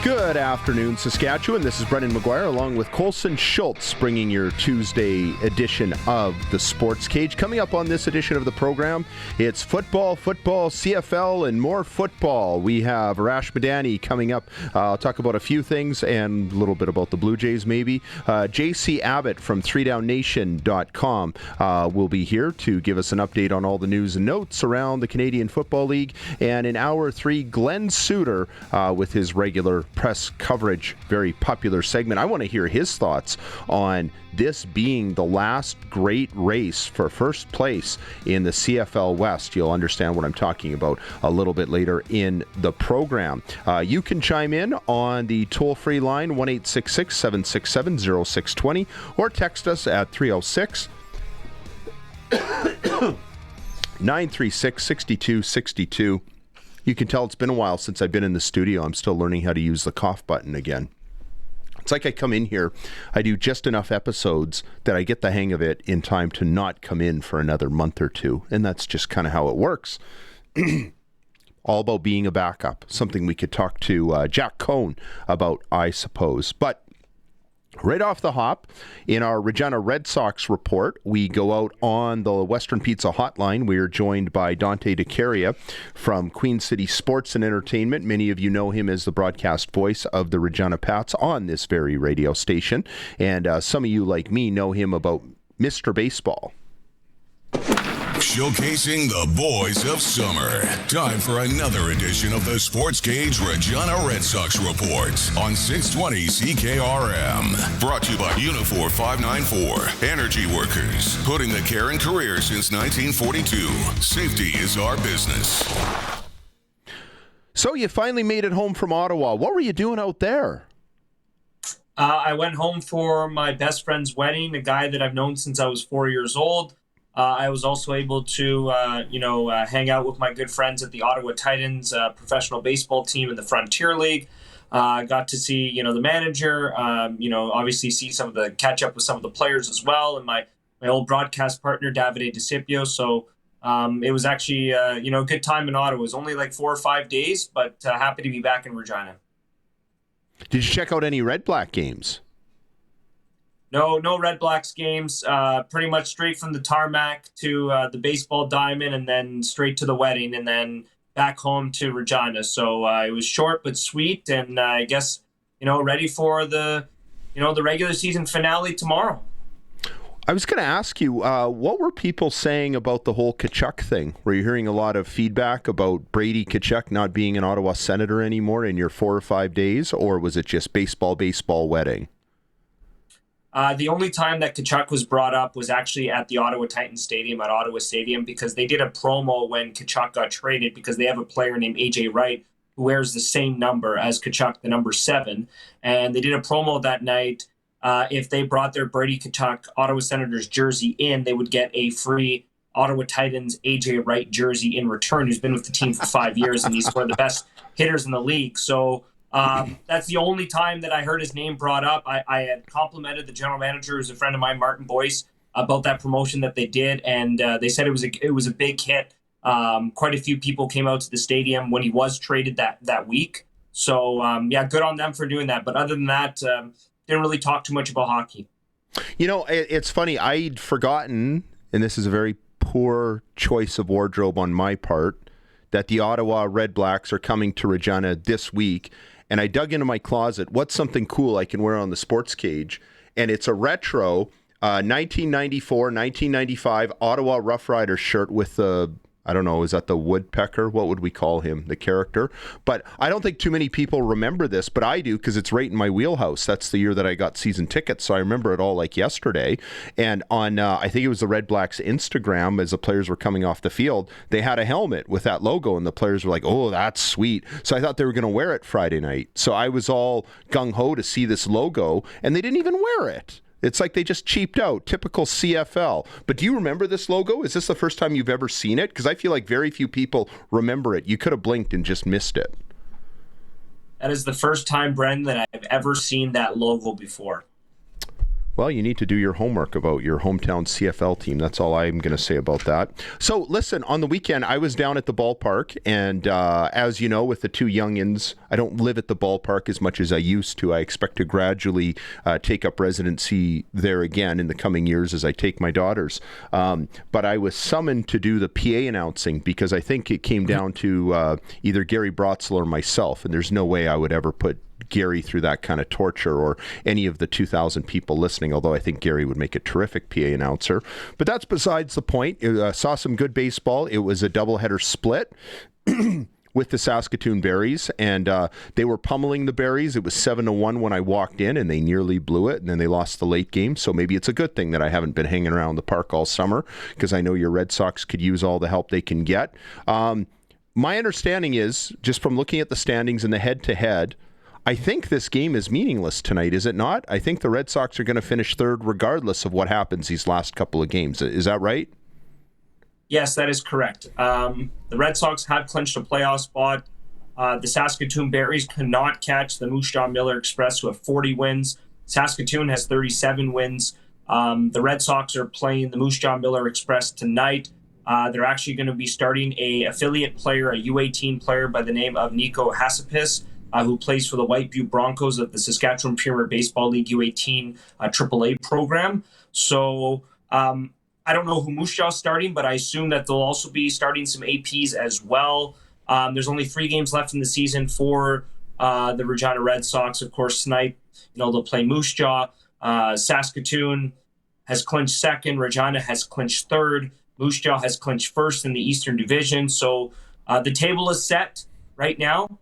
Good afternoon, Saskatchewan. This is Brendan McGuire along with Colson Schultz bringing your Tuesday edition of the Sports Cage. Coming up on this edition of the program, it's football, CFL, and more football. We have Arash Madani coming up. I'll talk about a few things and a little bit about the Blue Jays maybe. JC Abbott from 3downnation.com will be here to give us an update on all the news and notes around the Canadian Football League. And in Hour 3, Glen Suitor with his regular press coverage, very popular segment. I want to hear his thoughts on this being the last great race for first place in the CFL West. You'll understand what I'm talking about a little bit later in the program. You can chime in on the toll-free line 1-866-767-0620 or text us at 306 936-6262. You can tell it's been a while since I've been in the studio. I'm still learning how to use the cough button again. It's like I come in here, I do just enough episodes that I get the hang of it in time to not come in for another month or two. And that's just kind of how it works. All about being a backup. Something we could talk to Jack Cohn about, I suppose. But right off the hop, in our Regina Red Sox report, we go out on the Western Pizza hotline. We are joined by Dante De Caria from Queen City Sports and Entertainment. Many of you know him as the broadcast voice of the Regina Pats on this very radio station. And some of you, like me, know him about Mr. Baseball. Showcasing the boys of summer. Time for another edition of the SportsCage Regina Red Sox Report on 620 CKRM. Brought to you by Unifor 594. Energy workers. Putting the care in career since 1942. Safety is our business. So you finally made it home from Ottawa. What were you doing out there? I went home for my best friend's wedding, a guy that I've known since I was 4 years old. I was also able to, hang out with my good friends at the Ottawa Titans professional baseball team in the Frontier League. Got to see, the manager, obviously catch up with some of the players as well, and my old broadcast partner, Davide DeCipio. So it was actually, a good time in Ottawa. It was only like 4 or 5 days, but happy to be back in Regina. Did you check out any Red Black games? No Red Blacks games, pretty much straight from the tarmac to the baseball diamond and then straight to the wedding and then back home to Regina. So it was short but sweet and I guess, ready for the regular season finale tomorrow. I was going to ask you, what were people saying about the whole Tkachuk thing? Were you hearing a lot of feedback about Brady Tkachuk not being an Ottawa Senator anymore in your 4 or 5 days, or was it just baseball wedding? The only time that Tkachuk was brought up was actually at the Ottawa Titans Stadium at Ottawa Stadium because they did a promo when Tkachuk got traded because they have a player named AJ Wright who wears the same number as Tkachuk, the number 7. And they did a promo that night. If they brought their Brady Tkachuk Ottawa Senators jersey in, they would get a free Ottawa Titans AJ Wright jersey in return, who's been with the team for 5 years, and he's one of the best hitters in the league. So that's the only time that I heard his name brought up. I had complimented the general manager, who's a friend of mine, Martin Boyce, about that promotion that they did, and they said it was a big hit. Quite a few people came out to the stadium when he was traded that week. So, good on them for doing that. But other than that, didn't really talk too much about hockey. It's funny. I'd forgotten, and this is a very poor choice of wardrobe on my part, that the Ottawa Red Blacks are coming to Regina this week. And I dug into my closet. What's something cool I can wear on the Sports Cage? And it's a retro 1994, 1995 Ottawa Rough Riders shirt with the, I don't know, is that the woodpecker? What would we call him, the character? But I don't think too many people remember this, but I do because it's right in my wheelhouse. That's the year that I got season tickets, so I remember it all like yesterday. And on, I think it was the Red Blacks Instagram, as the players were coming off the field, they had a helmet with that logo, and the players were like, oh, that's sweet. So I thought they were going to wear it Friday night. So I was all gung-ho to see this logo, and they didn't even wear it. It's like they just cheaped out. Typical CFL. But do you remember this logo? Is this the first time you've ever seen it? Because I feel like very few people remember it. You could have blinked and just missed it. That is the first time, Brendan, that I've ever seen that logo before. Well, you need to do your homework about your hometown CFL team. That's all I'm going to say about that. So, listen, on the weekend, I was down at the ballpark, and as you know, with the two youngins, I don't live at the ballpark as much as I used to. I expect to gradually take up residency there again in the coming years as I take my daughters. But I was summoned to do the PA announcing because I think it came down to either Gary Brotzel or myself, and there's no way I would ever put Gary through that kind of torture, or any of the 2,000 people listening, although I think Gary would make a terrific PA announcer. But that's besides the point. Saw some good baseball. It was a doubleheader split with the Saskatoon Berries, and they were pummeling the Berries. It was 7-1 when I walked in, and they nearly blew it, and then they lost the late game. So maybe it's a good thing that I haven't been hanging around the park all summer, because I know your Red Sox could use all the help they can get. My understanding is, just from looking at the standings and the head-to-head, I think this game is meaningless tonight, is it not? I think the Red Sox are going to finish third regardless of what happens these last couple of games. Is that right? Yes, that is correct. The Red Sox have clinched a playoff spot. The Saskatoon Berries cannot catch the Moose Jaw Miller Express, who have 40 wins. Saskatoon has 37 wins. The Red Sox are playing the Moose Jaw Miller Express tonight. They're actually going to be starting a affiliate player, a U18 player by the name of Nico Hasapis, who plays for the White Butte Broncos of the Saskatchewan Premier Baseball League U18 AAA program. So I don't know who Moose Jaw's starting, but I assume that they'll also be starting some APs as well. There's only 3 games left in the season for the Regina Red Sox. Of course, tonight, they'll play Moose Jaw. Saskatoon has clinched second. Regina has clinched third. Moose Jaw has clinched first in the Eastern Division. So the table is set right now.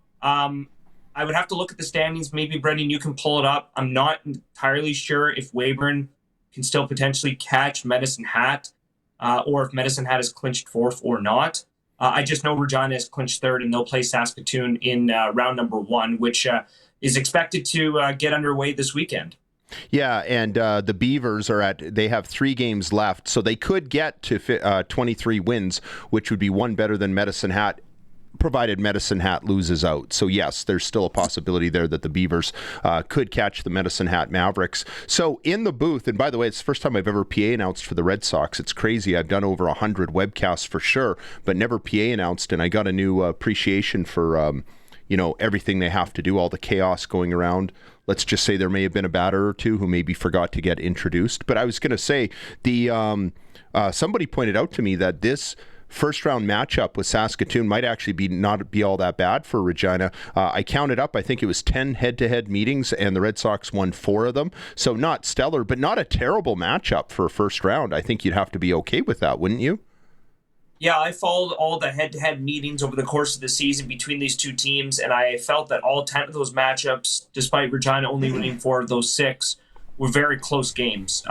I would have to look at the standings. Maybe, Brendan, you can pull it up. I'm not entirely sure if Weyburn can still potentially catch Medicine Hat, or if Medicine Hat has clinched fourth or not. I just know Regina has clinched third, and they'll play Saskatoon in round number 1, which is expected to get underway this weekend. Yeah, and the Beavers they have 3 games left, so they could get to 23 wins, which would be one better than Medicine Hat, provided Medicine Hat loses out. So yes, there's still a possibility there that the Beavers could catch the Medicine Hat Mavericks. So in the booth, and by the way, it's the first time I've ever PA announced for the Red Sox. It's crazy. I've done over 100 webcasts for sure, but never PA announced, and I got a new appreciation for everything they have to do, all the chaos going around. Let's just say there may have been a batter or two who maybe forgot to get introduced. But I was going to say, somebody pointed out to me that this first round matchup with Saskatoon might actually not be all that bad for Regina. I counted up, I think it was 10 head-to-head meetings, and the Red Sox won 4 of them. So not stellar, but not a terrible matchup for a first round. I think you'd have to be okay with that, wouldn't you? Yeah, I followed all the head-to-head meetings over the course of the season between these two teams, and I felt that all 10 of those matchups, despite Regina only winning 4 of those 6, were very close games.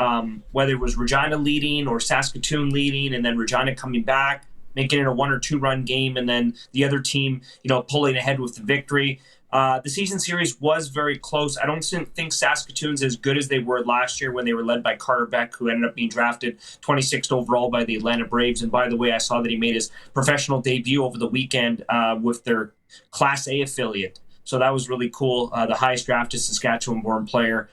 Whether it was Regina leading or Saskatoon leading, and then Regina coming back, making it a 1 or 2 run game, and then the other team, pulling ahead with the victory. The season series was very close. I don't think Saskatoon's as good as they were last year when they were led by Carter Beck, who ended up being drafted 26th overall by the Atlanta Braves. And by the way, I saw that he made his professional debut over the weekend with their Class A affiliate. So that was really cool. The highest drafted Saskatchewan-born player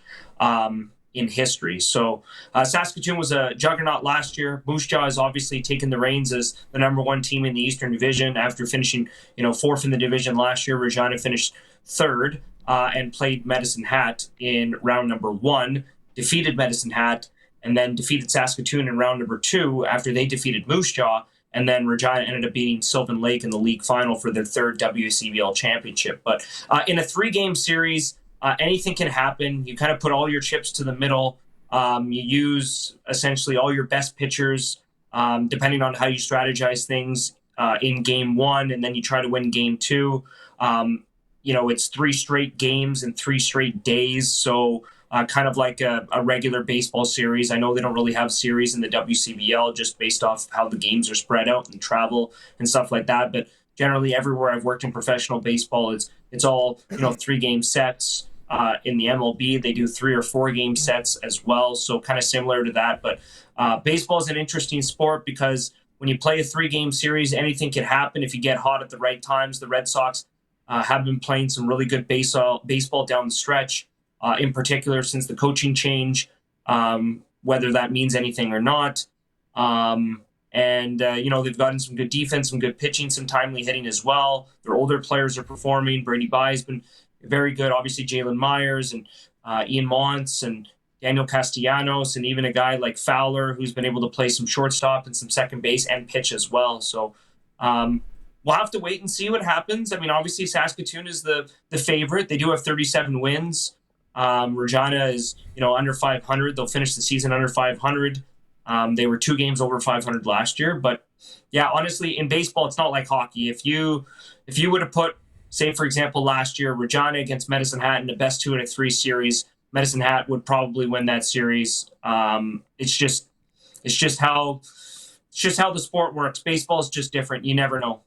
in history. So Saskatoon was a juggernaut last year. Moose Jaw has obviously taken the reins as the number 1 team in the Eastern Division after finishing 4th in the division last year. Regina finished 3rd and played Medicine Hat in round number 1, defeated Medicine Hat, and then defeated Saskatoon in round number 2 after they defeated Moose Jaw. And then Regina ended up beating Sylvan Lake in the league final for their 3rd WCBL championship. But in a 3-game series, anything can happen. You kind of put all your chips to the middle. You use essentially all your best pitchers, depending on how you strategize things in game 1, and then you try to win game 2. It's 3 straight games and 3 straight days. So kind of like a regular baseball series. I know they don't really have series in the WCBL just based off how the games are spread out and travel and stuff like that. But generally everywhere I've worked in professional baseball, it's all 3-game sets. In the MLB, they do 3 or 4 game sets as well, so kind of similar to that. But baseball is an interesting sport because when you play a 3-game series, anything can happen if you get hot at the right times. The Red Sox have been playing some really good baseball down the stretch, in particular since the coaching change. whether that means anything or not. They've gotten some good defense, some good pitching, some timely hitting as well. Their older players are performing. Brady Bye's been very good. Obviously, Jalen Myers and Ian Montz and Daniel Castellanos, and even a guy like Fowler, who's been able to play some shortstop and some second base and pitch as well. So we'll have to wait and see what happens. I mean, obviously, Saskatoon is the favorite. They do have 37 wins. Regina is, under 500. They'll finish the season under 500. They were 2 games over 500 last year. But, yeah, honestly, in baseball, it's not like hockey. If you would have put, say, for example, last year, Regina against Medicine Hat in the best 2 out of 3 series, Medicine Hat would probably win that series. It's just how the sport works. Baseball is just different. You never know.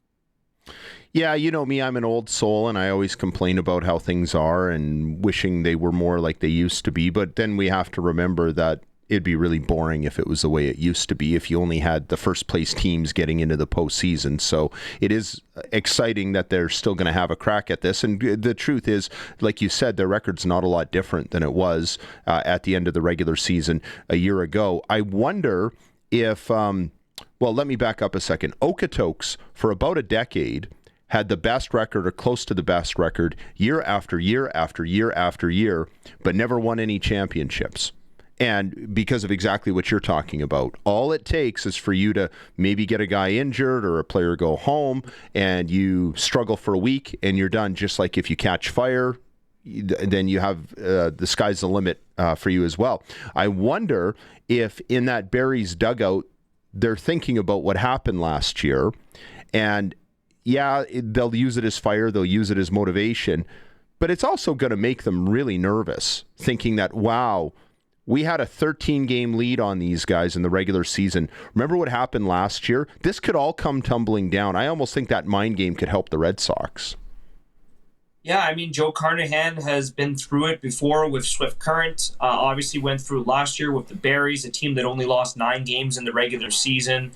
Yeah, you know me, I'm an old soul, and I always complain about how things are and wishing they were more like they used to be. But then we have to remember that it'd be really boring if it was the way it used to be, if you only had the first place teams getting into the postseason. So it is exciting that they're still going to have a crack at this. And the truth is, like you said, their record's not a lot different than it was at the end of the regular season a year ago. I wonder if, let me back up a second. Okotoks, for about a decade, had the best record or close to the best record year after year after year after year, but never won any championships. And because of exactly what you're talking about, all it takes is for you to maybe get a guy injured or a player go home, and you struggle for a week and you're done. Just like if you catch fire, then you have the sky's the limit for you as well. I wonder if in that Barry's dugout, they're thinking about what happened last year, and yeah, they'll use it as fire, they'll use it as motivation, but it's also going to make them really nervous, thinking that, wow, we had a 13-game lead on these guys in the regular season. Remember what happened last year? This could all come tumbling down. I almost think that mind game could help the Red Sox. Yeah, I mean, Joe Carnahan has been through it before with Swift Current. Obviously went through last year with the Berries, a team that only lost 9 games in the regular season.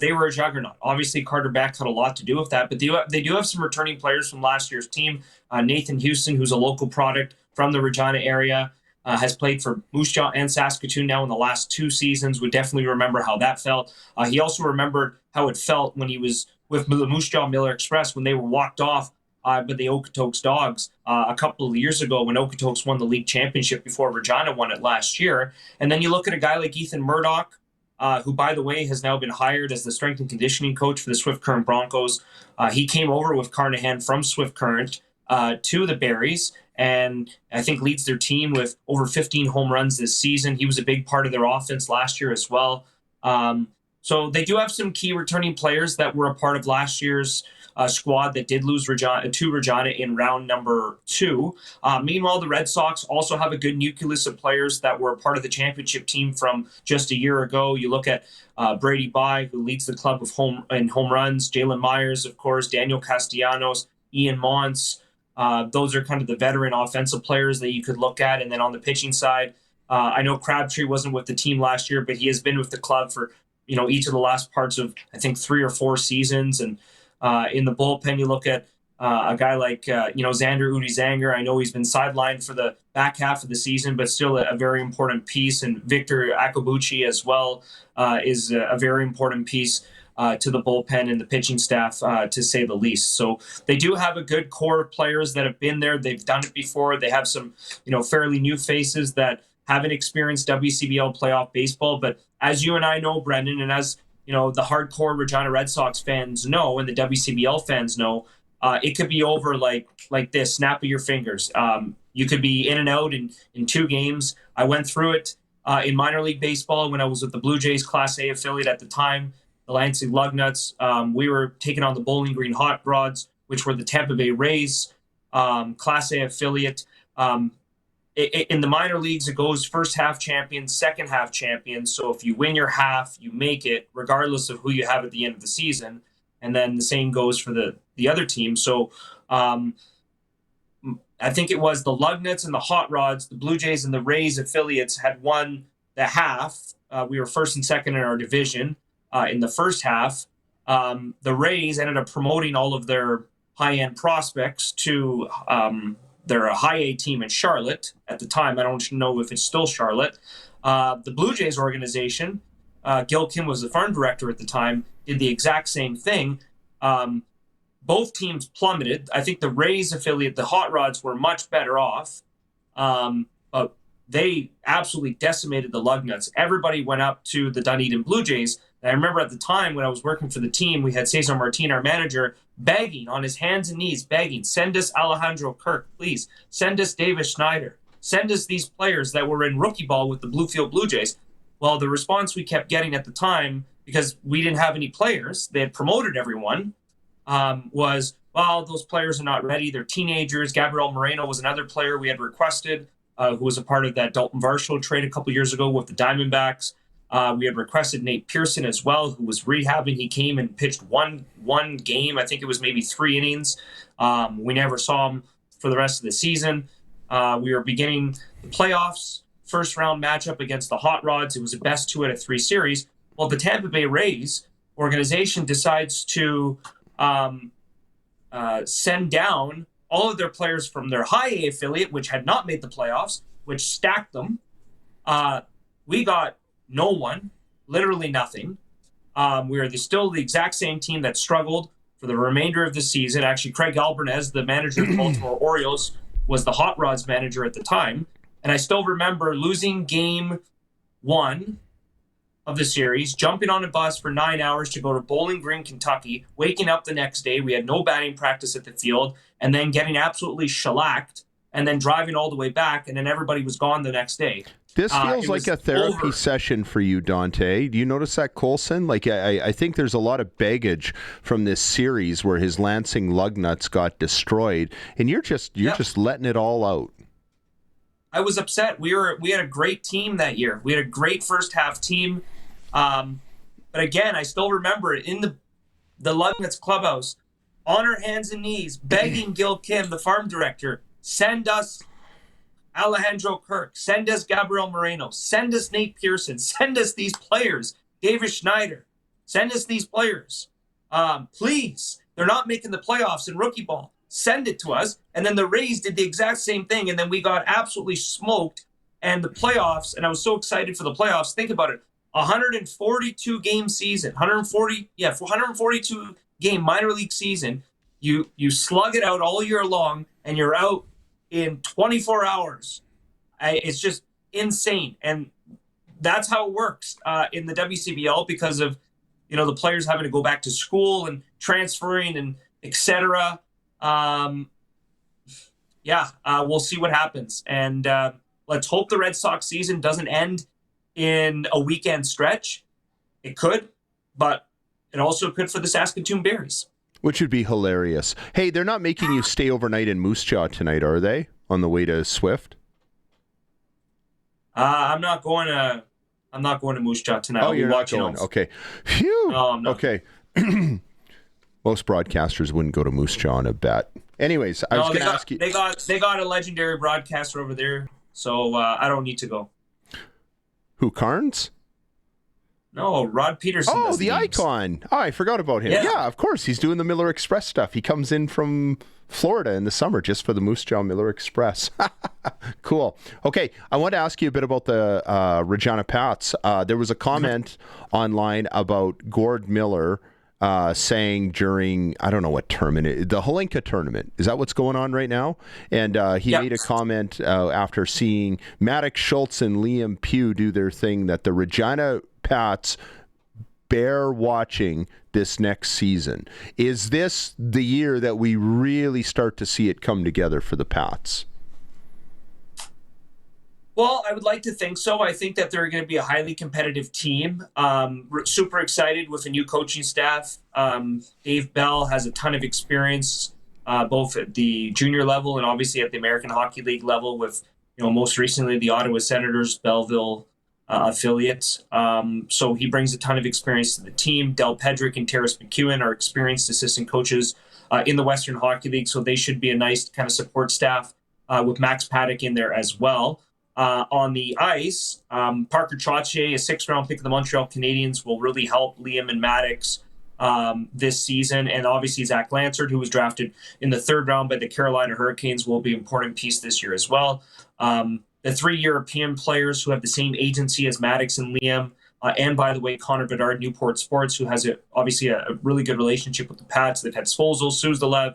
They were a juggernaut. Obviously, Carter Beck had a lot to do with that, but they do have some returning players from last year's team. Nathan Houston, who's a local product from the Regina area, has played for Moose Jaw and Saskatoon now in the last 2 seasons, would definitely remember how that felt. He also remembered how it felt when he was with the Moose Jaw Miller Express when they were walked off by the Okotoks Dogs a couple of years ago when Okotoks won the league championship before Regina won it last year. And then you look at a guy like Ethan Murdoch, who, by the way, has now been hired as the strength and conditioning coach for the Swift Current Broncos. He came over with Carnahan from Swift Current to the Berries, and I think leads their team with over 15 home runs this season. He was a big part of their offense last year as well. So they do have some key returning players that were a part of last year's squad that did lose to Regina in round number 2. Meanwhile, the Red Sox also have a good nucleus of players that were a part of the championship team from just a year ago. You look at Brady Bye, who leads the club with home runs, Jalen Myers, of course, Daniel Castellanos, Ian Montz. Those are kind of the veteran offensive players that you could look at. And then on the pitching side, I know Crabtree wasn't with the team last year, but he has been with the club for each of the last parts of, I think, 3 or 4 seasons. And in the bullpen, you look at a guy like, Xander Udizanger. I know he's been sidelined for the back half of the season, but still a very important piece. And Victor Akabuchi as well is a very important piece to the bullpen and the pitching staff, to say the least. So they do have a good core of players that have been there. They've done it before. They have some, fairly new faces that haven't experienced WCBL playoff baseball. But as you and I know, Brendan, and as the hardcore Regina Red Sox fans know, and the WCBL fans know, it could be over like this, snap of your fingers. You could be in and out in 2 games. I went through it in minor league baseball when I was with the Blue Jays Class A affiliate at the time, the Lansing Lugnuts. We were taking on the Bowling Green Hot Rods, which were the Tampa Bay Rays Class A affiliate. In the minor leagues, it goes first half champions, second half champions. So if you win your half, you make it, regardless of who you have at the end of the season. And then the same goes for the other team. So I think it was the Lugnuts and the Hot Rods, the Blue Jays and the Rays affiliates had won the half. We were first and second in our division in the first half. The Rays ended up promoting all of their high-end prospects to they're a high A team in Charlotte at the time. I don't know if it's still Charlotte. The Blue Jays organization, Gil Kim was the farm director at the time, did the exact same thing. Both teams plummeted. I think the Rays affiliate, the Hot Rods, were much better off. But they absolutely decimated the Lugnuts. Everybody went up to the Dunedin Blue Jays. And I remember at the time when I was working for the team, we had Cesar Martin, our manager, begging on his hands and knees, begging, send us Alejandro Kirk, please. Send us David Schneider. Send us these players that were in rookie ball with the Bluefield Blue Jays. Well, the response we kept getting at the time, because we didn't have any players, they had promoted everyone, was, well, those players are not ready. They're teenagers. Gabriel Moreno was another player we had requested, who was a part of that Dalton Varsho trade a couple years ago with the Diamondbacks. We had requested Nate Pearson as well, who was rehabbing. He came and pitched one game. I think it was maybe 3 innings. We never saw him for the rest of the season. We were beginning the playoffs, first round matchup against the Hot Rods. It was a best 2 out of 3 series. Well, the Tampa Bay Rays organization decides to send down all of their players from their high A affiliate, which had not made the playoffs, which stacked them. We got no one, literally nothing. We are still the exact same team that struggled for the remainder of the season. Actually, Craig Albanez, the manager of the Baltimore Orioles, was the Hot Rods manager at the time. And I still remember losing game 1 of the series, jumping on a bus for 9 hours to go to Bowling Green, Kentucky, waking up the next day. We had no batting practice at the field, and then getting absolutely shellacked, and then driving all the way back, and then everybody was gone the next day. This feels like a therapy session for you, Dante. Do you notice that, Colson? Like, I think there's a lot of baggage from this series where his Lansing Lugnuts got destroyed, and you're just letting it all out. I was upset. We had a great team that year. We had a great first half team. But again, I still remember it in the Lugnuts clubhouse, on our hands and knees, begging Gil Kim, the farm director, send us Alejandro Kirk, send us Gabriel Moreno, send us Nate Pearson, send us these players, David Schneider, send us these players. Please, they're not making the playoffs in rookie ball. Send it to us. And then the Rays did the exact same thing, and then we got absolutely smoked. And the playoffs, and I was so excited for the playoffs. Think about it. 142 game season, 442 game minor league season. You slug it out all year long, and you're out in 24 hours. It's just insane. And that's how it works in the WCBL because of, the players having to go back to school and transferring and et cetera. We'll see what happens. And let's hope the Red Sox season doesn't end in a weekend stretch. It could, but it also could for the Saskatoon Berries. Which would be hilarious. Hey, they're not making you stay overnight in Moose Jaw tonight, are they? On the way to Swift? I'm not going to Moose Jaw tonight. Oh, you're not going. Okay. Phew. No, I'm not. Okay. Most broadcasters wouldn't go to Moose Jaw on a bet. Anyways, I was going to ask you. They got a legendary broadcaster over there, so I don't need to go. Who, Carnes? No, Rod Peterson. Oh, the icon. Oh, I forgot about him. Yeah, of course. He's doing the Miller Express stuff. He comes in from Florida in the summer just for the Moose Jaw Miller Express. Cool. Okay, I want to ask you a bit about the Regina Pats. There was a comment online about Gord Miller saying during, I don't know what tournament, the Holinka tournament. Is that what's going on right now? And he made a comment after seeing Maddox Schultz and Liam Pugh do their thing that the Regina Pats bear watching this next season. Is this the year that we really start to see it come together for the Pats? Well, I would like to think so. I think that they're going to be a highly competitive team. Super excited with a new coaching staff. Dave Bell has a ton of experience, both at the junior level and obviously at the American Hockey League level with, most recently the Ottawa Senators, Belleville affiliates. So he brings a ton of experience to the team. Del Pedrick and Terrace McEwen are experienced assistant coaches in the Western Hockey League, so they should be a nice kind of support staff with Max Paddock in there as well. On the ice, Parker Trottier, a 6th-round pick of the Montreal Canadiens, will really help Liam and Maddox this season. And obviously Zach Lansard, who was drafted in the 3rd round by the Carolina Hurricanes, will be an important piece this year as well. the 3 European players who have the same agency as Maddox and Liam, and by the way, Connor Bedard, Newport Sports, who has obviously a really good relationship with the Pats. They've had Svozil, Suzdalev,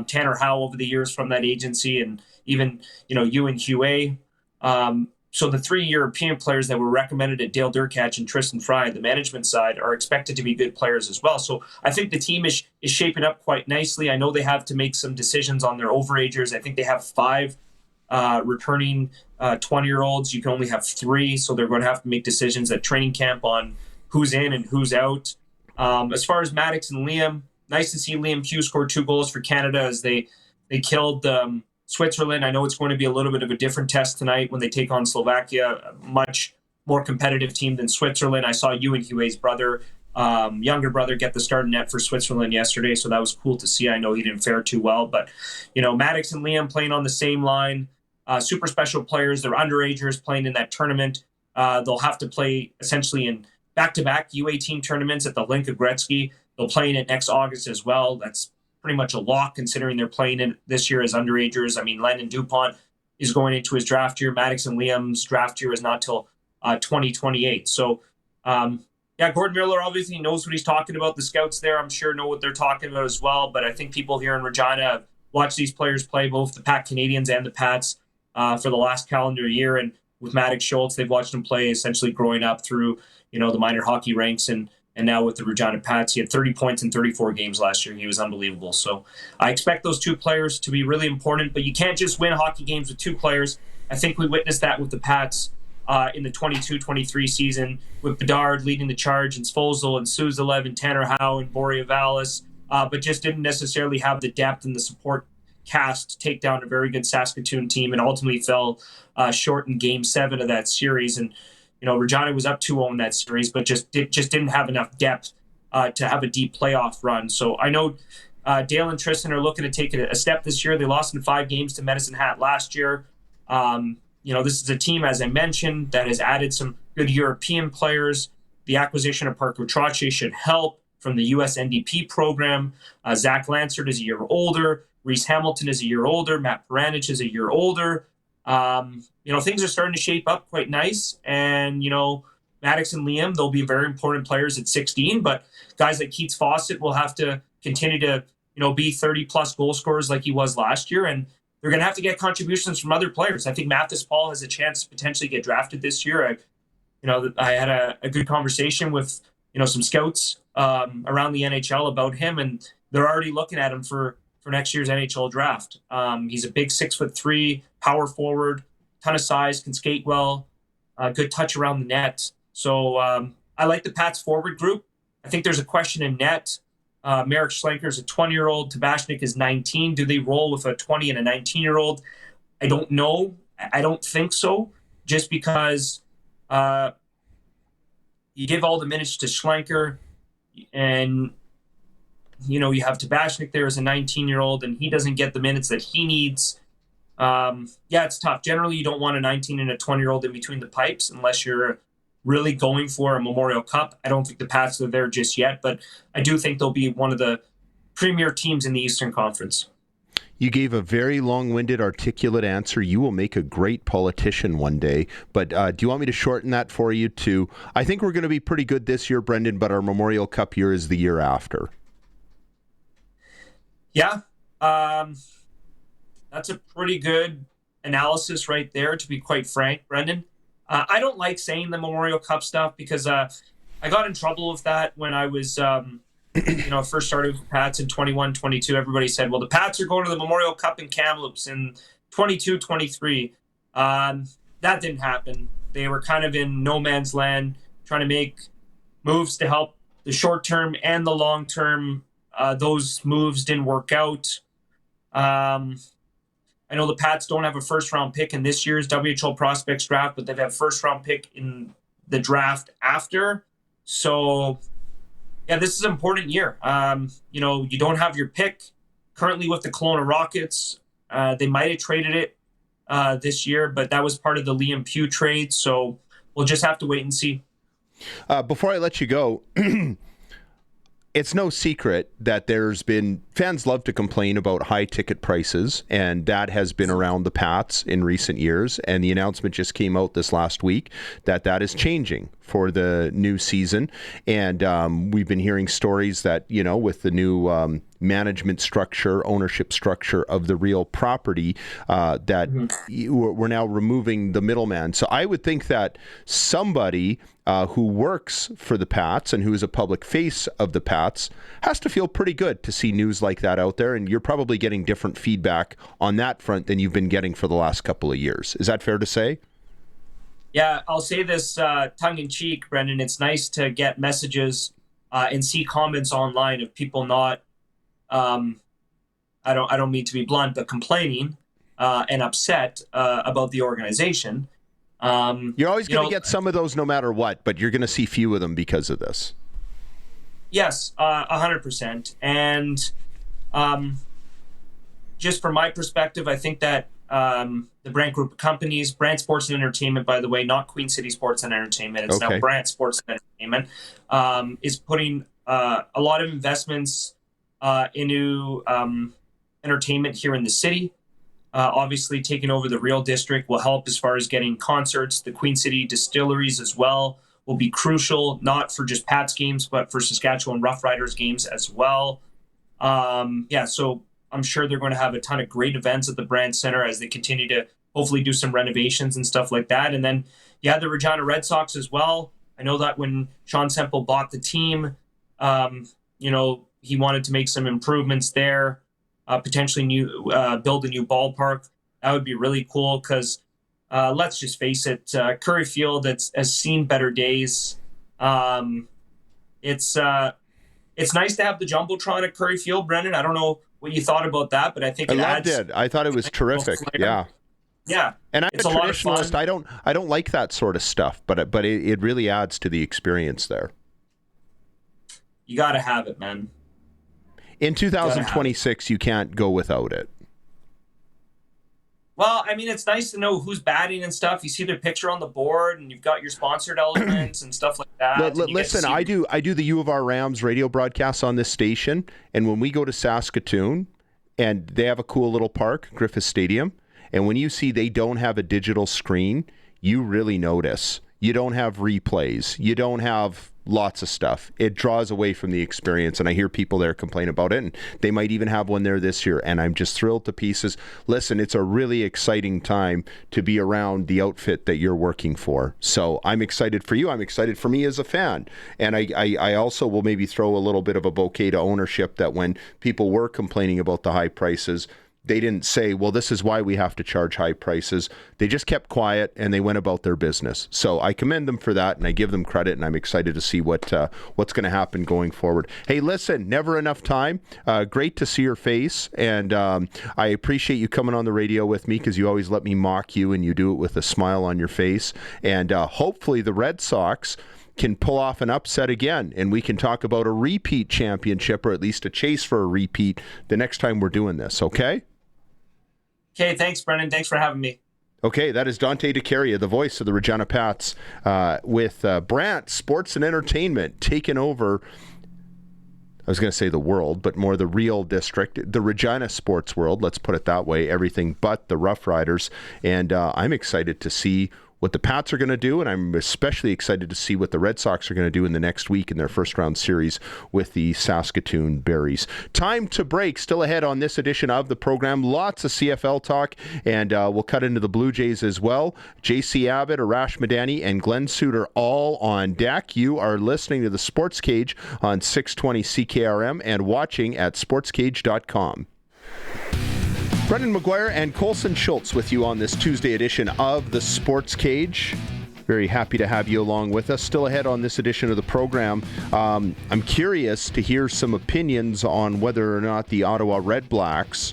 Tanner Howe over the years from that agency, and even Ewan Hue. So the 3 European players that were recommended at Dale Durkach and Tristan Fry, the management side, are expected to be good players as well. So I think the team is shaping up quite nicely. I know they have to make some decisions on their overagers. I think they have 5 returning 20-year-olds. You can only have 3, so they're going to have to make decisions at training camp on who's in and who's out. As far as Maddox and Liam, nice to see Liam Pugh score 2 goals for Canada as they killed Switzerland. I know it's going to be a little bit of a different test tonight when they take on Slovakia, a much more competitive team than Switzerland. I saw Ewan Hue's brother, younger brother, get the start in net for Switzerland yesterday, so that was cool to see. I know he didn't fare too well, but Maddox and Liam playing on the same line, super special players. They're underagers playing in that tournament. They'll have to play essentially in back-to-back U18 tournaments at the Linka Gretzky. They'll play in it next August as well. That's pretty much a lock considering they're playing in this year as underagers. I mean, Landon DuPont is going into his draft year. Maddox and Liam's draft year is not till 2028. So, Gordon Miller obviously knows what he's talking about. The scouts there, I'm sure, know what they're talking about as well. But I think people here in Regina have watched these players play, both the Pat Canadians and the Pats, for the last calendar year. And with Maddox Schultz, they've watched him play essentially growing up through, the minor hockey ranks. And now with the Regina Pats, he had 30 points in 34 games last year. He was unbelievable. So I expect those 2 players to be really important, but you can't just win hockey games with 2 players. I think we witnessed that with the Pats in the 22-23 season, with Bedard leading the charge and Svozil and Suzdalev and Tanner Howe and Borja Vallis, but just didn't necessarily have the depth and the support cast to take down a very good Saskatoon team, and ultimately fell short in Game 7 of that series. And Regina was up 2-0 in that series, but just didn't have enough depth to have a deep playoff run. So I know Dale and Tristan are looking to take a step this year. They lost in 5 games to Medicine Hat last year. This is a team, as I mentioned, that has added some good European players. The acquisition of Parker Trache should help from the US NDP program. Zach Lansard is a year older. Reese Hamilton is a year older. Matt Peranich is a year older. Things are starting to shape up quite nice. And, Maddox and Liam, they'll be very important players at 16, but guys like Keats Fawcett will have to continue to, be 30-plus goal scorers like he was last year. And they're going to have to get contributions from other players. I think Mathis Paul has a chance to potentially get drafted this year. I had a good conversation with, some scouts around the NHL about him, and they're already looking at him for next year's NHL draft. He's a big 6'3" power forward, ton of size, can skate well, good touch around the net. So I like the Pats forward group. I think there's a question in net. Marek Schlenker is a 20-year-old. Tabashnik is 19. Do they roll with a 20 and a 19-year-old? I don't know. I don't think so, just because you give all the minutes to Schlenker, and you have Tabashnik there as a 19-year-old, and he doesn't get the minutes that he needs. It's tough. Generally, you don't want a 19 and a 20-year-old in between the pipes unless you're really going for a Memorial Cup. I don't think the Pats are there just yet, but I do think they'll be one of the premier teams in the Eastern Conference. You gave a very long-winded, articulate answer. You will make a great politician one day. But do you want me to shorten that for you to, I think we're going to be pretty good this year, Brendan, but our Memorial Cup year is the year after. Yeah. That's a pretty good analysis right there, to be quite frank, Brendan. I don't like saying the Memorial Cup stuff because I got in trouble with that when I was first started with the Pats in 21-22. Everybody said, well, the Pats are going to the Memorial Cup in Kamloops in 22-23. That didn't happen. They were kind of in no man's land, trying to make moves to help the short term and the long term. Those moves didn't work out. I know the Pats don't have a first-round pick in this year's WHL Prospects draft, but they've had a first-round pick in the draft after. So, this is an important year. You don't have your pick currently with the Kelowna Rockets. They might have traded it this year, but that was part of the Liam Pugh trade. So we'll just have to wait and see. Before I let you go, It's no secret that there's been fans love to complain about high ticket prices, and that has been around the Pats in recent years. And the announcement just came out this last week that is changing for the new season. And we've been hearing stories that, with the new management structure, ownership structure of the real property, that we're now removing the middleman. So I would think that somebody who works for the Pats and who is a public face of the Pats has to feel pretty good to see news like that out there. And you're probably getting different feedback on that front than you've been getting for the last couple of years. Is that fair to say? Yeah, I'll say this tongue-in-cheek, Brendan. It's nice to get messages and see comments online of people not, I don't mean to be blunt, but complaining and upset about the organization. You're always going to get some of those no matter what, but you're going to see few of them because of this. Yes, 100%. And just from my perspective, I think that the Brandt Group of Companies, Brandt Sports and Entertainment, by the way, not Queen City Sports and Entertainment, it's now Brandt Sports and Entertainment, is putting a lot of investments into entertainment here in the city. Obviously, taking over the Real District will help as far as getting concerts. The Queen City distilleries as well will be crucial, not for just Pats games, but for Saskatchewan Roughriders games as well. So I'm sure they're going to have a ton of great events at the Brandt Center as they continue to hopefully do some renovations and stuff like that. And then you had the Regina Red Sox as well. I know that when Sean Semple bought the team, he wanted to make some improvements there. Potentially build a new ballpark. That would be really cool because let's just face it, Curry Field has seen better days. It's nice to have the Jumbotron at Curry Field, Brendan. I don't know what you thought about that, but I think I loved it. I thought it was terrific. Yeah. And I'm a traditionalist. I don't like that sort of stuff, but it really adds to the experience there. You got to have it, man. In 2026, you can't go without it. Well, I mean, it's nice to know who's batting and stuff. You see their picture on the board, and you've got your sponsored elements and stuff like that. Listen, I do the U of R Rams radio broadcasts on this station, and when we go to Saskatoon, and they have a cool little park, Griffith Stadium, and when you see they don't have a digital screen, you really notice. You don't have replays. You don't have lots of stuff. It draws away from the experience, and I hear people there complain about it, and they might even have one there this year, and I'm just thrilled to pieces. Listen, it's a really exciting time to be around the outfit that you're working for. So I'm excited for you. I'm excited for me as a fan. And I also will maybe throw a little bit of a bouquet to ownership that when people were complaining about the high prices, they didn't say, well, this is why we have to charge high prices. They just kept quiet and they went about their business. So I commend them for that and I give them credit, and I'm excited to see what's going to happen going forward. Hey, listen, never enough time. Great to see your face, and I appreciate you coming on the radio with me because you always let me mock you and you do it with a smile on your face. And hopefully the Red Sox can pull off an upset again, and we can talk about a repeat championship, or at least a chase for a repeat the next time we're doing this, okay? Okay, thanks, Brendan. Thanks for having me. Okay, that is Dante De Caria, the voice of the Regina Pats, with Brandt Sports and Entertainment taking over, I was going to say the world, but more the Real District, the Regina sports world, let's put it that way, everything but the Rough Riders. And I'm excited to see what the Pats are going to do, and I'm especially excited to see what the Red Sox are going to do in the next week in their first round series with the Saskatoon Berries. Time to break. Still ahead on this edition of the program. Lots of CFL talk, and we'll cut into the Blue Jays as well. JC Abbott, Arash Madani, and Glen Suitor all on deck. You are listening to the Sports Cage on 620 CKRM and watching at sportscage.com. Brendan McGuire and Colson Schultz with you on this Tuesday edition of the Sports Cage. Very happy to have you along with us. Still ahead on this edition of the program, I'm curious to hear some opinions on whether or not the Ottawa Red Blacks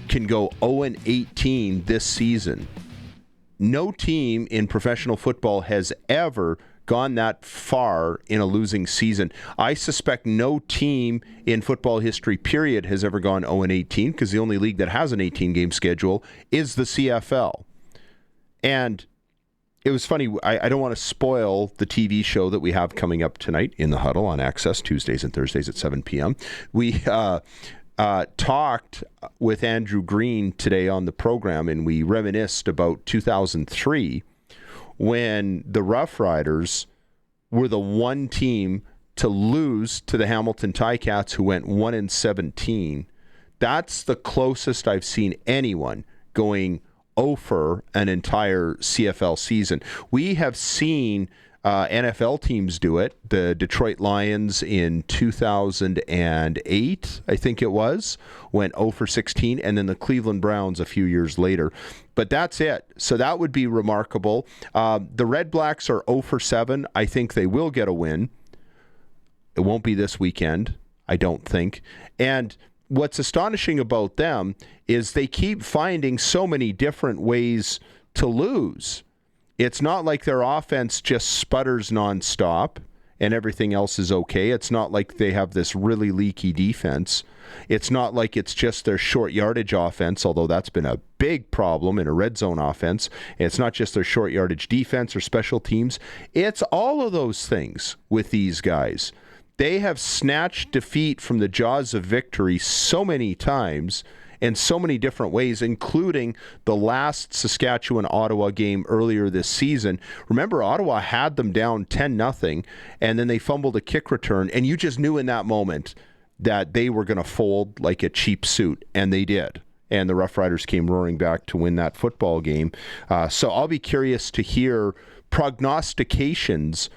can go 0-18 this season. No team in professional football has ever gone that far in a losing season. I suspect no team in football history, period, has ever gone 0-18, because the only league that has an 18-game schedule is the CFL. And It was funny. I don't want to spoil the TV show that we have coming up tonight in the Huddle on Access, Tuesdays and Thursdays at 7 p.m. We talked with Andrew Green today on the program, and we reminisced about 2003 when the Rough Riders were the one team to lose to the Hamilton Ticats, who went 1-17. That's the closest I've seen anyone going over an entire CFL season. We have seen NFL teams do it. The Detroit Lions in 2008, I think it was, went 0-16, and then the Cleveland Browns a few years later. But that's it. So that would be remarkable. The Red Blacks are 0-7. I think they will get a win. It won't be this weekend, I don't think. And what's astonishing about them is they keep finding so many different ways to lose. It's not like their offense just sputters nonstop and everything else is okay. It's not like they have this really leaky defense. It's not like it's just their short yardage offense, although that's been a big problem in a red zone offense. It's not just their short yardage defense or special teams. It's all of those things with these guys. They have snatched defeat from the jaws of victory so many times in so many different ways, including the last Saskatchewan-Ottawa game earlier this season. Remember, Ottawa had them down 10-0, and then they fumbled a kick return, and you just knew in that moment that they were going to fold like a cheap suit, and they did. And the Rough Riders came roaring back to win that football game. So I'll be curious to hear prognostications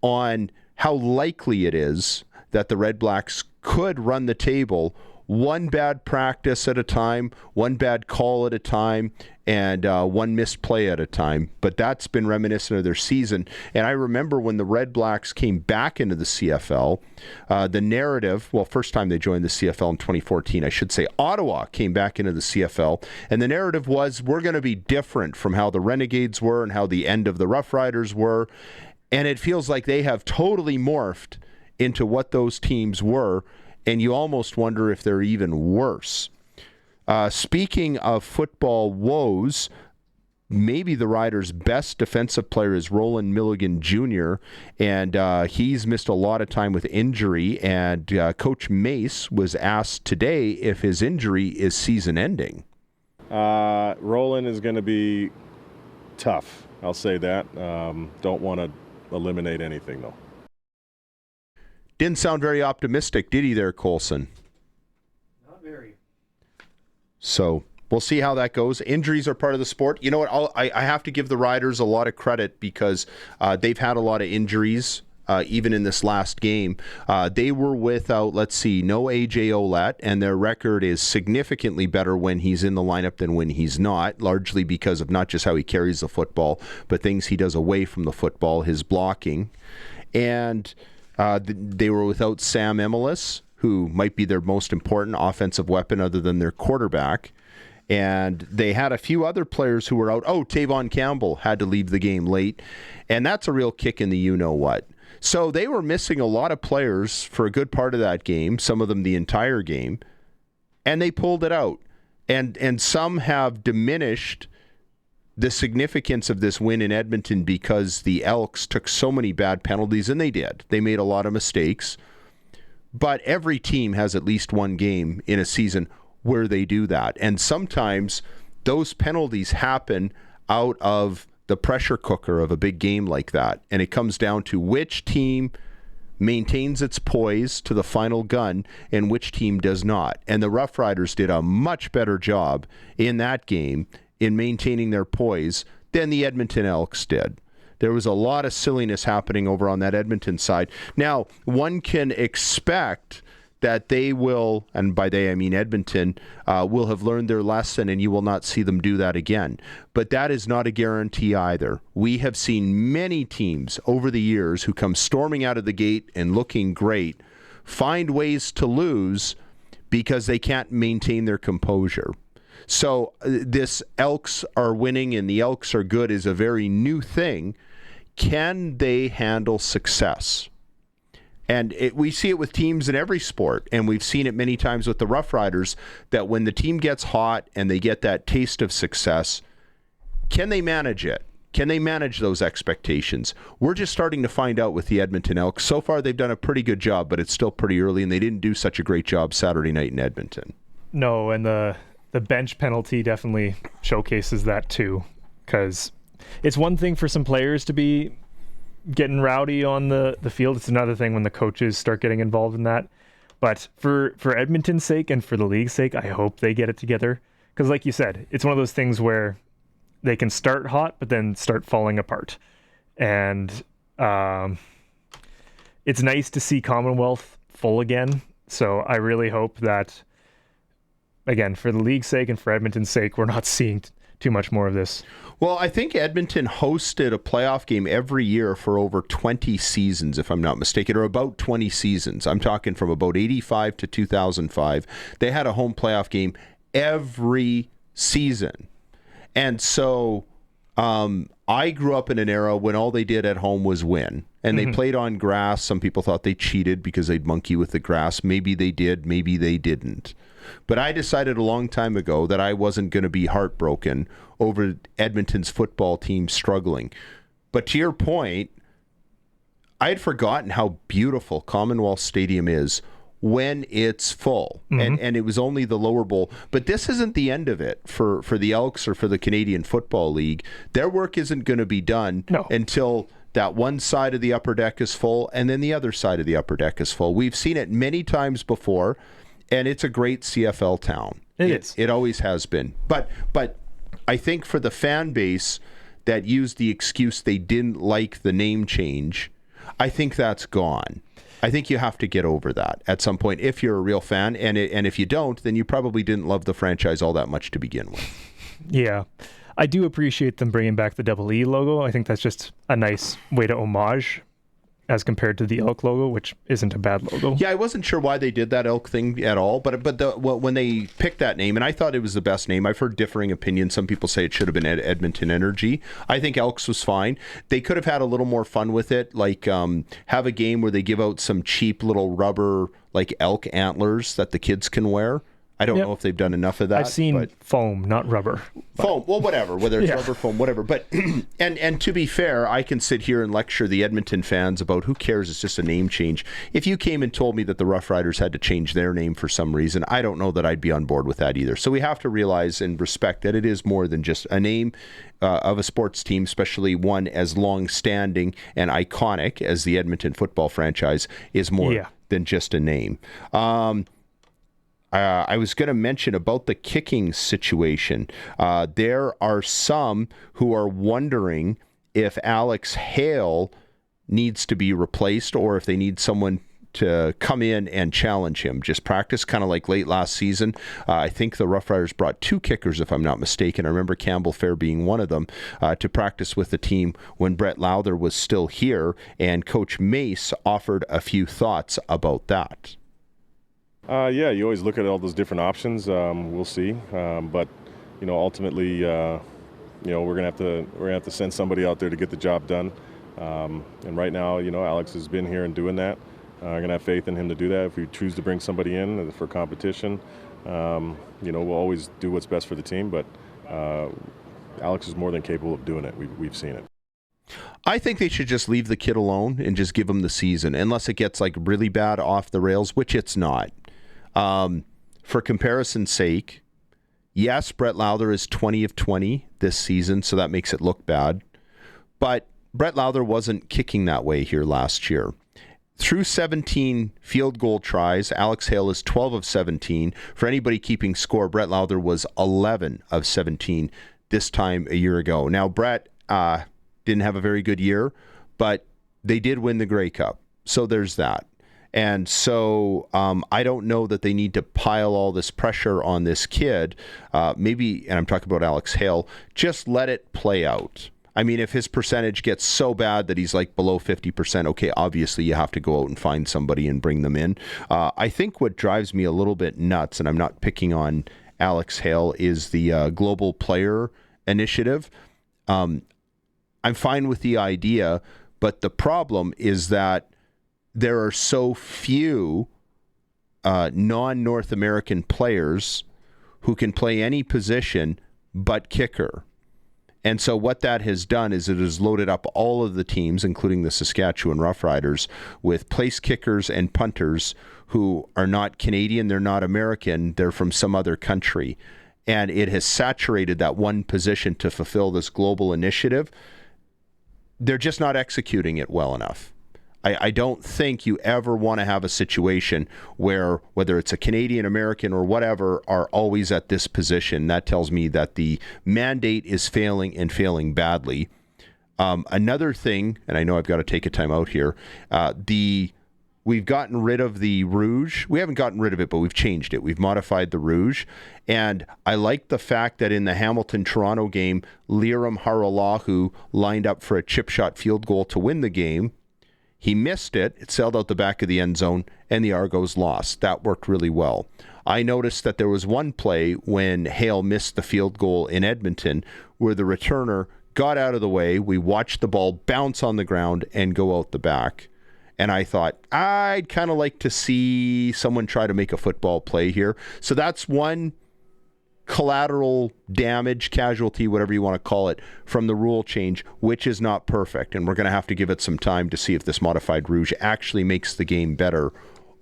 on how likely it is that the Red Blacks could run the table one bad practice at a time, one bad call at a time, and one missed play at a time. But that's been reminiscent of their season. And I remember when the Red Blacks came back into the CFL, the narrative, well, first time they joined the CFL in 2014, I should say, Ottawa came back into the CFL, and the narrative was, we're going to be different from how the Renegades were and how the end of the Rough Riders were. And it feels like they have totally morphed into what those teams were, and you almost wonder if they're even worse. Speaking of football woes, maybe the Riders' best defensive player is Roland Milligan Jr., and he's missed a lot of time with injury, and Coach Mace was asked today if his injury is season-ending. Roland is going to be tough, I'll say that. Don't want to eliminate anything, though. Didn't sound very optimistic, did he there, Colson? Not very. So we'll see how that goes. Injuries are part of the sport. You know what? I have to give the Riders a lot of credit because they've had a lot of injuries, even in this last game. They were without, no A.J. Ouellette, and their record is significantly better when he's in the lineup than when he's not, largely because of not just how he carries the football, but things he does away from the football, his blocking. And they were without Sam Emilus, who might be their most important offensive weapon other than their quarterback. And they had a few other players who were out. Oh, Tavon Campbell had to leave the game late. And that's a real kick in the you-know-what. So they were missing a lot of players for a good part of that game, some of them the entire game, and they pulled it out. And some have diminished the significance of this win in Edmonton because the Elks took so many bad penalties, and they did. They made a lot of mistakes. But every team has at least one game in a season where they do that. And sometimes those penalties happen out of the pressure cooker of a big game like that. And it comes down to which team maintains its poise to the final gun and which team does not. And the Rough Riders did a much better job in that game in maintaining their poise than the Edmonton Elks did. There was a lot of silliness happening over on that Edmonton side. Now, one can expect that they will, and by they I mean Edmonton, will have learned their lesson and you will not see them do that again. But that is not a guarantee either. We have seen many teams over the years who come storming out of the gate and looking great, find ways to lose because they can't maintain their composure. So this Elks are winning and the Elks are good is a very new thing. Can they handle success? And we see it with teams in every sport, and we've seen it many times with the Rough Riders, that when the team gets hot and they get that taste of success, can they manage it? Can they manage those expectations? We're just starting to find out with the Edmonton Elks. So far, they've done a pretty good job, but it's still pretty early, and they didn't do such a great job Saturday night in Edmonton. No, and the bench penalty definitely showcases that too, because it's one thing for some players to be getting rowdy on the field. It's another thing when the coaches start getting involved in that. But for Edmonton's sake and for the league's sake, I hope they get it together. Because like you said, it's one of those things where they can start hot, but then start falling apart. And it's nice to see Commonwealth full again. So I really hope that, again, for the league's sake and for Edmonton's sake, we're not seeing too much more of this. Well, I think Edmonton hosted a playoff game every year for over 20 seasons, if I'm not mistaken, or about 20 seasons. I'm talking from about 85 to 2005. They had a home playoff game every season. And so I grew up in an era when all they did at home was win. And they played on grass. Some people thought they cheated because they'd monkey with the grass. Maybe they did, maybe they didn't. But I decided a long time ago that I wasn't going to be heartbroken over Edmonton's football team struggling. But to your point, I had forgotten how beautiful Commonwealth Stadium is when it's full. And it was only the lower bowl. But this isn't the end of it for the Elks or for the Canadian Football League. Their work isn't going to be done until that one side of the upper deck is full and then the other side of the upper deck is full. We've seen it many times before, and it's a great CFL town. It is. It always has been. But I think for the fan base that used the excuse they didn't like the name change, I think that's gone. I think you have to get over that at some point if you're a real fan, and if you don't, then you probably didn't love the franchise all that much to begin with. Yeah. I do appreciate them bringing back the double E logo. I think that's just a nice way to homage as compared to the Elk logo, which isn't a bad logo. Yeah, I wasn't sure why they did that Elk thing at all, but when they picked that name, and I thought it was the best name. I've heard differing opinions. Some people say it should have been Edmonton Energy. I think Elks was fine. They could have had a little more fun with it, like have a game where they give out some cheap little rubber like elk antlers that the kids can wear. I don't know if they've done enough of that. I've seen foam, not rubber. Foam, well, whatever, whether it's rubber, foam, whatever. But and to be fair, I can sit here and lecture the Edmonton fans about who cares, it's just a name change. If you came and told me that the Rough Riders had to change their name for some reason, I don't know that I'd be on board with that either. So we have to realize and respect that it is more than just a name of a sports team, especially one as long-standing and iconic as the Edmonton football franchise is more than just a name. I was going to mention about the kicking situation. There are some who are wondering if Alex Hale needs to be replaced or if they need someone to come in and challenge him. Just practice, kind of like late last season. I think the Rough Riders brought 2 kickers, if I'm not mistaken. I remember Campbell Fair being one of them, to practice with the team when Brett Lowther was still here, and Coach Mace offered a few thoughts about that. Yeah, you always look at all those different options. We'll see, but ultimately, we're gonna have to send somebody out there to get the job done. And right now, Alex has been here and doing that. I'm gonna have faith in him to do that. If we choose to bring somebody in for competition, we'll always do what's best for the team. But Alex is more than capable of doing it. We've seen it. I think they should just leave the kid alone and just give him the season, unless it gets like really bad off the rails, which it's not. For comparison's sake, yes, Brett Lowther is 20 of 20 this season, so that makes it look bad. But Brett Lowther wasn't kicking that way here last year. Through 17 field goal tries, Alex Hale is 12 of 17. For anybody keeping score, Brett Lowther was 11 of 17 this time a year ago. Now, Brett didn't have a very good year, but they did win the Grey Cup. So there's that. And so I don't know that they need to pile all this pressure on this kid. Maybe, and I'm talking about Alex Hale, just let it play out. I mean, if his percentage gets so bad that he's like below 50%, okay, obviously you have to go out and find somebody and bring them in. I think what drives me a little bit nuts, and I'm not picking on Alex Hale, is the Global Player Initiative. I'm fine with the idea, but the problem is that there are so few non-North American players who can play any position but kicker. And so what that has done is it has loaded up all of the teams, including the Saskatchewan Roughriders, with place kickers and punters who are not Canadian, they're not American, they're from some other country. And it has saturated that one position to fulfill this global initiative. They're just not executing it well enough. I don't think you ever want to have a situation where, whether it's a Canadian, American, or whatever, are always at this position. That tells me that the mandate is failing and failing badly. Another thing, and I know I've got to take a time out here, we've gotten rid of the rouge. We haven't gotten rid of it, but we've changed it. We've modified the rouge. And I like the fact that in the Hamilton-Toronto game, Liram Haralahu lined up for a chip shot field goal to win the game. He missed it. It sailed out the back of the end zone, and the Argos lost. That worked really well. I noticed that there was one play when Hale missed the field goal in Edmonton where the returner got out of the way. We watched the ball bounce on the ground and go out the back. And I thought, I'd kind of like to see someone try to make a football play here. So that's one collateral damage, casualty, whatever you want to call it, from the rule change, which is not perfect. And we're going to have to give it some time to see if this modified rouge actually makes the game better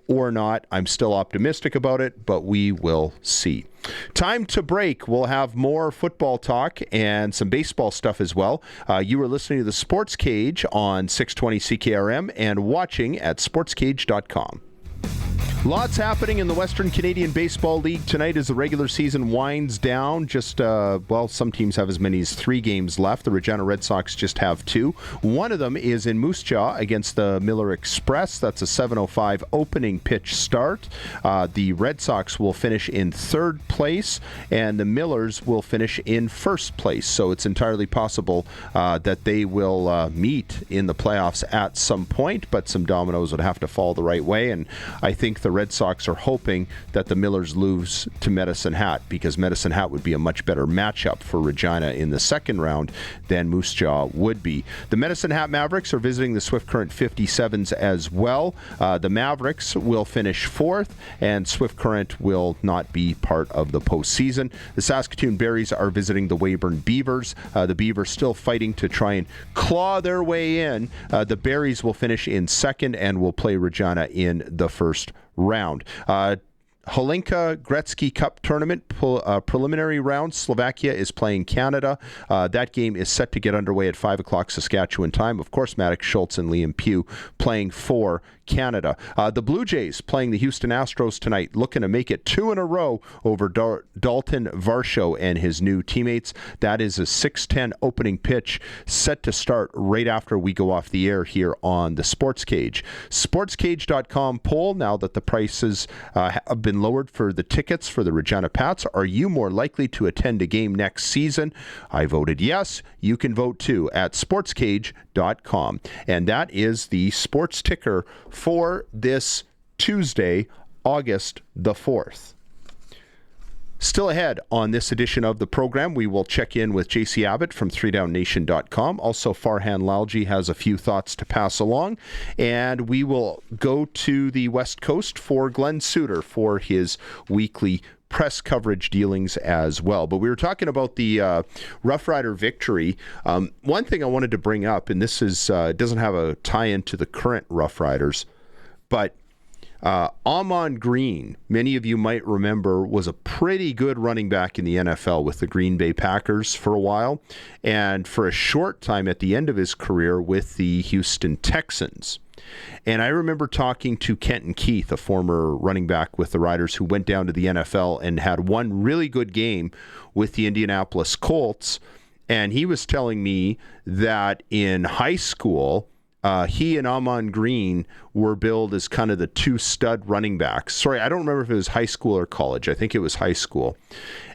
or not. I'm still optimistic about it, but we will see. Time to break. We'll have more football talk and some baseball stuff as well. You are listening to the Sports Cage on 620 CKRM and watching at sportscage.com. Lots happening in the Western Canadian Baseball League tonight as the regular season winds down. Some teams have as many as 3 games left. The Regina Red Sox just have 2. One of them is in Moose Jaw against the Miller Express. That's a 7:05 opening pitch start. The Red Sox will finish in 3rd place, and the Millers will finish in 1st place. So it's entirely possible that they will meet in the playoffs at some point, but some dominoes would have to fall the right way, and I think the Red Sox are hoping that the Millers lose to Medicine Hat, because Medicine Hat would be a much better matchup for Regina in the 2nd round than Moose Jaw would be. The Medicine Hat Mavericks are visiting the Swift Current 57s as well. The Mavericks will finish 4th, and Swift Current will not be part of the postseason. The Saskatoon Berries are visiting the Weyburn Beavers. The Beavers still fighting to try and claw their way in. The Berries will finish in 2nd and will play Regina in the 1st round. Holinka Gretzky Cup Tournament preliminary round. Slovakia is playing Canada. That game is set to get underway at 5 o'clock Saskatchewan time. Of course, Maddox Schultz and Liam Pugh playing for Canada. The Blue Jays playing the Houston Astros tonight, looking to make it 2 in a row over Dalton Varsho and his new teammates. That is a 6:10 opening pitch set to start right after we go off the air here on the Sports Cage. SportsCage.com poll, now that the prices have been lowered for the tickets for the Regina Pats. Are you more likely to attend a game next season? I voted yes. You can vote too at SportsCage.com. And that is the sports ticker for this Tuesday, August the 4th. Still ahead on this edition of the program, we will check in with JC Abbott from 3downnation.com. Also, Farhan Lalji has a few thoughts to pass along. And we will go to the West Coast for Glen Suitor for his weekly press coverage dealings as well. But we were talking about the Rough Rider victory. One thing I wanted to bring up, and this is doesn't have a tie-in to the current Rough Riders, but Amon Green, many of you might remember, was a pretty good running back in the NFL with the Green Bay Packers for a while, and for a short time at the end of his career with the Houston Texans. And I remember talking to Kenton Keith, a former running back with the Riders who went down to the NFL and had one really good game with the Indianapolis Colts. And he was telling me that in high school, he and Amon Green were billed as kind of the 2 stud running backs. Sorry, I don't remember if it was high school or college. I think it was high school.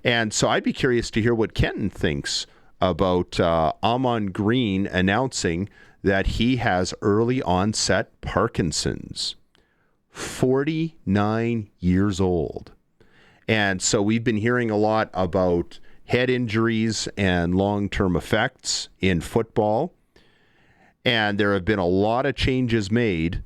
And so I'd be curious to hear what Kenton thinks about Amon Green announcing that he has early onset Parkinson's. 49 years old. And so we've been hearing a lot about head injuries and long-term effects in football. And there have been a lot of changes made,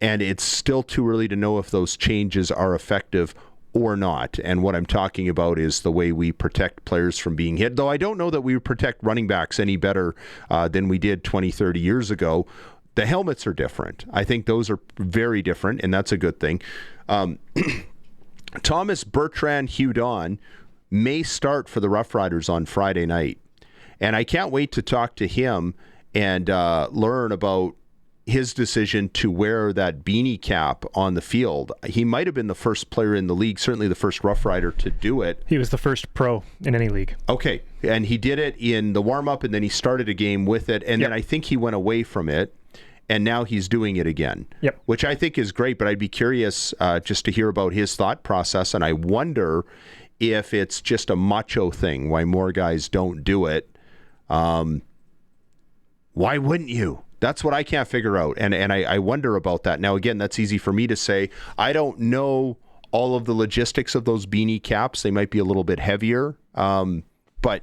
and it's still too early to know if those changes are effective or not. And what I'm talking about is the way we protect players from being hit. Though I don't know that we would protect running backs any better than we did 20, 30 years ago. The helmets are different. I think those are very different, and that's a good thing. Thomas Bertrand Hudon may start for the Rough Riders on Friday night. And I can't wait to talk to him and learn about his decision to wear that beanie cap on the field. He might have been the first player in the league, certainly the first Rough Rider to do it. He was the first pro in any league. Okay, and he did it in the warm-up, and then he started a game with it, and then I think he went away from it, and now he's doing it again, which I think is great, but I'd be curious just to hear about his thought process, and I wonder if it's just a macho thing, why more guys don't do it. Why wouldn't you? That's what I can't figure out, and I wonder about that. Now, again, that's easy for me to say. I don't know all of the logistics of those beanie caps. They might be a little bit heavier, but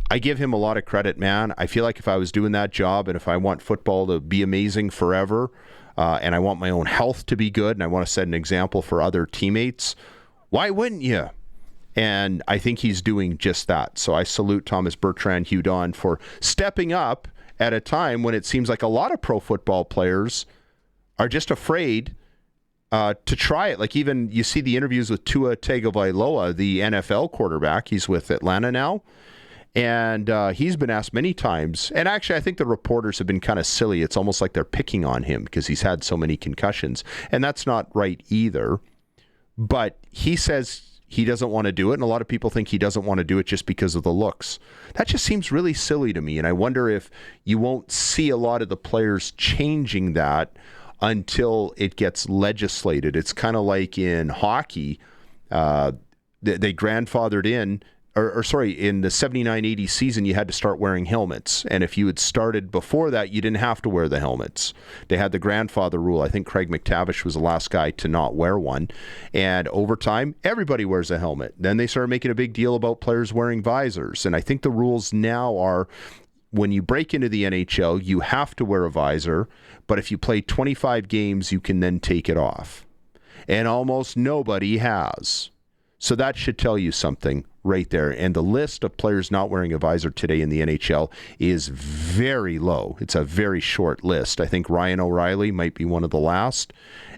I give him a lot of credit, man. I feel like if I was doing that job and if I want football to be amazing forever, and I want my own health to be good, and I want to set an example for other teammates, why wouldn't you? And I think he's doing just that. So I salute Thomas Bertrand Hudon for stepping up at a time when it seems like a lot of pro football players are just afraid to try it. Like even you see the interviews with Tua Tagovailoa, the NFL quarterback. He's with Atlanta now. And he's been asked many times. And actually, I think the reporters have been kind of silly. It's almost like they're picking on him because he's had so many concussions. And that's not right either. But he says he doesn't want to do it, and a lot of people think he doesn't want to do it just because of the looks. That just seems really silly to me, and I wonder if you won't see a lot of the players changing that until it gets legislated. It's kind of like in hockey, they grandfathered in, in the 79-80 season, you had to start wearing helmets. And if you had started before that, you didn't have to wear the helmets. They had the grandfather rule. I think Craig McTavish was the last guy to not wear one. And over time, everybody wears a helmet. Then they started making a big deal about players wearing visors. And I think the rules now are when you break into the NHL, you have to wear a visor. But if you play 25 games, you can then take it off. And almost nobody has. So that should tell you something right there. And the list of players not wearing a visor today in the NHL is very low. It's a very short list. I think Ryan O'Reilly might be one of the last,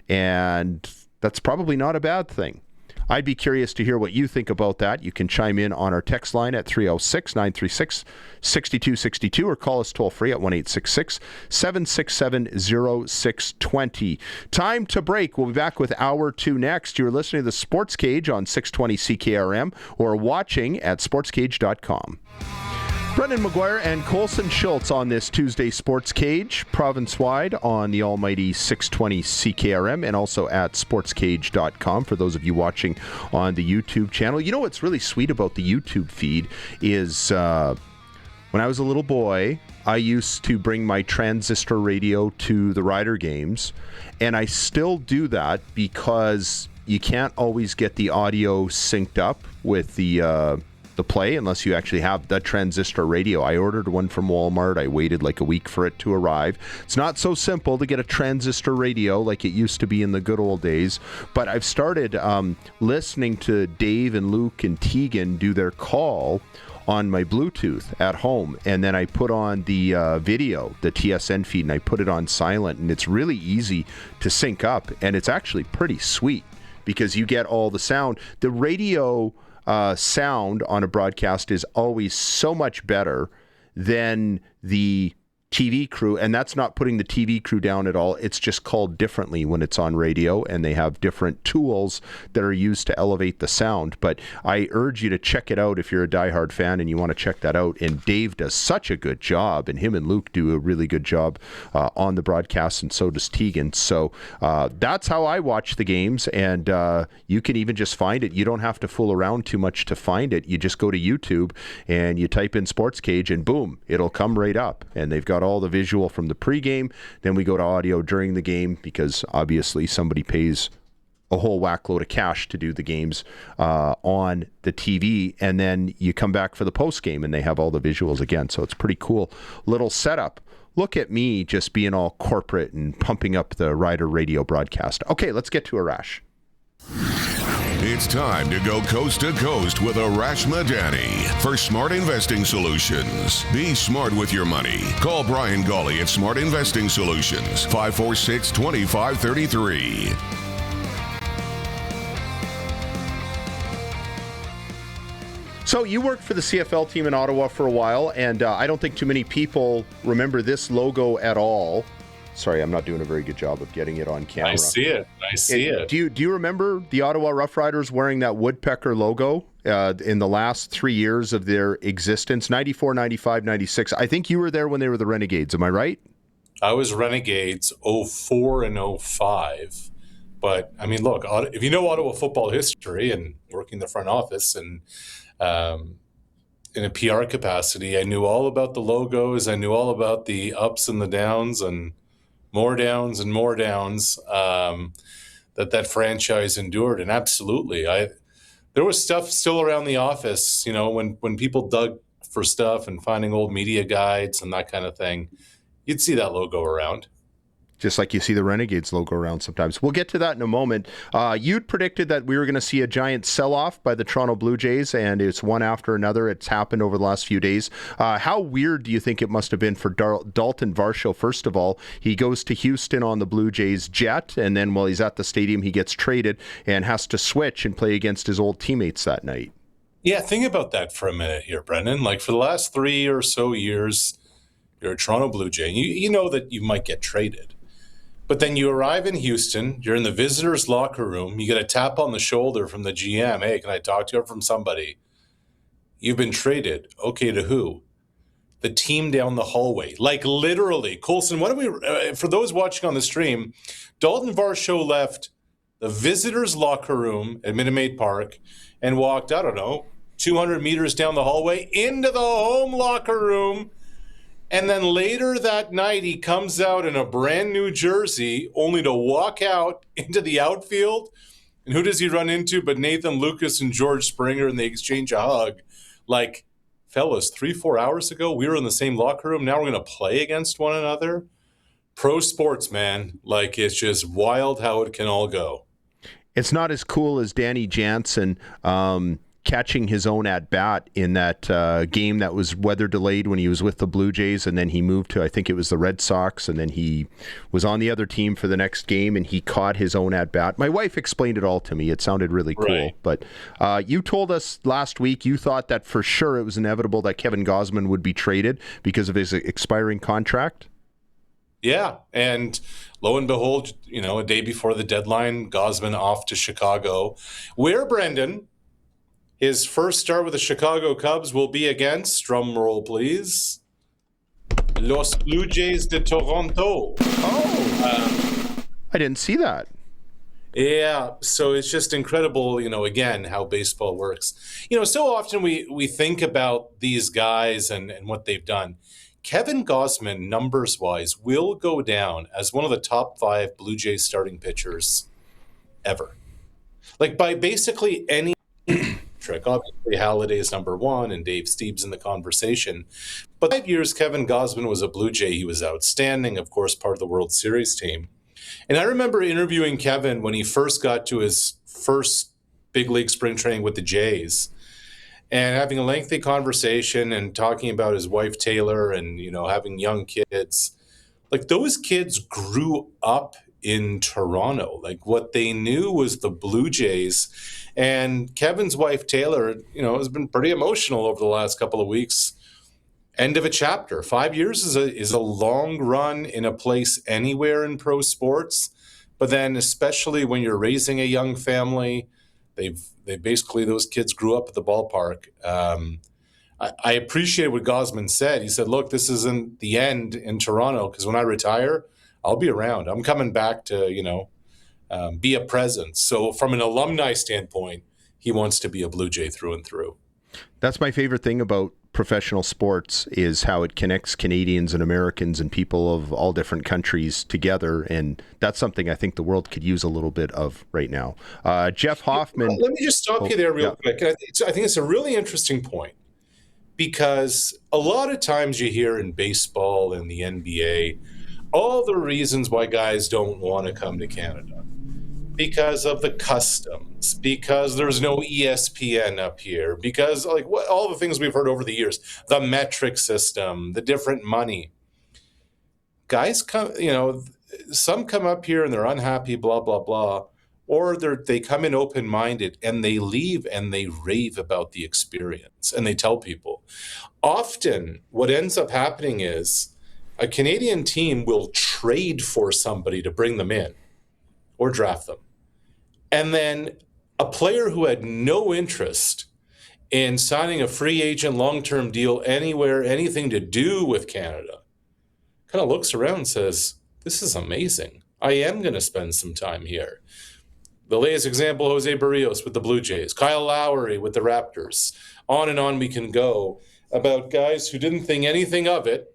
and that's probably not a bad thing. I'd be curious to hear what you think about that. You can chime in on our text line at 306-936-6262 or call us toll free at 1-866-767-0620. Time to break. We'll be back with Hour 2 next. You're listening to the Sports Cage on 620 CKRM or watching at sportscage.com. Brendan McGuire and Colson Schultz on this Tuesday Sports Cage, province-wide on the almighty 620 CKRM and also at sportscage.com for those of you watching on the YouTube channel. You know what's really sweet about the YouTube feed is when I was a little boy, I used to bring my transistor radio to the Rider games, and I still do that because you can't always get the audio synced up with the play unless you actually have the transistor radio. I ordered one from Walmart. I waited like a week for it to arrive. It's not so simple to get a transistor radio like it used to be in the good old days, but I've started listening to Dave and Luke and Tegan do their call on my Bluetooth at home, and then I put on the video, the TSN feed, and I put it on silent, and it's really easy to sync up, and it's actually pretty sweet because you get all the sound. The radio sound on a broadcast is always so much better than the TV crew, and that's not putting the TV crew down at all. It's just called differently when it's on radio, and they have different tools that are used to elevate the sound. But I urge you to check it out if you're a diehard fan and you want to check that out. And Dave does such a good job, and him and Luke do a really good job on the broadcast, and so does Tegan. So that's how I watch the games, and you can even just find it. You don't have to fool around too much to find it. You just go to YouTube and you type in Sports Cage, and boom, it'll come right up. And they've got all the visual from the pregame. Then we go to audio during the game because obviously somebody pays a whole whack load of cash to do the games on the TV, and then you come back for the postgame and they have all the visuals again. So it's pretty cool little setup. Look at me just being all corporate and pumping up the Rider radio broadcast. Okay, let's get to Arash. It's time to go coast to coast with Arash Madani for Smart Investing Solutions. Be smart with your money. Call Brian Gawley at Smart Investing Solutions, 546-2533. So you worked for the CFL team in Ottawa for a while, and I don't think too many people remember this logo at all. Sorry, I'm not doing a very good job of getting it on camera. I see it. Do you remember the Ottawa Rough Riders wearing that woodpecker logo in the last 3 years of their existence? 94, 95, 96. I think you were there when they were the Renegades. Am I right? I was Renegades 04 and 05. But, I mean, look, if you know Ottawa football history and working the front office and in a PR capacity, I knew all about the logos. I knew all about the ups and the downs and more downs and more downs that franchise endured. And absolutely, there was stuff still around the office, you know, when people dug for stuff and finding old media guides and that kind of thing, you'd see that logo around. Just like you see the Renegades logo around sometimes. We'll get to that in a moment. You'd predicted that we were going to see a giant sell-off by the Toronto Blue Jays, and it's one after another. It's happened over the last few days. How weird do you think it must have been for Dalton Varsho? First of all, he goes to Houston on the Blue Jays jet, and then while he's at the stadium, he gets traded and has to switch and play against his old teammates that night. Yeah, think about that for a minute here, Brendan. Like, for the last 3 or so years, you're a Toronto Blue Jay. You know that you might get traded. But then you arrive in Houston, you're in the visitors' locker room, you get a tap on the shoulder from the GM. Hey, can I talk to you, or from somebody? You've been traded. Okay, to who? The team down the hallway. Like, literally. Colson, for those watching on the stream, Dalton Varsho left the visitors' locker room at Minute Maid Park and walked, 200 meters down the hallway into the home locker room. And then later that night, he comes out in a brand new jersey, only to walk out into the outfield. And who does he run into but Nathan Lucas and George Springer, and they exchange a hug. Like, fellas, 3-4 hours ago, we were in the same locker room. Now we're going to play against one another. Pro sports, man. Like, it's just wild how it can all go. It's not as cool as Danny Jansen catching his own at-bat in that game that was weather delayed when he was with the Blue Jays, and then he moved to, I think it was the Red Sox, and then he was on the other team for the next game, and he caught his own at-bat. My wife explained it all to me. It sounded really cool. Right. But you told us last week you thought that for sure it was inevitable that Kevin Gausman would be traded because of his expiring contract. Yeah, and lo and behold, a day before the deadline, Gausman off to Chicago, where, Brendan, his first start with the Chicago Cubs will be against, drum roll please, Los Blue Jays de Toronto. Oh, I didn't see that. Yeah, so it's just incredible, again, how baseball works. So often we think about these guys and what they've done. Kevin Gausman, numbers-wise, will go down as one of the top 5 Blue Jays starting pitchers ever. Like, by basically any trick. Obviously, Halladay is number 1 and Dave Steeb's in the conversation. But 5 years Kevin Gausman was a Blue Jay. He was outstanding, of course, part of the World Series team. And I remember interviewing Kevin when he first got to his first big league spring training with the Jays and having a lengthy conversation and talking about his wife, Taylor, and, having young kids. Like, those kids grew up in Toronto. Like, what they knew was the Blue Jays. And Kevin's wife, Taylor, has been pretty emotional over the last couple of weeks. End of a chapter. 5 years is a long run in a place anywhere in pro sports. But then, especially when you're raising a young family, they basically, those kids grew up at the ballpark. I appreciate what Gausman said. He said, look, this isn't the end in Toronto, because when I retire, I'll be around. I'm coming back to, be a presence. So from an alumni standpoint, he wants to be a Blue Jay through and through. That's my favorite thing about professional sports, is how it connects Canadians and Americans and people of all different countries together. And that's something I think the world could use a little bit of right now. Jeff Hoffman. Let me just stop you there real quick. I think it's a really interesting point, because a lot of times you hear in baseball and the NBA all the reasons why guys don't want to come to Canada. because of the customs, because there's no ESPN up here, because all the things we've heard over the years, the metric system, the different money. Guys come, some come up here and they're unhappy, blah, blah, blah, or they come in open-minded and they leave and they rave about the experience and they tell people. Often what ends up happening is a Canadian team will trade for somebody to bring them in or draft them. And then a player who had no interest in signing a free agent long-term deal anywhere, anything to do with Canada, kind of looks around and says, this is amazing. I am going to spend some time here. The latest example, Jose Barrios with the Blue Jays, Kyle Lowry with the Raptors. On and on we can go about guys who didn't think anything of it,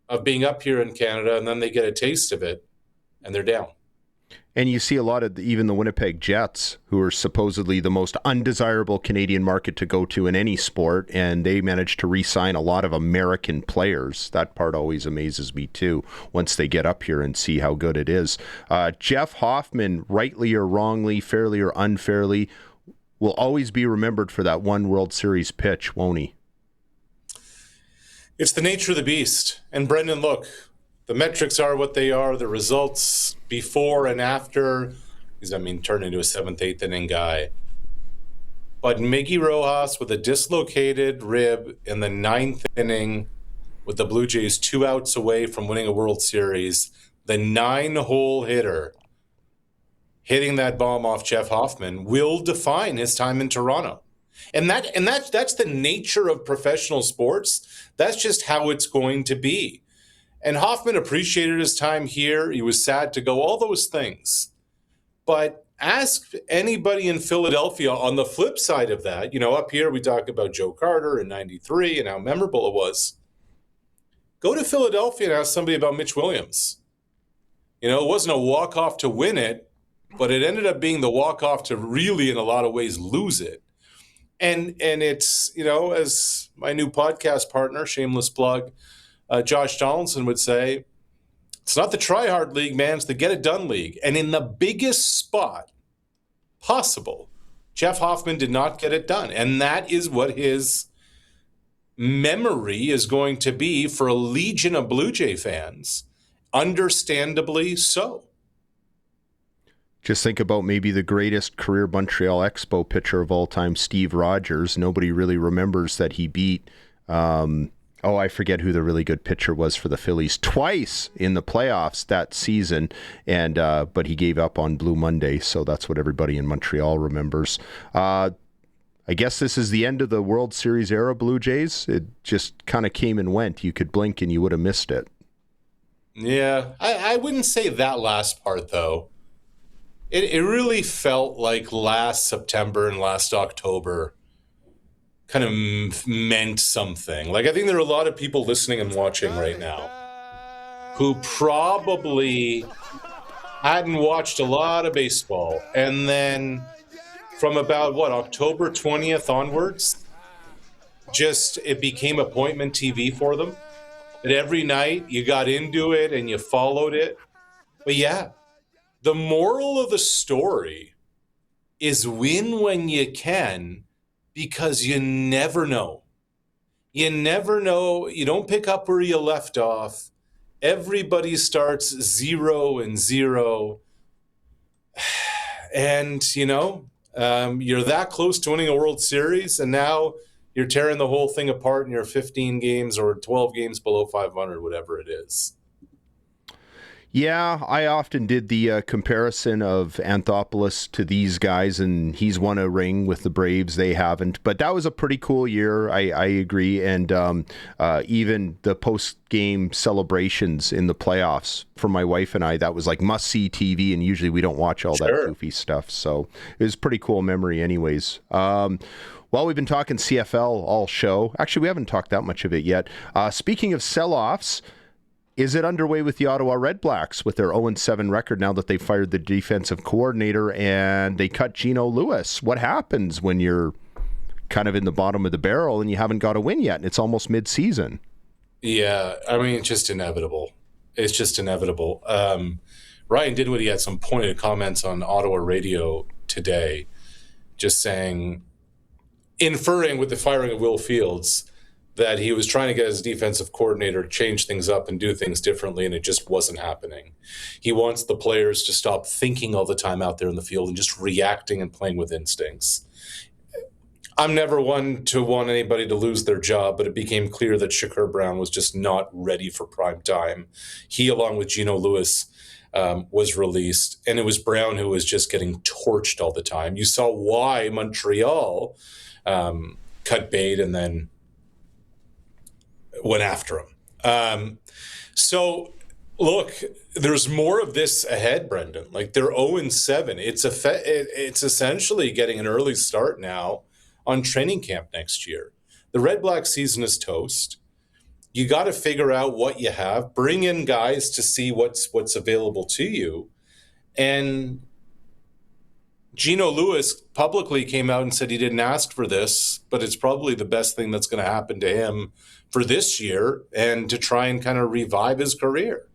of being up here in Canada, and then they get a taste of it, and they're down. And you see a lot of even the Winnipeg Jets, who are supposedly the most undesirable Canadian market to go to in any sport, and they managed to re-sign a lot of American players. That part always amazes me too, once they get up here and see how good it is. Jeff Hoffman, rightly or wrongly, fairly or unfairly, will always be remembered for that one World Series pitch, won't he? It's the nature of the beast. And Brendan, look, the metrics are what they are. The results before and after, turned into a 7th, 8th inning guy. But Miggy Rojas with a dislocated rib in the 9th inning with the Blue Jays 2 outs away from winning a World Series, the 9-hole hitter hitting that bomb off Jeff Hoffman will define his time in Toronto. And that's the nature of professional sports. That's just how it's going to be. And Hoffman appreciated his time here. He was sad to go, all those things. But ask anybody in Philadelphia on the flip side of that. Up here we talk about Joe Carter in 93 and how memorable it was. Go to Philadelphia and ask somebody about Mitch Williams. It wasn't a walk-off to win it, but it ended up being the walk-off to really, in a lot of ways, lose it. And it's, as my new podcast partner, shameless plug, Josh Donaldson would say, it's not the try-hard league, man, it's the get-it-done league. And in the biggest spot possible, Jeff Hoffman did not get it done. And that is what his memory is going to be for a legion of Blue Jay fans, understandably so. Just think about maybe the greatest career Montreal Expo pitcher of all time, Steve Rogers. Nobody really remembers that he beat, I forget who the really good pitcher was for the Phillies twice in the playoffs that season, and but he gave up on Blue Monday, so that's what everybody in Montreal remembers. I guess this is the end of the World Series era, Blue Jays. It just kind of came and went. You could blink and you would have missed it. Yeah, I wouldn't say that last part, though. It really felt like last September and last October kind of meant something. I think there are a lot of people listening and watching right now who probably hadn't watched a lot of baseball. And then from about, October 20th onwards, it became appointment TV for them. That every night you got into it and you followed it. But yeah. The moral of the story is win when you can, because you never know. You never know. You don't pick up where you left off. Everybody starts 0-0. And, you're that close to winning a World Series, and now you're tearing the whole thing apart and you're 15 games or 12 games below 500, whatever it is. Yeah, I often did the comparison of Anthopoulos to these guys, and he's won a ring with the Braves. They haven't. But that was a pretty cool year. I agree. And even the post-game celebrations in the playoffs for my wife and I, that was like must-see TV, and usually we don't watch all that goofy stuff. So it was a pretty cool memory anyways. Well, we've been talking CFL all show. Actually, we haven't talked that much of it yet. Speaking of sell-offs, is it underway with the Ottawa Red Blacks with their 0-7 record now that they fired the defensive coordinator and they cut Geno Lewis? What happens when you're kind of in the bottom of the barrel and you haven't got a win yet and it's almost mid-season? Yeah, it's just inevitable. It's just inevitable. Ryan Dinwiddie had some pointed comments on Ottawa radio today, just saying, inferring with the firing of Will Fields, that he was trying to get his defensive coordinator to change things up and do things differently, and it just wasn't happening. He wants the players to stop thinking all the time out there in the field and just reacting and playing with instincts. I'm never one to want anybody to lose their job, but it became clear that Shakur Brown was just not ready for prime time. He, along with Geno Lewis, was released, and it was Brown who was just getting torched all the time. You saw why Montreal cut bait and then went after him. So, look, there's more of this ahead, Brendan. Like, they're 0-7. It's essentially getting an early start now on training camp next year. The Red Black season is toast. You got to figure out what you have, bring in guys to see what's available to you. And Geno Lewis publicly came out and said he didn't ask for this, but it's probably the best thing that's going to happen to him for this year and to try and kind of revive his career.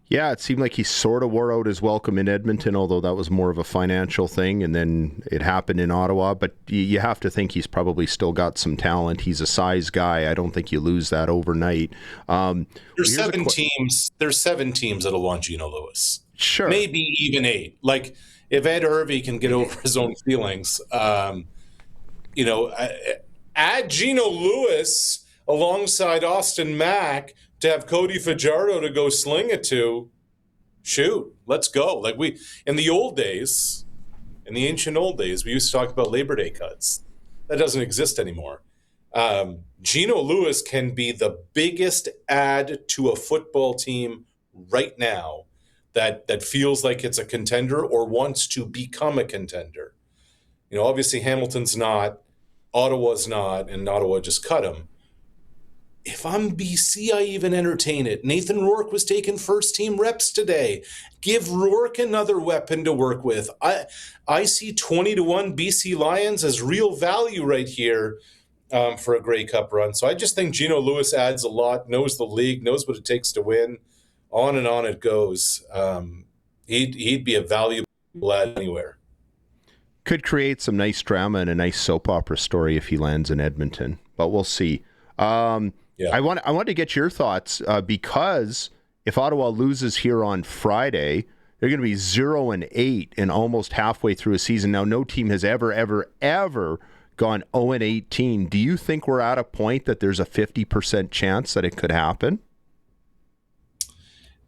Yeah, it seemed like he sort of wore out his welcome in Edmonton, although that was more of a financial thing, and then it happened in Ottawa. But you have to think he's probably still got some talent. He's a size guy. I don't think you lose that overnight. There's 7 teams. There's 7 teams that'll want Geno Lewis. Sure. Maybe even 8. Like, if Ed Hervey can get over his own feelings, add Geno Lewis alongside Austin Mack to have Cody Fajardo to go sling it to. Shoot, let's go. Like, in the old days, in the ancient old days, we used to talk about Labor Day cuts. That doesn't exist anymore. Geno Lewis can be the biggest add to a football team right now that feels like it's a contender or wants to become a contender. Obviously Hamilton's not, Ottawa's not, and Ottawa just cut him. If I'm BC, I even entertain it. Nathan Rourke was taking first-team reps today. Give Rourke another weapon to work with. I see 20-1 BC Lions as real value right here for a Grey Cup run. So I just think Geno Lewis adds a lot, knows the league, knows what it takes to win. On and on it goes. He'd be a valuable add anywhere. Could create some nice drama and a nice soap opera story if he lands in Edmonton, but we'll see. I want to get your thoughts because if Ottawa loses here on Friday, they're going to be 0-8 and almost halfway through a season. Now, no team has ever gone 0-18. Do you think we're at a point that there's a 50% chance that it could happen?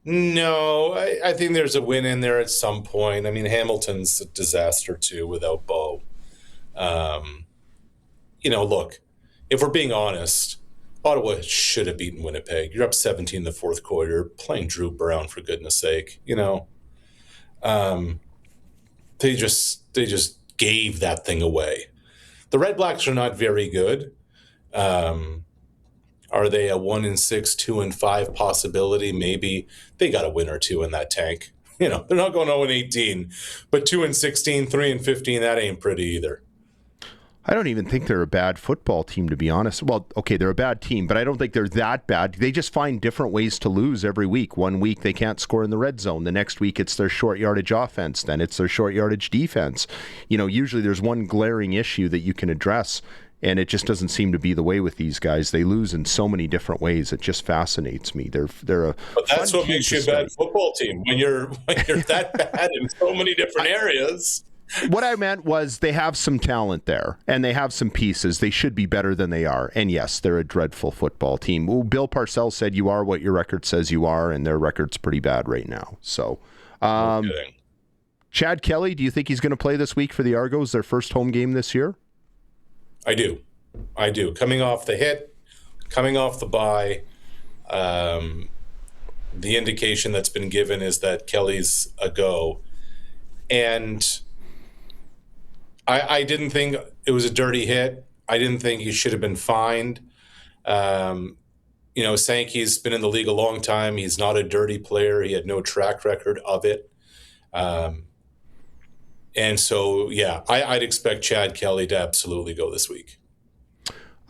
No, I think there's a win in there at some point. I mean, Hamilton's a disaster too without Bo. Look, if we're being honest, Ottawa should have beaten Winnipeg. You're up 17 in the fourth quarter. You're playing Drew Brown, for goodness sake. They just gave that thing away. The Red Blacks are not very good. Are they a 1-6, 2-5 possibility? Maybe. They got a win or two in that tank. They're not going 0-18, but 2-16, 3-15, that ain't pretty either. I don't even think they're a bad football team, to be honest. Well, okay, they're a bad team, but I don't think they're that bad. They just find different ways to lose every week. One week they can't score in the red zone. The next week it's their short yardage offense. Then it's their short yardage defense. Usually there's one glaring issue that you can address, and it just doesn't seem to be the way with these guys. They lose in so many different ways. It just fascinates me. They're a But that's what makes you a bad football team, when you're that bad in so many different areas. What I meant was they have some talent there, and they have some pieces. They should be better than they are. And yes, they're a dreadful football team. Well, Bill Parcells said you are what your record says you are, and their record's pretty bad right now. So, Chad Kelly, do you think he's going to play this week for the Argos, their first home game this year? I do. Coming off the hit, coming off the bye, the indication that's been given is that Kelly's a go. And I didn't think it was a dirty hit. I didn't think he should have been fined. Sankey's been in the league a long time. He's not a dirty player. He had no track record of it. And so, I'd expect Chad Kelly to absolutely go this week.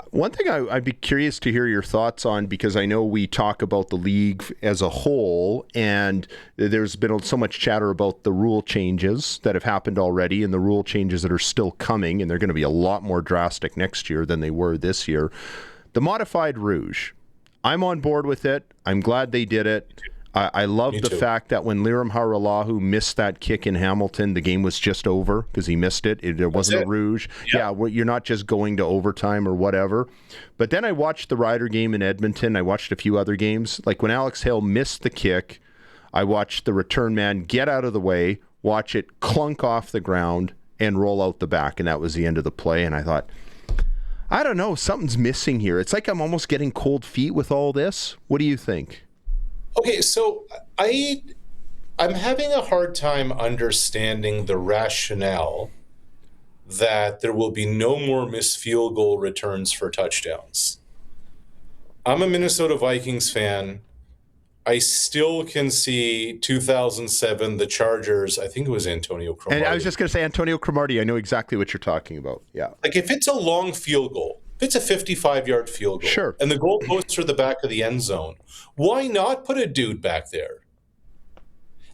One thing I'd be curious to hear your thoughts on, because I know we talk about the league as a whole, and there's been so much chatter about the rule changes that have happened already and the rule changes that are still coming, and they're going to be a lot more drastic next year than they were this year. The modified rouge, I'm on board with it. I'm glad they did it. I love the fact that when Liram Haralahu missed that kick in Hamilton, the game was just over because he missed it. There wasn't a rouge. Yeah, you're not just going to overtime or whatever. But then I watched the Rider game in Edmonton. I watched a few other games. Like when Alex Hale missed the kick, I watched the return man get out of the way, watch it clunk off the ground, and roll out the back. And that was the end of the play. And I thought, I don't know, something's missing here. It's like I'm almost getting cold feet with all this. What do you think? Okay, so I'm having a hard time understanding the rationale that there will be no more missed field goal returns for touchdowns. I'm a Minnesota Vikings fan. I still can see 2007, the Chargers, I think it was Antonio Cromartie. And I was just going to say Antonio Cromartie. I know exactly what you're talking about. Yeah. Like if it's a long field goal, if it's a 55-yard field goal, sure, and the goalposts are the back of the end zone, why not put a dude back there?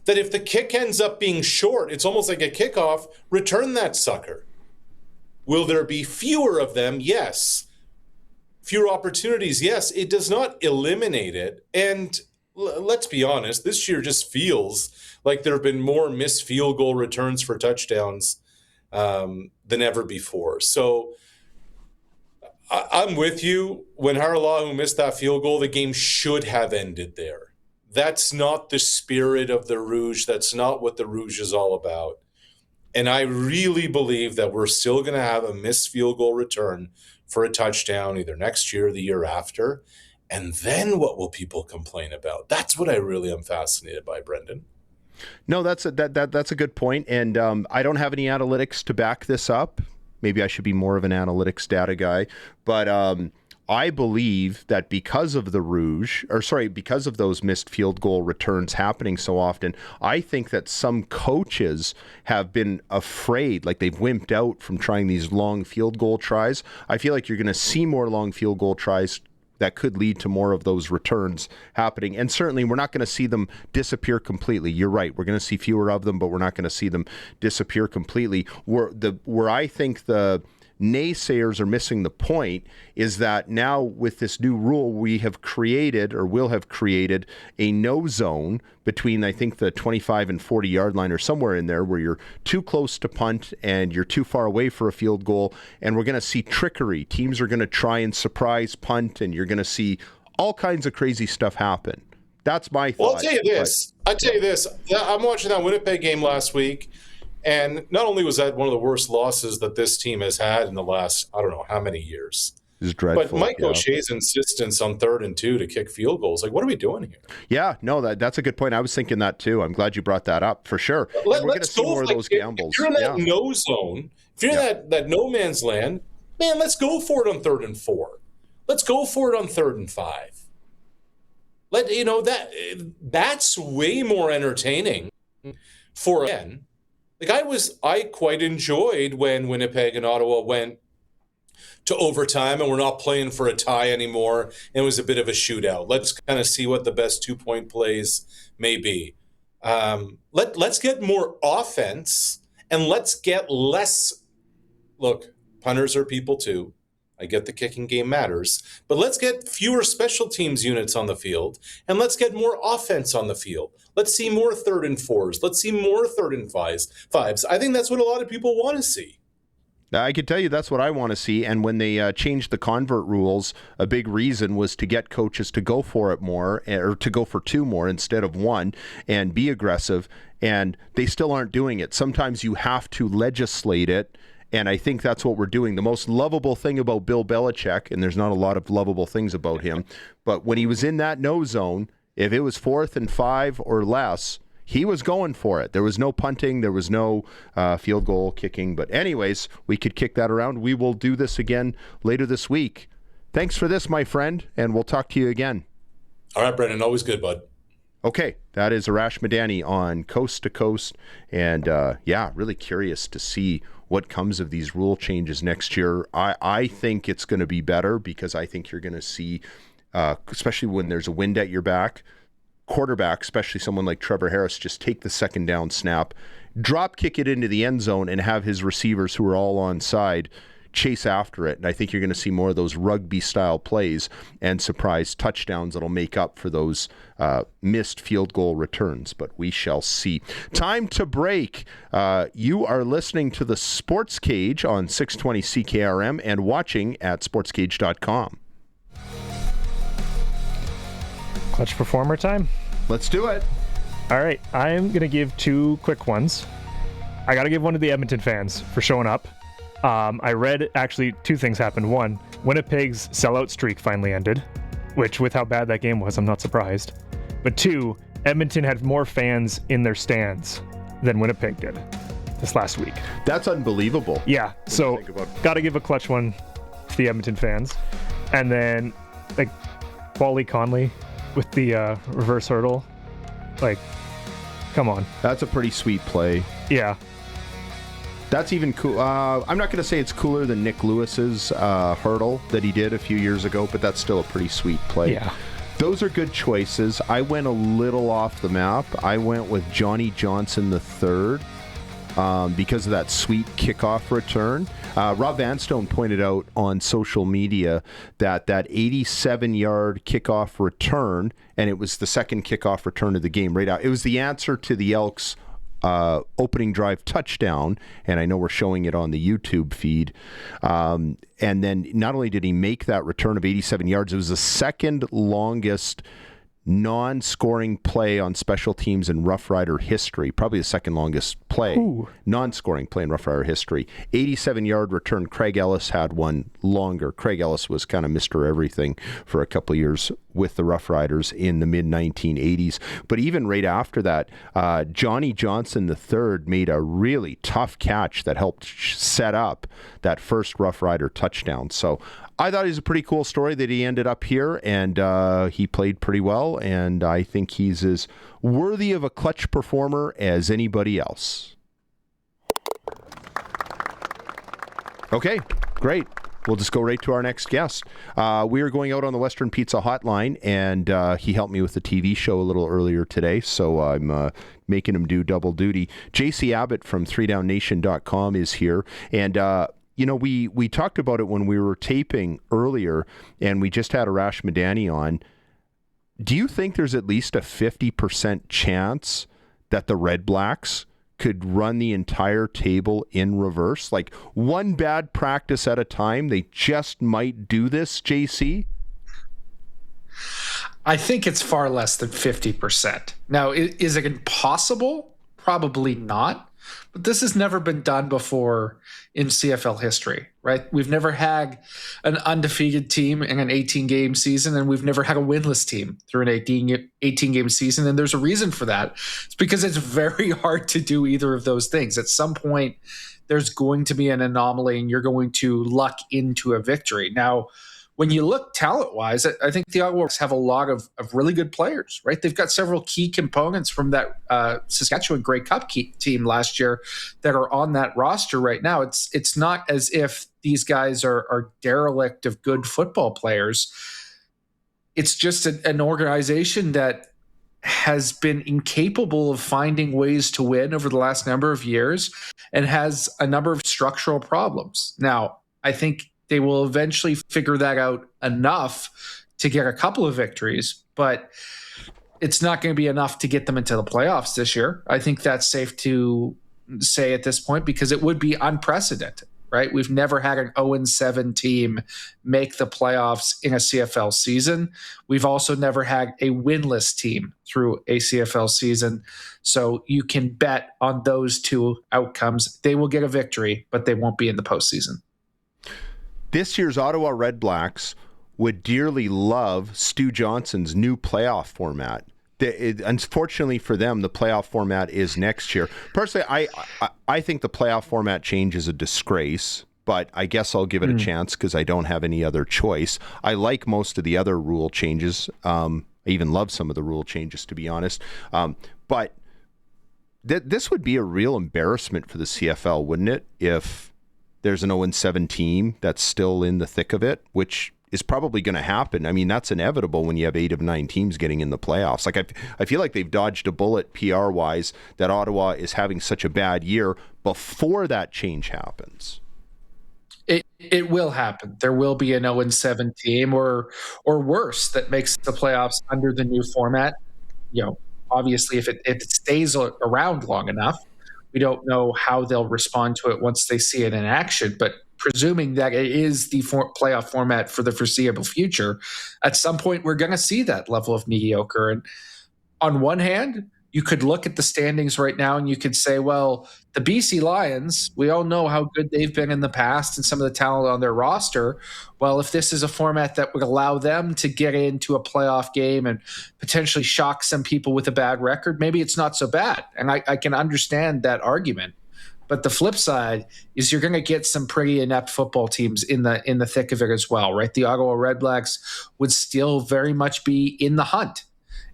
That if the kick ends up being short, it's almost like a kickoff, return that sucker. Will there be fewer of them? Yes. Fewer opportunities? Yes. It does not eliminate it. And let's be honest, this year just feels like there have been more missed field goal returns for touchdowns than ever before. So I'm with you. When Haralahu missed that field goal, the game should have ended there. That's not the spirit of the Rouge. That's not what the Rouge is all about. And I really believe that we're still going to have a missed field goal return for a touchdown either next year or the year after. And then what will people complain about? That's what I really am fascinated by, Brendan. No, that's a good point. And I don't have any analytics to back this up. Maybe I should be more of an analytics data guy. But I believe that because of because of those missed field goal returns happening so often, I think that some coaches have been afraid, like they've wimped out from trying these long field goal tries. I feel like you're going to see more long field goal tries that could lead to more of those returns happening. And certainly we're not going to see them disappear completely. You're right. We're going to see fewer of them, but we're not going to see them disappear completely. Where I think the naysayers are missing the point is that now with this new rule, we have created or will have created a no zone between, I think, the 25 and 40 yard line or somewhere in there where you're too close to punt and you're too far away for a field goal. And we're going to see trickery. Teams are going to try and surprise punt, and you're going to see all kinds of crazy stuff happen. That's my thought. Well, I'll tell you this. I'm watching that Winnipeg game last week. And not only was that one of the worst losses that this team has had in the last, I don't know how many years. It's dreadful. But Mike O'Shea's insistence on 3rd and 2 to kick field goals, like, what are we doing here? Yeah, no, that's a good point. I was thinking that too. I'm glad you brought that up for sure. We're going to see more of those gambles. If you're in that no zone, if you're in that no man's land, man, let's go for it on 3rd and 4. Let's go for it on 3rd and 5. That's way more entertaining for again. Like I quite enjoyed when Winnipeg and Ottawa went to overtime and we're not playing for a tie anymore. And it was a bit of a shootout. Let's kind of see what the best 2-point plays may be. Let's get more offense and let's get less. Look, punters are people too. I get the kicking game matters, but let's get fewer special teams units on the field and let's get more offense on the field. Let's see more 3rd and 4s. Let's see more 3rd and 5s. I think that's what a lot of people want to see. I can tell you that's what I want to see. And when they changed the convert rules, a big reason was to get coaches to go for it more, or to go for 2 more instead of 1 and be aggressive. And they still aren't doing it. Sometimes you have to legislate it. And I think that's what we're doing. The most lovable thing about Bill Belichick, and there's not a lot of lovable things about him, but when he was in that no zone, if it was 4th and 5 or less, he was going for it. There was no punting. There was no field goal kicking. But anyways, we could kick that around. We will do this again later this week. Thanks for this, my friend, and we'll talk to you again. All right, Brendan. Always good, bud. Okay, that is Arash Madani on Coast to Coast. And really curious to see what comes of these rule changes next year. I think it's going to be better because I think you're going to see, especially when there's a wind at your back, quarterback, especially someone like Trevor Harris, just take the second down snap, drop kick it into the end zone, and have his receivers who are all on side chase after it. And I think you're going to see more of those rugby-style plays and surprise touchdowns that'll make up for those missed field goal returns. But we shall see. Time to break. You are listening to the Sports Cage on 620 CKRM and watching at sportscage.com. Clutch performer time. Let's do it. All right, I'm going to give two quick ones. I got to give one to the Edmonton fans for showing up. I read actually two things happened. One, Winnipeg's sellout streak finally ended, which with how bad that game was, I'm not surprised. But two, Edmonton had more fans in their stands than Winnipeg did this last week. That's unbelievable. Yeah, so got to give a clutch one to the Edmonton fans. And then, like, Wally Conley with the reverse hurdle. Like, come on. That's a pretty sweet play. Yeah. That's even cool. I'm not going to say it's cooler than Nick Lewis's hurdle that he did a few years ago, but that's still a pretty sweet play. Yeah. Those are good choices. I went a little off the map. I went with Johnny Johnson III because of that sweet kickoff return. Rob Vanstone pointed out on social media that 87-yard kickoff return, and it was the second kickoff return of the game right out. It was the answer to the Elks' opening drive touchdown, and I know we're showing it on the YouTube feed. And then not only did he make that return of 87 yards, it was the second longest non-scoring play on special teams in Rough Rider history, probably the second longest play, non-scoring play in Rough Rider history. 87-yard return. Craig Ellis had one longer. Craig Ellis was kind of Mr. Everything for a couple of years with the Rough Riders in the mid-1980s. But even right after that, Johnny Johnson III made a really tough catch that helped set up that first Rough Rider touchdown. So I thought it was a pretty cool story that he ended up here, and he played pretty well, and I think he's as worthy of a clutch performer as anybody else. Okay, great. We'll just go right to our next guest. We are going out on the Western Pizza Hotline, and he helped me with the TV show a little earlier today, so I'm making him do double duty. JC Abbott from 3downnation.com is here, and you know, we talked about it when we were taping earlier, and we just had Arash Madani on. Do you think there's at least a 50% chance that the Red Blacks could run the entire table in reverse? Like, one bad practice at a time, they just might do this, JC? I think it's far less than 50%. Now, is it impossible? Probably not. But this has never been done before in CFL history, right? We've never had an undefeated team in an 18-game season, and we've never had a winless team through an 18-game season, and there's a reason for that. It's because it's very hard to do either of those things. At some point, there's going to be an anomaly, and you're going to luck into a victory. Now, when you look talent-wise, I think the Ottawa have a lot of really good players, right? They've got several key components from that Saskatchewan Grey Cup team last year that are on that roster right now. It's not as if these guys are derelict of good football players. It's just an organization that has been incapable of finding ways to win over the last number of years and has a number of structural problems. Now, I think they will eventually figure that out enough to get a couple of victories, but it's not going to be enough to get them into the playoffs this year. I think that's safe to say at this point because it would be unprecedented, right? We've never had an 0-7 team make the playoffs in a CFL season. We've also never had a winless team through a CFL season. So you can bet on those two outcomes. They will get a victory, but they won't be in the postseason. This year's Ottawa Red Blacks would dearly love Stu Johnson's new playoff format. Unfortunately for them, the playoff format is next year. Personally, I think the playoff format change is a disgrace, but I guess I'll give it a chance because I don't have any other choice. I like most of the other rule changes. I even love some of the rule changes, to be honest. But this would be a real embarrassment for the CFL, wouldn't it? If there's an 0-7 team that's still in the thick of it, which is probably going to happen. I mean, that's inevitable when you have 8 of 9 teams getting in the playoffs. Like I feel like they've dodged a bullet PR-wise that Ottawa is having such a bad year before that change happens. It will happen. There will be an 0-7 team or worse that makes the playoffs under the new format. Obviously, if it stays around long enough, we don't know how they'll respond to it once they see it in action. But presuming that it is the playoff format for the foreseeable future, at some point we're going to see that level of mediocre. And on one hand, you could look at the standings right now and you could say, well, the BC Lions, we all know how good they've been in the past and some of the talent on their roster. Well, if this is a format that would allow them to get into a playoff game and potentially shock some people with a bad record, maybe it's not so bad. And I can understand that argument. But the flip side is you're going to get some pretty inept football teams in the thick of it as well, right? The Ottawa Redblacks would still very much be in the hunt.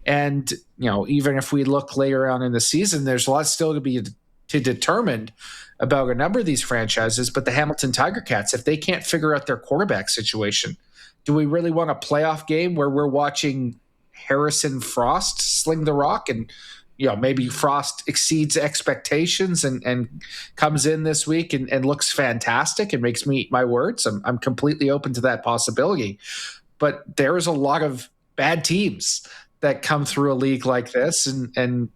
And, even if we look later on in the season, there's a lot still to be determined about a number of these franchises. But the Hamilton Tiger Cats, if they can't figure out their quarterback situation, do we really want a playoff game where we're watching Harrison Frost sling the rock and, maybe Frost exceeds expectations and comes in this week and looks fantastic and makes me eat my words? I'm completely open to that possibility. But there is a lot of bad teams that come through a league like this and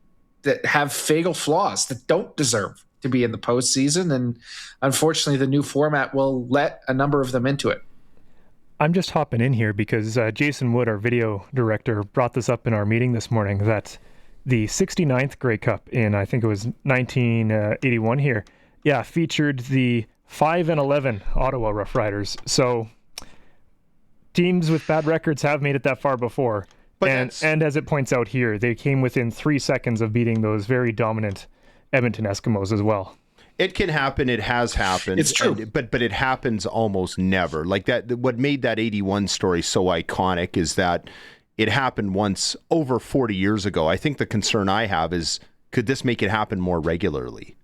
that have fatal flaws that don't deserve to be in the postseason. And unfortunately, the new format will let a number of them into it. I'm just hopping in here because Jason Wood, our video director, brought this up in our meeting this morning that the 69th Grey Cup in, I think it was 1981 here, featured the 5-11 Ottawa Rough Riders. So teams with bad records have made it that far before. And as it points out here, they came within 3 seconds of beating those very dominant Edmonton Eskimos as well. It can happen. It has happened. It's true. But it happens almost never. Like that. What made that 81 story so iconic is that it happened once over 40 years ago. I think the concern I have is, could this make it happen more regularly?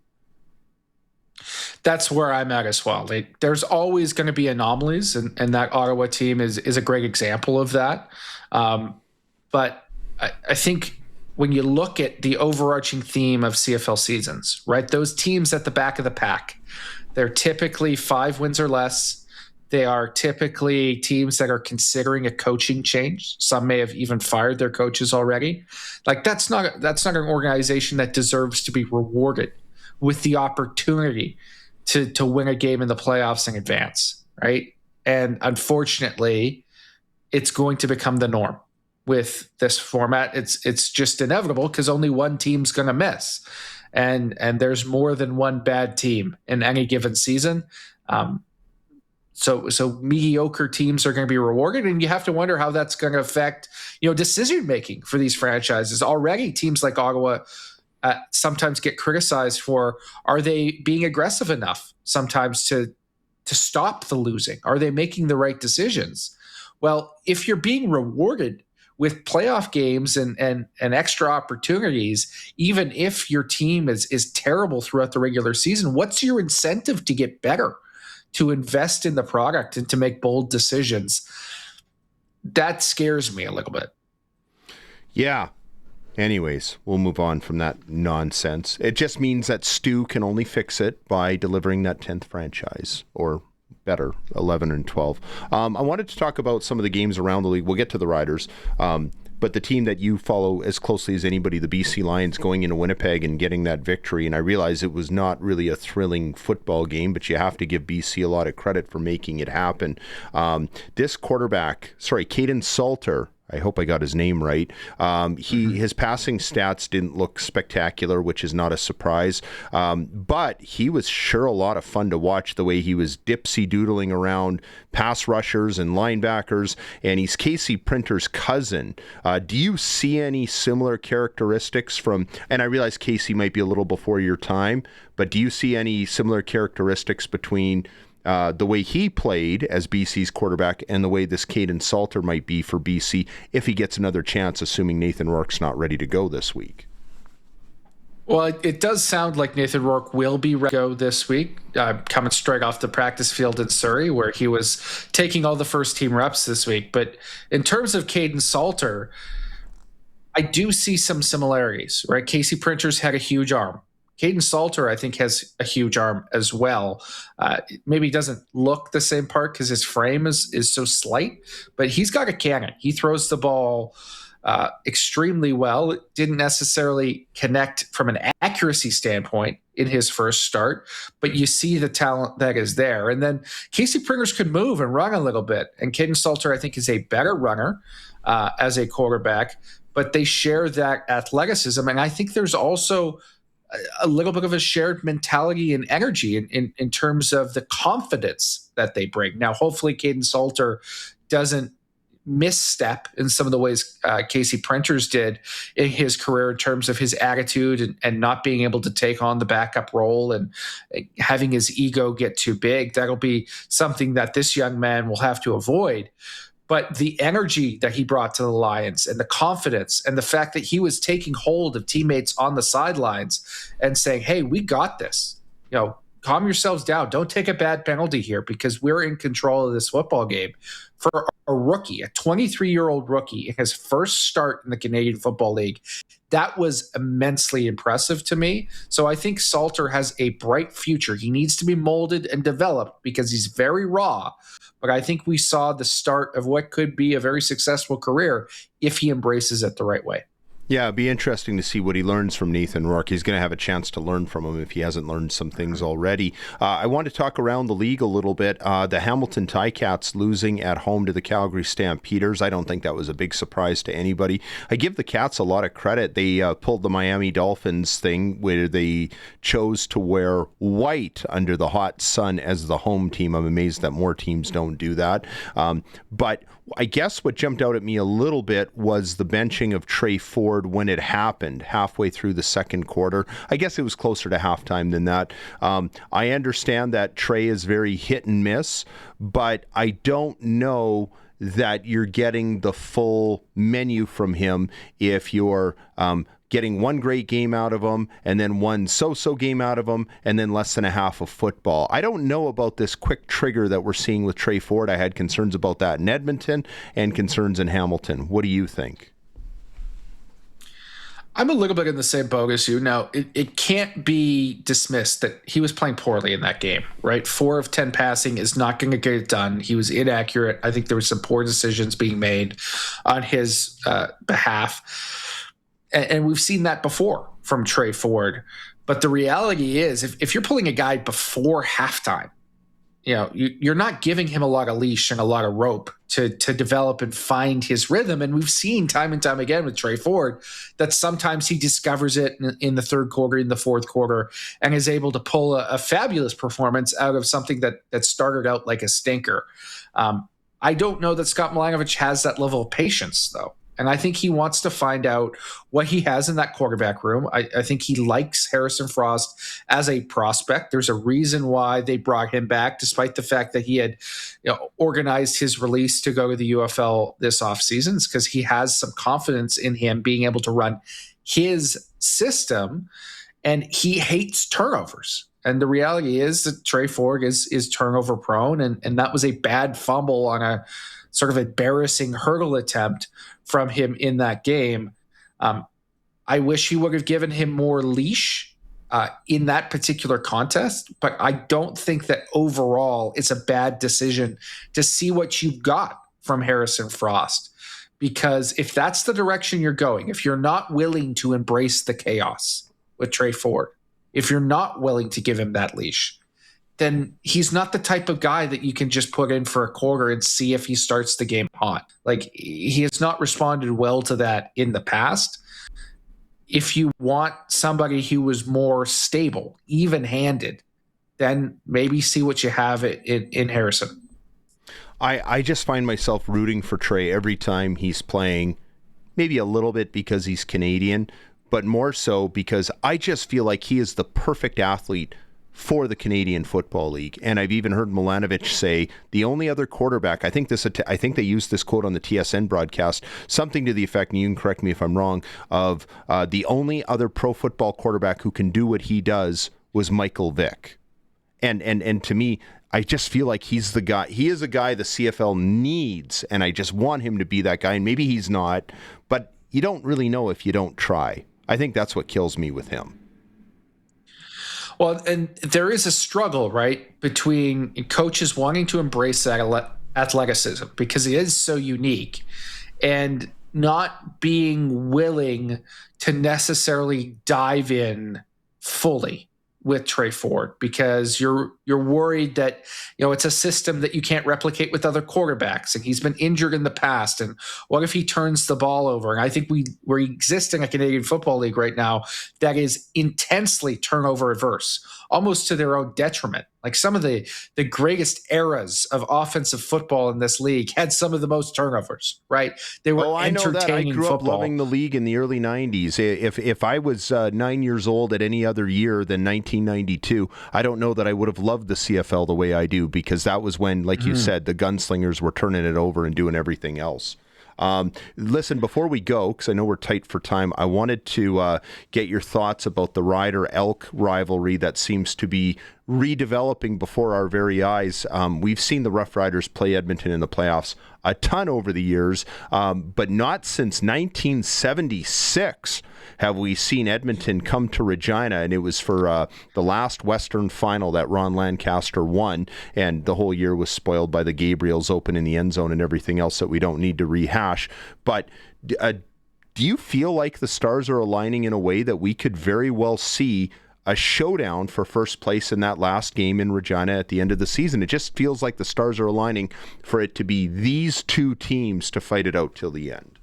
That's where I'm at as well. There's always going to be anomalies, and that Ottawa team is a great example of that. But I think when you look at the overarching theme of CFL seasons, right, those teams at the back of the pack, they're typically 5 wins or less. They are typically teams that are considering a coaching change. Some may have even fired their coaches already. Like that's not an organization that deserves to be rewarded with the opportunity to win a game in the playoffs in advance, right? And unfortunately, it's going to become the norm. With this format, it's just inevitable because only one team's going to miss, and there's more than one bad team in any given season. So mediocre teams are going to be rewarded, and you have to wonder how that's going to affect decision making for these franchises. Already, teams like Ottawa sometimes get criticized for, are they being aggressive enough sometimes to stop the losing? Are they making the right decisions? Well, if you're being rewarded with playoff games and extra opportunities, even if your team is terrible throughout the regular season, what's your incentive to get better, to invest in the product and to make bold decisions? That scares me a little bit. Yeah. Anyways, we'll move on from that nonsense. It just means that Stu can only fix it by delivering that 10th franchise, or better, 11 and 12. I wanted to talk about some of the games around the league. We'll get to the Riders, but the team that you follow as closely as anybody, the BC Lions, going into Winnipeg and getting that victory. And I realize it was not really a thrilling football game, but you have to give BC a lot of credit for making it happen. This quarterback, Caden Salter, I hope I got his name right. His passing stats didn't look spectacular, which is not a surprise. But he was sure a lot of fun to watch, the way he was dipsy-doodling around pass rushers and linebackers. And he's Casey Printer's cousin. Do you see any similar characteristics from, and I realize Casey might be a little before your time, but do you see any similar characteristics between the way he played as BC's quarterback and the way this Caden Salter might be for BC if he gets another chance, assuming Nathan Rourke's not ready to go this week? Well, it does sound like Nathan Rourke will be ready to go this week, coming straight off the practice field in Surrey, where he was taking all the first-team reps this week. But in terms of Caden Salter, I do see some similarities, right? Casey Printers had a huge arm. Caden Salter, I think, has a huge arm as well. Maybe he doesn't look the same part because his frame is so slight, but he's got a cannon. He throws the ball extremely well. It didn't necessarily connect from an accuracy standpoint in his first start, but you see the talent that is there. And then Casey Printers could move and run a little bit. And Caden Salter, I think, is a better runner as a quarterback, but they share that athleticism. And I think there's also a little bit of a shared mentality and energy in terms of the confidence that they bring. Now, hopefully Caden Salter doesn't misstep in some of the ways Casey Printers did in his career in terms of his attitude and not being able to take on the backup role and having his ego get too big. That'll be something that this young man will have to avoid. But the energy that he brought to the Lions and the confidence and the fact that he was taking hold of teammates on the sidelines and saying, hey, we got this. Calm yourselves down. Don't take a bad penalty here because we're in control of this football game. For a rookie, a 23-year-old rookie in his first start in the Canadian Football League, that was immensely impressive to me. So I think Salter has a bright future. He needs to be molded and developed because he's very raw. But I think we saw the start of what could be a very successful career if he embraces it the right way. Yeah, it'd be interesting to see what he learns from Nathan Rourke. He's going to have a chance to learn from him if he hasn't learned some things already. I want to talk around the league a little bit. The Hamilton Ticats losing at home to the Calgary Stampeders. I don't think that was a big surprise to anybody. I give the Cats a lot of credit. They pulled the Miami Dolphins thing where they chose to wear white under the hot sun as the home team. I'm amazed that more teams don't do that. But I guess what jumped out at me a little bit was the benching of Trey Ford when it happened halfway through the second quarter. I guess it was closer to halftime than that. I understand that Trey is very hit and miss, but I don't know that you're getting the full menu from him if you're getting one great game out of him and then one so-so game out of him and then less than a half of football. I don't know about this quick trigger that we're seeing with Trey Ford. I had concerns about that in Edmonton and concerns in Hamilton. What do you think? I'm a little bit in the same boat as you. Now, it can't be dismissed that he was playing poorly in that game, right? 4 of 10 passing is not going to get it done. He was inaccurate. I think there were some poor decisions being made on his behalf. And we've seen that before from Trey Ford. But the reality is, if you're pulling a guy before halftime, you're not giving him a lot of leash and a lot of rope to develop and find his rhythm. And we've seen time and time again with Trey Ford that sometimes he discovers it in the third quarter, in the fourth quarter, and is able to pull a fabulous performance out of something that started out like a stinker. I don't know that Scott Milanovich has that level of patience, though. And I think he wants to find out what he has in that quarterback room. I think he likes Harrison Frost as a prospect. There's a reason why they brought him back, despite the fact that he had organized his release to go to the UFL this offseason. It's because he has some confidence in him being able to run his system, and he hates turnovers. And the reality is that Trey Ford is turnover prone, and that was a bad fumble on a sort of embarrassing hurdle attempt from him in that game. I wish he would have given him more leash in that particular contest, but I don't think that overall it's a bad decision to see what you got from Harrison Frost. Because if that's the direction you're going, if you're not willing to embrace the chaos with Trey Ford, if you're not willing to give him that leash, then he's not the type of guy that you can just put in for a quarter and see if he starts the game hot. Like, he has not responded well to that in the past. If you want somebody who was more stable, even-handed, then maybe see what you have in Harrison. I just find myself rooting for Trey every time he's playing, maybe a little bit because he's Canadian, but more so because I just feel like he is the perfect athlete for the Canadian Football League. And I've even heard Milanovic say the only other quarterback, I think they used this quote on the TSN broadcast, something to the effect, and you can correct me if I'm wrong, of the only other pro football quarterback who can do what he does was Michael Vick. And to me, I just feel like he's the guy. He is a guy the CFL needs, and I just want him to be that guy. And maybe he's not, but you don't really know if you don't try. I think that's what kills me with him. Well, and there is a struggle, right, between coaches wanting to embrace that athleticism because he is so unique and not being willing to necessarily dive in fully with Trey Ford because you're worried that, it's a system that you can't replicate with other quarterbacks, and he's been injured in the past, and what if he turns the ball over? And I think we're existing a Canadian Football League right now that is intensely turnover adverse, almost to their own detriment. Like some of the greatest eras of offensive football in this league had some of the most turnovers, right? They were I know that. I grew up football. loving the league in the early 90s. If I was 9 years old at any other year than 1992, I don't know that I would have loved the CFL the way I do, because that was when, like you said, the gunslingers were turning it over and doing everything else. Listen, before we go, because I know we're tight for time, I wanted to get your thoughts about the Rider Elk rivalry that seems to be redeveloping before our very eyes. We've seen the Rough Riders play Edmonton in the playoffs a ton over the years, but not since 1976 have we seen Edmonton come to Regina, and it was for the last Western final that Ron Lancaster won, and the whole year was spoiled by the Gabriels open in the end zone and everything else that we don't need to rehash. But do you feel like the stars are aligning in a way that we could very well see a showdown for first place in that last game in Regina at the end of the season? It just feels like the stars are aligning for it to be these two teams to fight it out till the end.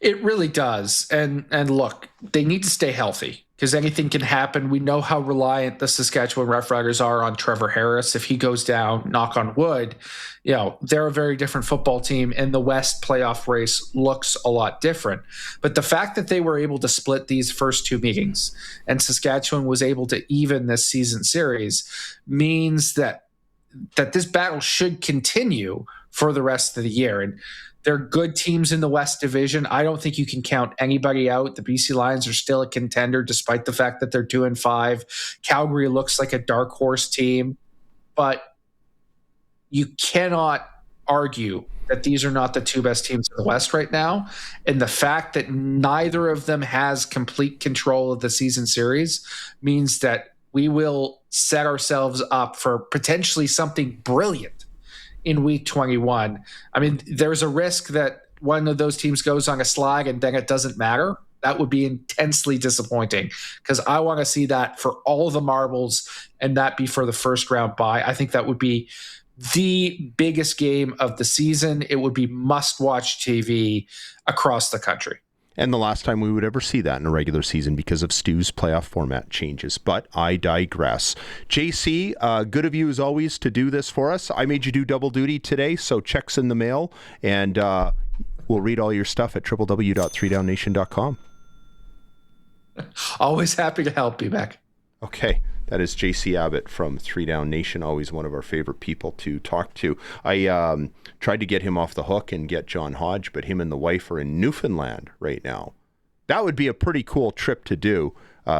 It really does. And look, they need to stay healthy because anything can happen. We know how reliant the Saskatchewan Roughriders are on Trevor Harris. If he goes down, knock on wood, they're a very different football team, and the West playoff race looks a lot different. But the fact that they were able to split these first two meetings and Saskatchewan was able to even this season series means that this battle should continue for the rest of the year. And they're good teams in the West Division. I don't think you can count anybody out. The BC Lions are still a contender despite the fact that they're 2-5. Calgary looks like a dark horse team, but you cannot argue that these are not the two best teams in the West right now. And the fact that neither of them has complete control of the season series means that we will set ourselves up for potentially something brilliant in week 21. I mean, there's a risk that one of those teams goes on a slide and then it doesn't matter. That would be intensely disappointing because I want to see that for all the marbles and that be for the first round bye. I think that would be the biggest game of the season. It would be must-watch TV across the country. And the last time we would ever see that in a regular season because of Stu's playoff format changes. But I digress. JC, good of you as always to do this for us. I made you do double duty today, so checks in the mail. And we'll read all your stuff at www.3downnation.com. Always happy to help you, Beck. Okay. That is JC Abbott from 3 Down Nation, always one of our favorite people to talk to. I tried to get him off the hook and get John Hodge, but him and the wife are in Newfoundland right now. That would be a pretty cool trip to do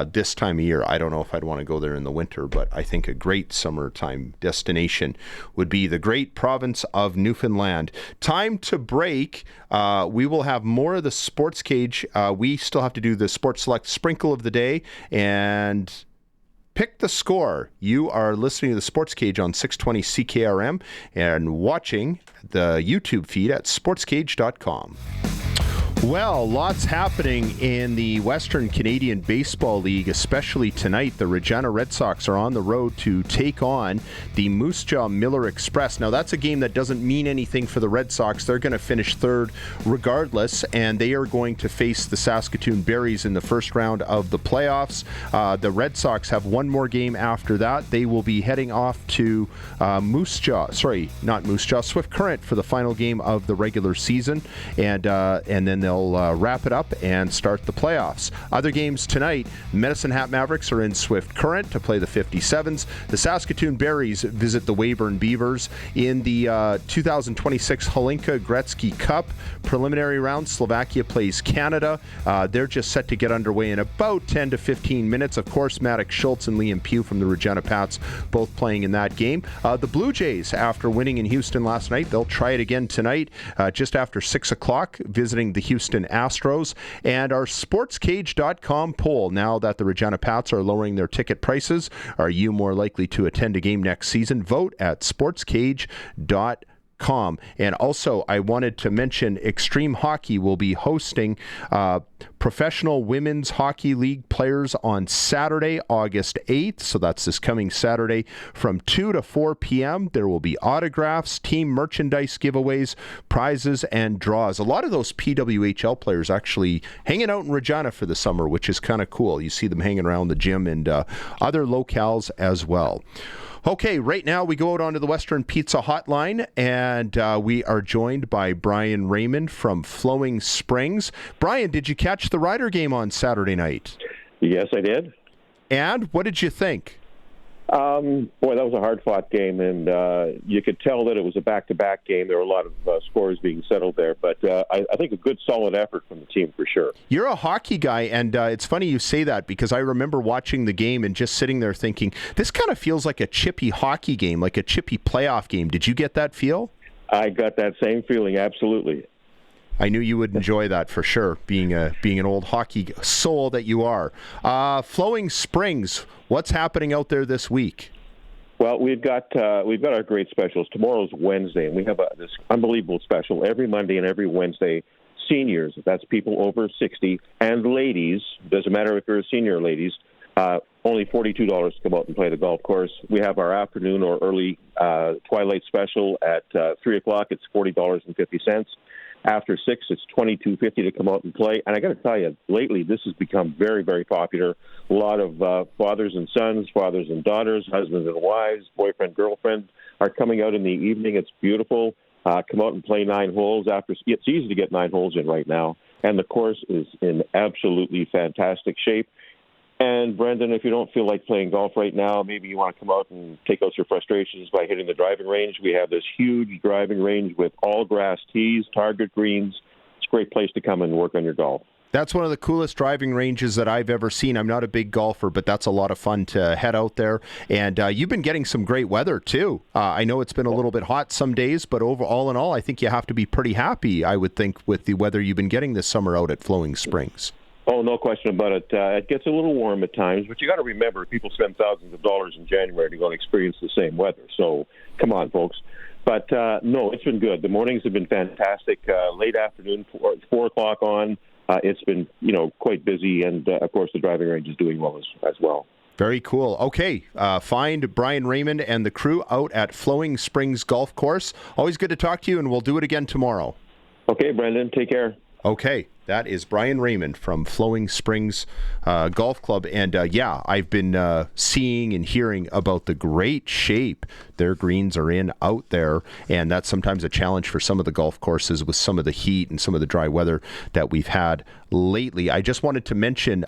this time of year. I don't know if I'd want to go there in the winter, but I think a great summertime destination would be the great province of Newfoundland. Time to break. We will have more of the Sports Cage. We still have to do the Sports Select Sprinkle of the Day and pick the score. You are listening to the Sports Cage on 620 CKRM and watching the YouTube feed at sportscage.com. Well, lots happening in the Western Canadian Baseball League, especially tonight. The Regina Red Sox are on the road to take on the Moose Jaw Miller Express. Now, that's a game that doesn't mean anything for the Red Sox. They're going to finish third regardless, and they are going to face the Saskatoon Berries in the first round of the playoffs. The Red Sox have one more game after that. They will be heading off to Swift Current for the final game of the regular season, and then they'll they'll wrap it up and start the playoffs. Other games tonight, Medicine Hat Mavericks are in Swift Current to play the 57s. The Saskatoon Berries visit the Weyburn Beavers in the 2026 Holinka Gretzky Cup preliminary round. Slovakia plays Canada. They're just set to get underway in about 10 to 15 minutes. Of course, Maddox Schultz and Liam Pugh from the Regina Pats both playing in that game. The Blue Jays, after winning in Houston last night, they'll try it again tonight just after 6 o'clock, visiting the Houston Astros. And our SportsCage.com poll, now that the Regina Pats are lowering their ticket prices, are you more likely to attend a game next season? Vote at SportsCage.com. And also, I wanted to mention Extreme Hockey will be hosting Professional Women's Hockey League players on Saturday, August 8th. So that's this coming Saturday from 2 to 4 p.m. There will be autographs, team merchandise giveaways, prizes, and draws. A lot of those PWHL players actually hanging out in Regina for the summer, which is kind of cool. You see them hanging around the gym and other locales as well. Okay, right now we go out onto the Western Pizza Hotline, and we are joined by Brian Raymond from Flowing Springs. Brian, did you catch the Rider game on Saturday night? Yes, I did. And what did you think? Boy, that was a hard-fought game, and you could tell that it was a back-to-back game. There were a lot of scores being settled there, but I think a good, solid effort from the team for sure. You're a hockey guy, and it's funny you say that because I remember watching the game and just sitting there thinking, this kind of feels like a chippy hockey game, like a chippy playoff game. Did you get that feel? I got that same feeling, absolutely. I knew you would enjoy that for sure, being an old hockey soul that you are. Flowing Springs, what's happening out there this week? Well, we've got our great specials. Tomorrow's Wednesday, and we have this unbelievable special every Monday and every Wednesday. Seniors, that's people over 60, and ladies, doesn't matter if you're a senior or ladies, only $42 to come out and play the golf course. We have our afternoon or early twilight special at 3 o'clock. It's $40.50. After 6, it's $22.50 to come out and play. And I got to tell you, lately this has become very, very popular. A lot of fathers and sons, fathers and daughters, husbands and wives, boyfriend, girlfriend are coming out in the evening. It's beautiful. Come out and play 9 holes. It's easy to get 9 holes in right now. And the course is in absolutely fantastic shape. And, Brendan, if you don't feel like playing golf right now, maybe you want to come out and take out your frustrations by hitting the driving range. We have this huge driving range with all-grass tees, target greens. It's a great place to come and work on your golf. That's one of the coolest driving ranges that I've ever seen. I'm not a big golfer, but that's a lot of fun to head out there. And you've been getting some great weather, too. I know it's been a little bit hot some days, but all in all, I think you have to be pretty happy, I would think, with the weather you've been getting this summer out at Flowing Springs. Oh, no question about it. It gets a little warm at times, but you got to remember, people spend thousands of dollars in January to go and experience the same weather. So, come on, folks. But no, it's been good. The mornings have been fantastic. Late afternoon, 4 o'clock on. It's been, quite busy, and of course, the driving range is doing well as well. Very cool. Okay, find Brian Raymond and the crew out at Flowing Springs Golf Course. Always good to talk to you, and we'll do it again tomorrow. Okay, Brendan, take care. Okay, that is Brian Raymond from Flowing Springs Golf Club. And I've been seeing and hearing about the great shape their greens are in out there. And that's sometimes a challenge for some of the golf courses with some of the heat and some of the dry weather that we've had lately. I just wanted to mention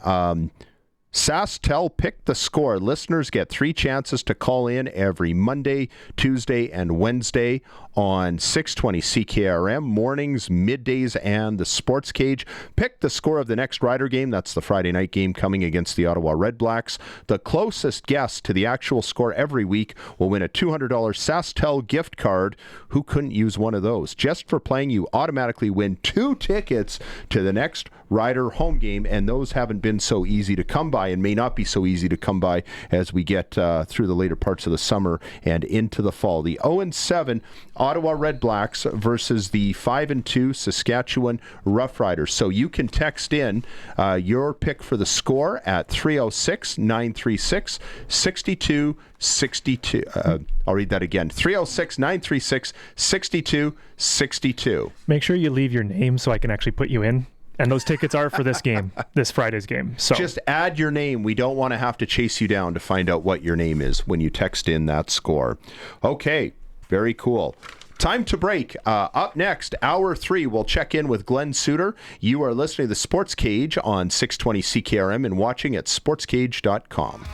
SaskTel Pick the Score. Listeners get 3 chances to call in every Monday, Tuesday, and Wednesday on 620 CKRM, mornings, middays, and the Sports Cage. Pick the score of the next Rider game. That's the Friday night game coming against the Ottawa Red Blacks. The closest guess to the actual score every week will win a $200 SaskTel gift card. Who couldn't use one of those? Just for playing, you automatically win 2 tickets to the next Rider home game, and those haven't been so easy to come by and may not be so easy to come by as we get through the later parts of the summer and into the fall. The 0-7 Ottawa Red Blacks versus the 5-2 Saskatchewan Roughriders. So you can text in your pick for the score at 306-936-6262. I'll read that again. 306-936-6262. Make sure you leave your name so I can actually put you in. And those tickets are for this game, this Friday's game. So just add your name. We don't want to have to chase you down to find out what your name is when you text in that score. Okay, very cool. Time to break. Up next, Hour 3, we'll check in with Glen Suitor. You are listening to the Sports Cage on 620 CKRM and watching at sportscage.com.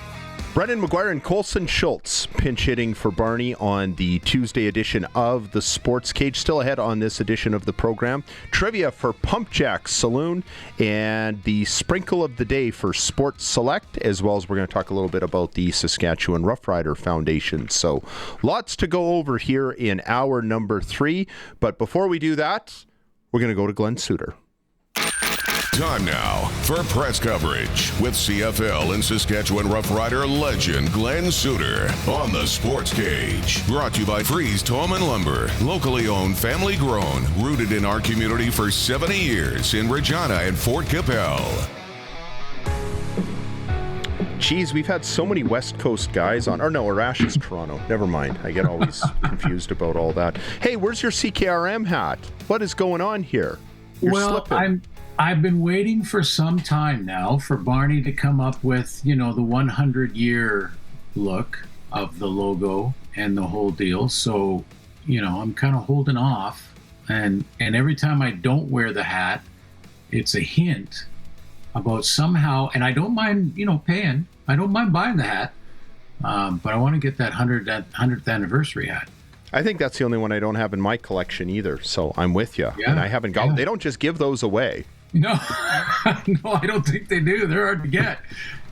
Brendan McGuire and Colson Schultz pinch hitting for Barney on the Tuesday edition of the Sports Cage. Still ahead on this edition of the program. Trivia for Pumpjacks Saloon and the sprinkle of the day for Sports Select, as well as we're going to talk a little bit about the Saskatchewan Rough Rider Foundation. So lots to go over here in hour number 3. But before we do that, we're going to go to Glen Suitor. Time now for press coverage with CFL and Saskatchewan Rough Rider legend Glen Suitor on the Sports Cage. Brought to you by Freeze Tallman Lumber, locally owned, family grown, rooted in our community for 70 years in Regina and Fort Capel. Geez, we've had so many West Coast guys on. Or no, Arash is Toronto. Never mind. I get always confused about all that. Hey, where's your CKRM hat? What is going on here? You're slipping. I've been waiting for some time now for Barney to come up with, the 100-year look of the logo and the whole deal. So, I'm kind of holding off. And every time I don't wear the hat, it's a hint about somehow, and I don't mind, paying. I don't mind buying the hat, but I want to get that 100th anniversary hat. I think that's the only one I don't have in my collection either. So I'm with you. Yeah, and I haven't got. Yeah. They don't just give those away. No, no, I don't think they do. They're hard to get,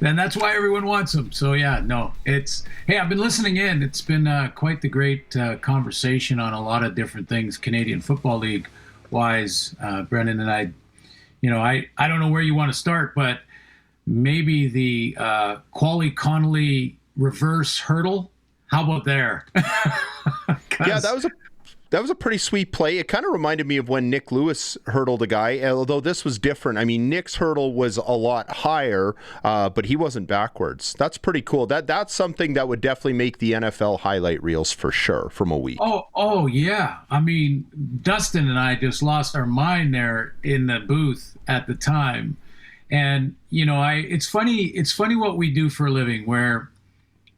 and that's why everyone wants them. So yeah, no, hey, I've been listening in. It's been quite the great conversation on a lot of different things, Canadian Football League wise. Brendan and I don't know where you want to start, but maybe the Quali Connolly reverse hurdle. How about there? Yeah, that was a pretty sweet play. It kind of reminded me of when Nick Lewis hurdled a guy, although this was different. I mean, Nick's hurdle was a lot higher, but he wasn't backwards. That's pretty cool. That's something that would definitely make the NFL highlight reels for sure from a week. Oh yeah. I mean, Dustin and I just lost our mind there in the booth at the time. And, it's funny what we do for a living where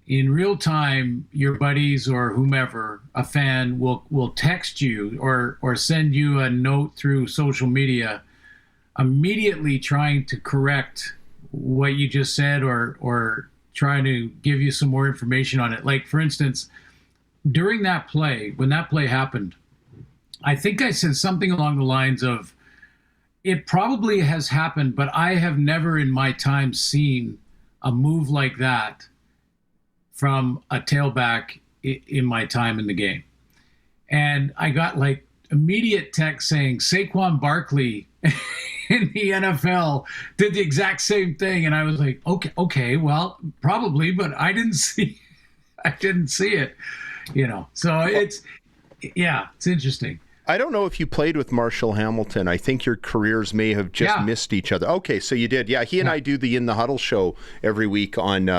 in real time, your buddies or whomever, a fan, will text you or send you a note through social media immediately trying to correct what you just said or trying to give you some more information on it. Like, for instance, during that play, when that play happened, I think I said something along the lines of, it probably has happened, but I have never in my time seen a move like that from a tailback in my time in the game. And I got like immediate text saying Saquon Barkley in the NFL did the exact same thing. And I was like, okay, well, probably, but I didn't see it, so it's interesting. I don't know if you played with Marshall Hamilton. I think your careers may have just missed each other. Okay, so you did. Yeah, he and I do the In the Huddle show every week on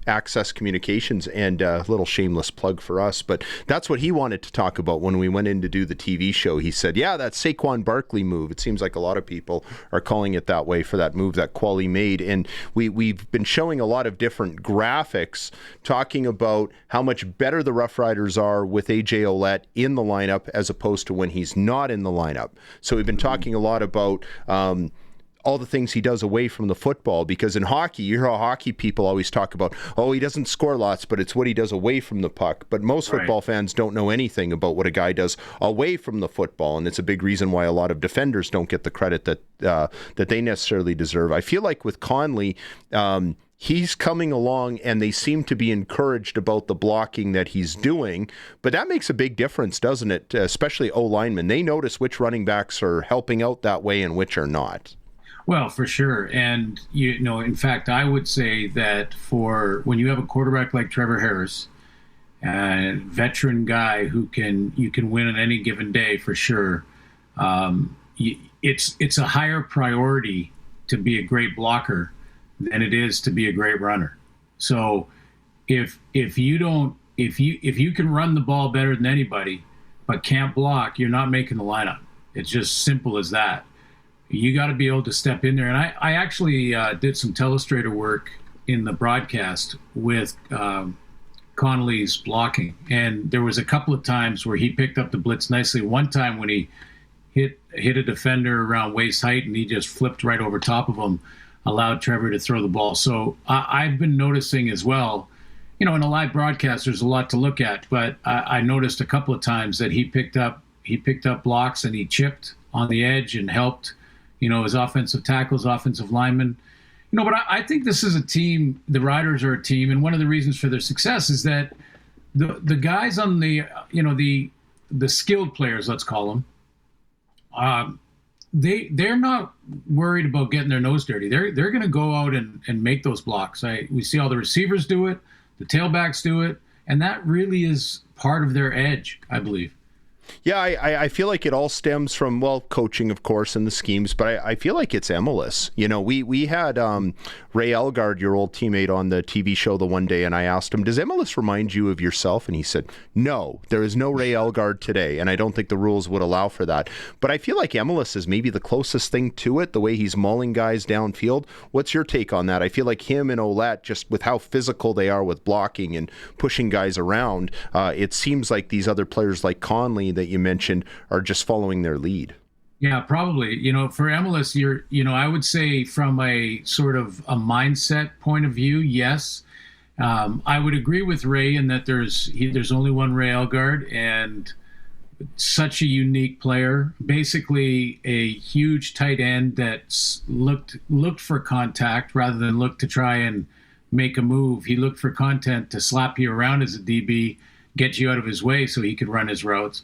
Access Communications, and a little shameless plug for us. But that's what he wanted to talk about when we went in to do the TV show. He said, yeah, that Saquon Barkley move. It seems like a lot of people are calling it that way for that move that Quali made. And we've been showing a lot of different graphics talking about how much better the Rough Riders are with A.J. Ouellette in the lineup as opposed to when he's not in the lineup. So we've been talking a lot about all the things he does away from the football, because in hockey, you hear how hockey people always talk about, he doesn't score lots, but it's what he does away from the puck. But most football fans don't know anything about what a guy does away from the football, and it's a big reason why a lot of defenders don't get the credit that they necessarily deserve. I feel like with Conley, he's coming along and they seem to be encouraged about the blocking that he's doing, but that makes a big difference, doesn't it? Especially O-linemen. They notice which running backs are helping out that way and which are not. Well, for sure. And, in fact, I would say that for when you have a quarterback like Trevor Harris, a veteran guy you can win on any given day for sure, it's a higher priority to be a great blocker than it is to be a great runner. So if you can run the ball better than anybody but can't block, you're not making the lineup. It's just simple as that. You got to be able to step in there. And I actually did some telestrator work in the broadcast with Connolly's blocking. And there was a couple of times where he picked up the blitz nicely. One time when he hit a defender around waist height and he just flipped right over top of him, allowed Trevor to throw the ball. So I've been noticing as well, in a live broadcast, there's a lot to look at, but I noticed a couple of times that he picked up blocks and he chipped on the edge and helped, his offensive tackles, offensive linemen. But I think this is a team. The Riders are a team, and one of the reasons for their success is that the guys on the the skilled players, let's call them, they're not worried about getting their nose dirty. They're going to go out and make those blocks. We see all the receivers do it, the tailbacks do it, and that really is part of their edge, I believe. Yeah, I feel like it all stems from, coaching, of course, and the schemes, but I feel like it's MLS. We had Ray Elgard, your old teammate, on the TV show the one day, and I asked him, does MLS remind you of yourself? And he said, no, there is no Ray Elgard today, and I don't think the rules would allow for that. But I feel like MLS is maybe the closest thing to it, the way he's mauling guys downfield. What's your take on that? I feel like him and Ouellette, just with how physical they are with blocking and pushing guys around, it seems like these other players like Conley that you mentioned are just following their lead. Yeah, probably. For MLS, I would say from a sort of a mindset point of view, yes. I would agree with Ray in that there's only one Ray Elgard, and such a unique player. Basically, a huge tight end that looked for contact rather than look to try and make a move. He looked for content to slap you around as a DB, get you out of his way so he could run his routes.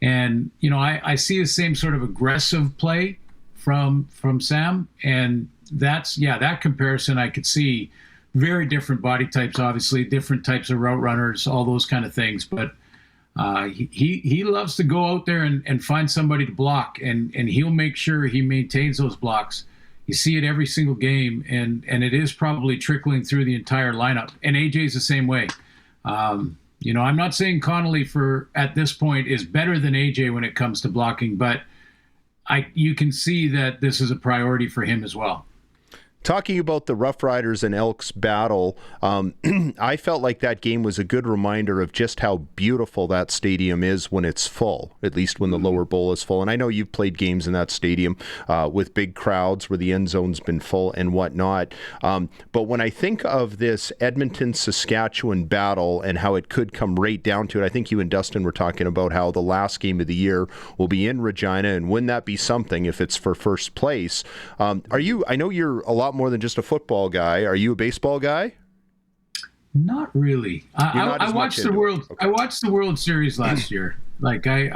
And, I see the same sort of aggressive play from Sam. And that comparison I could see. Very different body types, obviously, different types of route runners, all those kind of things. But he loves to go out there and find somebody to block, and he'll make sure he maintains those blocks. You see it every single game, and it is probably trickling through the entire lineup. And AJ's the same way. I'm not saying Connolly at this point is better than AJ when it comes to blocking, but you can see that this is a priority for him as well. Talking about the Rough Riders and Elks battle, I felt like that game was a good reminder of just how beautiful that stadium is when it's full, at least when the lower bowl is full. And I know you've played games in that stadium with big crowds where the end zone's been full and whatnot. But when I think of this Edmonton-Saskatchewan battle and how it could come right down to it, I think you and Dustin were talking about how the last game of the year will be in Regina, and wouldn't that be something if it's for first place? I know you're a lot more than just a football guy. Are you a baseball guy? Not really. I watched the World. Okay. I watched the World Series last year. Like I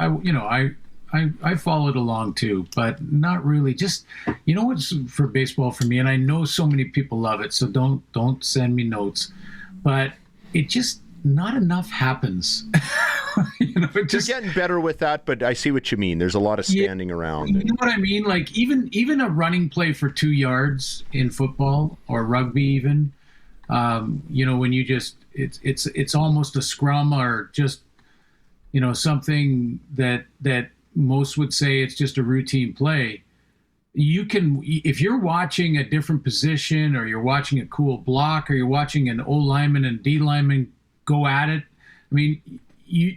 followed along too, but not really. Just what's for baseball for me, and I know so many people love it, so don't send me notes. But it just not enough happens. You're getting better with that, but I see what you mean. There's a lot of standing around. You know what I mean? Like even a running play for 2 yards in football or rugby, even, when you just it's almost a scrum or just something that most would say it's just a routine play. You can, if you're watching a different position, or you're watching a cool block, or you're watching an O lineman and D lineman go at it. I mean,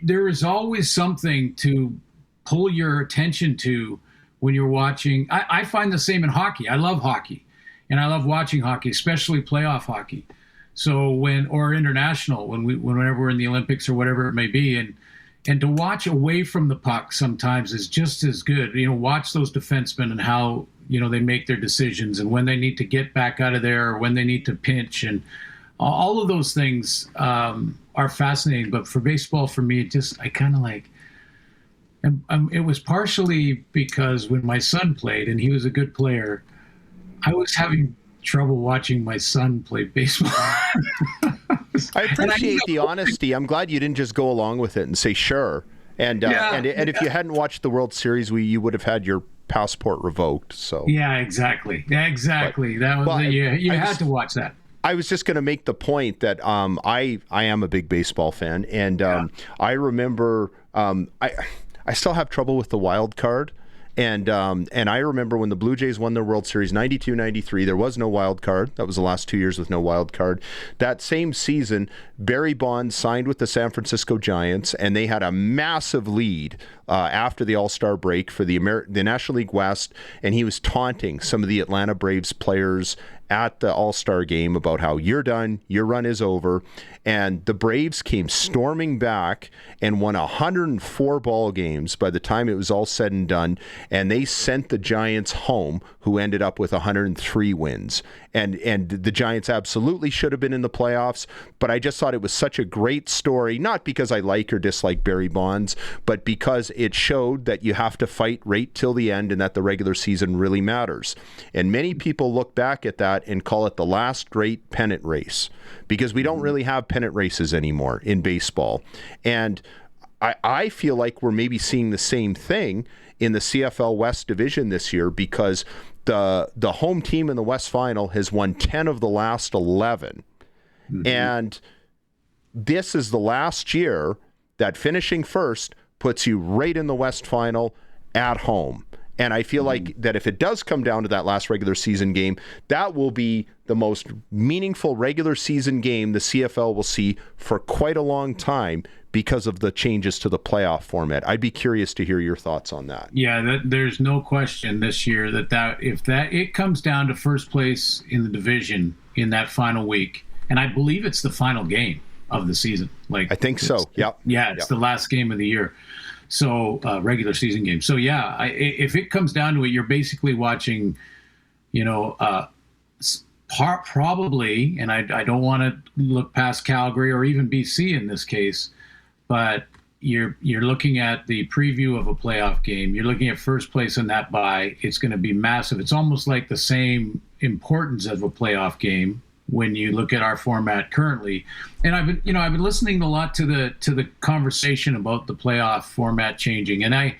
there is always something to pull your attention to when you're watching. I find the same in hockey. I love hockey, and I love watching hockey, especially playoff hockey. So or international, whenever we're in the Olympics or whatever it may be, and to watch away from the puck sometimes is just as good. Watch those defensemen and how they make their decisions, and when they need to get back out of there, or when they need to pinch, and all of those things are fascinating. But for baseball, for me, I kind of like, and it was partially because when my son played, and he was a good player, I was having trouble watching my son play baseball. I appreciate the honesty. I'm glad you didn't just go along with it and say sure. And if you hadn't watched the World Series, you would have had your passport revoked. So yeah, exactly. That was you had to watch that. I was just going to make the point that I am a big baseball fan, and I remember I still have trouble with the wild card. And I remember when the Blue Jays won their World Series 92-93, there was no wild card. That was the last 2 years with no wild card. That same season, Barry Bonds signed with the San Francisco Giants, and they had a massive lead after the All-Star break for the National League West, and he was taunting some of the Atlanta Braves players at the All-Star game about how you're done, your run is over. And the Braves came storming back and won 104 ball games by the time it was all said and done. And they sent the Giants home, who ended up with 103 wins. And the Giants absolutely should have been in the playoffs, but I just thought it was such a great story, not because I like or dislike Barry Bonds, but because it showed that you have to fight right till the end and that the regular season really matters. And many people look back at that and call it the last great pennant race, because we don't really have pennant races anymore in baseball. And I feel like we're maybe seeing the same thing in the CFL West division this year, because the home team in the West Final has won 10 of the last 11. Mm-hmm. And this is the last year that finishing first puts you right in the West Final at home. And I feel like that if it does come down to that last regular season game, that will be the most meaningful regular season game the CFL will see for quite a long time because of the changes to the playoff format. I'd be curious to hear your thoughts on that. Yeah, there's no question this year that if it comes down to first place in the division in that final week, and I believe it's the final game of the season. I think so. Yep. Yeah, it's the last game of the year. So regular season game. So yeah, if it comes down to it, you're basically watching, probably, and I don't want to look past Calgary or even BC in this case, but you're looking at the preview of a playoff game. You're looking at first place in that bye. It's going to be massive. It's almost like the same importance of a playoff game when you look at our format currently. And I've been listening a lot to the conversation about the playoff format changing. And I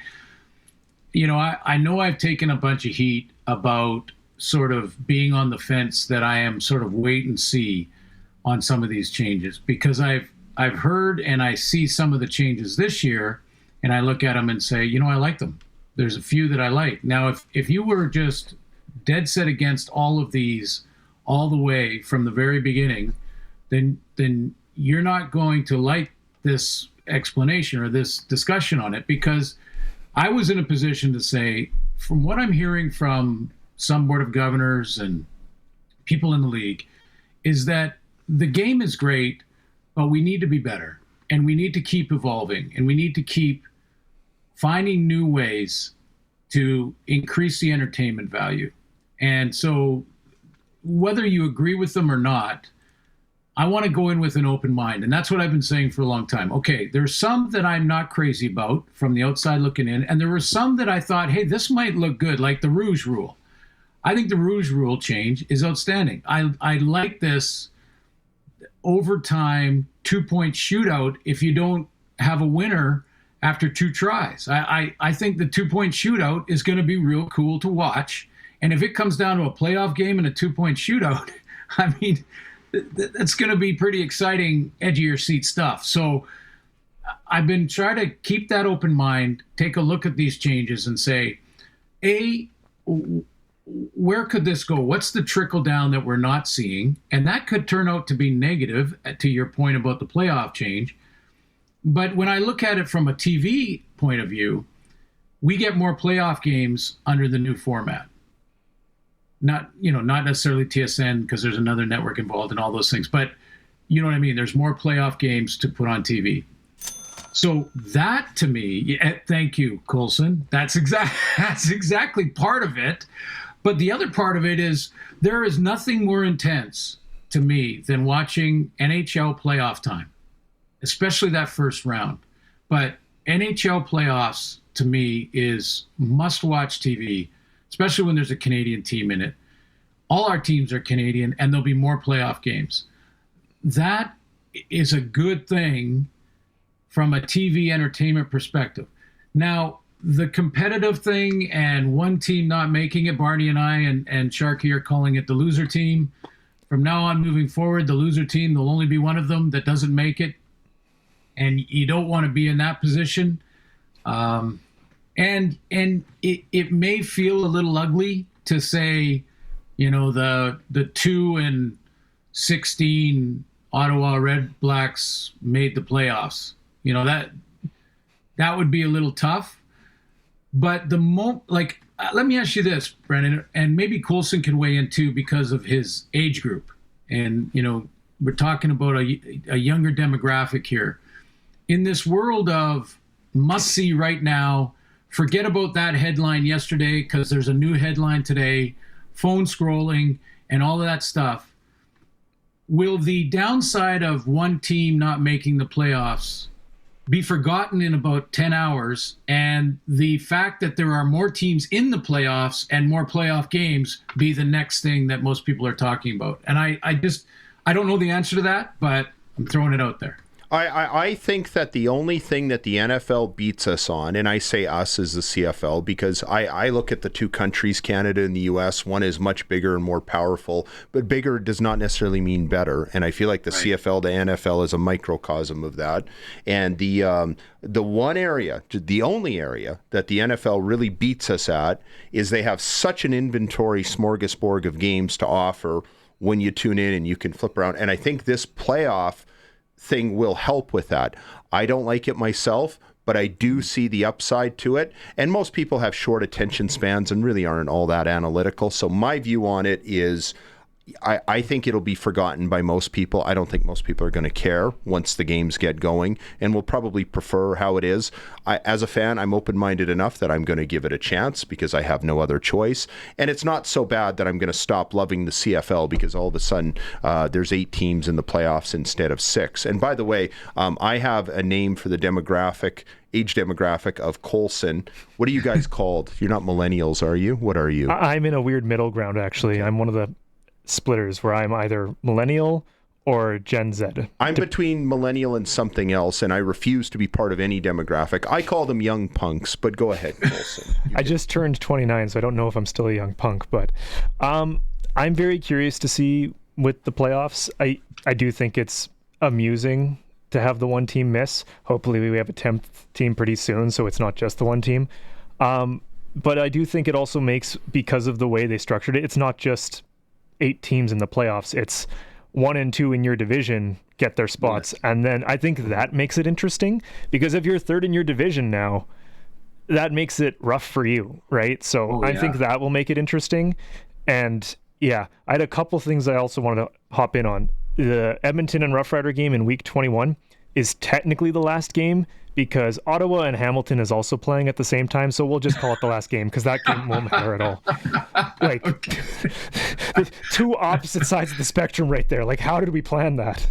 know I've taken a bunch of heat about sort of being on the fence, that I am sort of wait and see on some of these changes, because I've heard and I see some of the changes this year, and I look at them and say, I like them. There's a few that I like. Now, if you were just dead set against all of these all the way from the very beginning, then you're not going to like this explanation or this discussion on it, because I was in a position to say, from what I'm hearing from some board of governors and people in the league, is that the game is great, but we need to be better, and we need to keep evolving, and we need to keep finding new ways to increase the entertainment value. And so whether you agree with them or not, I want to go in with an open mind. And that's what I've been saying for a long time. Okay, there's some that I'm not crazy about from the outside looking in. And there were some that I thought, hey, this might look good, like the Rouge rule. I think the Rouge rule change is outstanding. I like this overtime 2-point shootout if you don't have a winner after 2 tries. I think the 2-point shootout is going to be real cool to watch. And if it comes down to a playoff game and a 2-point shootout, I mean, that's going to be pretty exciting, edge of your seat stuff. So I've been trying to keep that open mind, take a look at these changes and say, where could this go? What's the trickle down that we're not seeing? And that could turn out to be negative, to your point about the playoff change. But when I look at it from a TV point of view, we get more playoff games under the new format. Not necessarily TSN, because there's another network involved and all those things, but you know what I mean? There's more playoff games to put on TV. So that, to me, thank you, Coulson. That's exactly part of it. But the other part of it is, there is nothing more intense to me than watching NHL playoff time, especially that first round. But NHL playoffs, to me, is must-watch TV, especially when there's a Canadian team in it. All our teams are Canadian, and there'll be more playoff games. That is a good thing from a TV entertainment perspective. Now, the competitive thing and one team not making it, Barney and I and Sharky are calling it the loser team. From now on, moving forward, the loser team, there'll only be one of them that doesn't make it. And you don't want to be in that position. And it may feel a little ugly to say, the 2-16 Ottawa Red Blacks made the playoffs. That would be a little tough. But let me ask you this, Brendan, and maybe Coulson can weigh in too because of his age group. And, we're talking about a younger demographic here. In this world of must-see right now, forget about that headline yesterday because there's a new headline today, phone scrolling and all of that stuff. Will the downside of one team not making the playoffs be forgotten in about 10 hours, and the fact that there are more teams in the playoffs and more playoff games be the next thing that most people are talking about? And I don't know the answer to that, but I'm throwing it out there. I think that the only thing that the NFL beats us on, and I say us as the CFL, because I look at the two countries, Canada and the US, one is much bigger and more powerful, but bigger does not necessarily mean better. And I feel like the CFL, the NFL is a microcosm of that. And the one area, the only area that the NFL really beats us at is they have such an inventory smorgasbord of games to offer when you tune in and you can flip around. And I think this playoff thing will help with that. I don't like it myself, but I do see the upside to it. And most people have short attention spans and really aren't all that analytical. So my view on it is I think it'll be forgotten by most people. I don't think most people are going to care once the games get going, and will probably prefer how it is. As a fan, I'm open-minded enough that I'm going to give it a chance because I have no other choice. And it's not so bad that I'm going to stop loving the CFL because all of a sudden there's 8 teams in the playoffs instead of 6. And by the way, I have a name for the age demographic of Coulson. What are you guys called? You're not millennials, are you? What are you? I'm in a weird middle ground, actually. Okay. I'm one of the splitters where I'm either millennial or Gen Z. I'm between millennial and something else, and I refuse to be part of any demographic. I call them young punks, but go ahead, Coulson. I just turned 29, so I don't know if I'm still a young punk, but I'm very curious to see with the playoffs. I do think it's amusing to have the one team miss. Hopefully we have a 10th team pretty soon, so it's not just the one team. But I do think it also makes, because of the way they structured it, it's not just 8 teams in the playoffs. It's 1 and 2 in your division get their spots. Yes. And then I think that makes it interesting, because if you're 3rd in your division now, that makes it rough for you, right? So I think that will make it interesting. And yeah, I had a couple things I also wanted to hop in on. The Edmonton and Rough Rider game in week 21 is technically the last game because Ottawa and Hamilton is also playing at the same time, so we'll just call it the last game because that game won't matter at all. Like, the 2 opposite sides of the spectrum right there. Like, how did we plan that?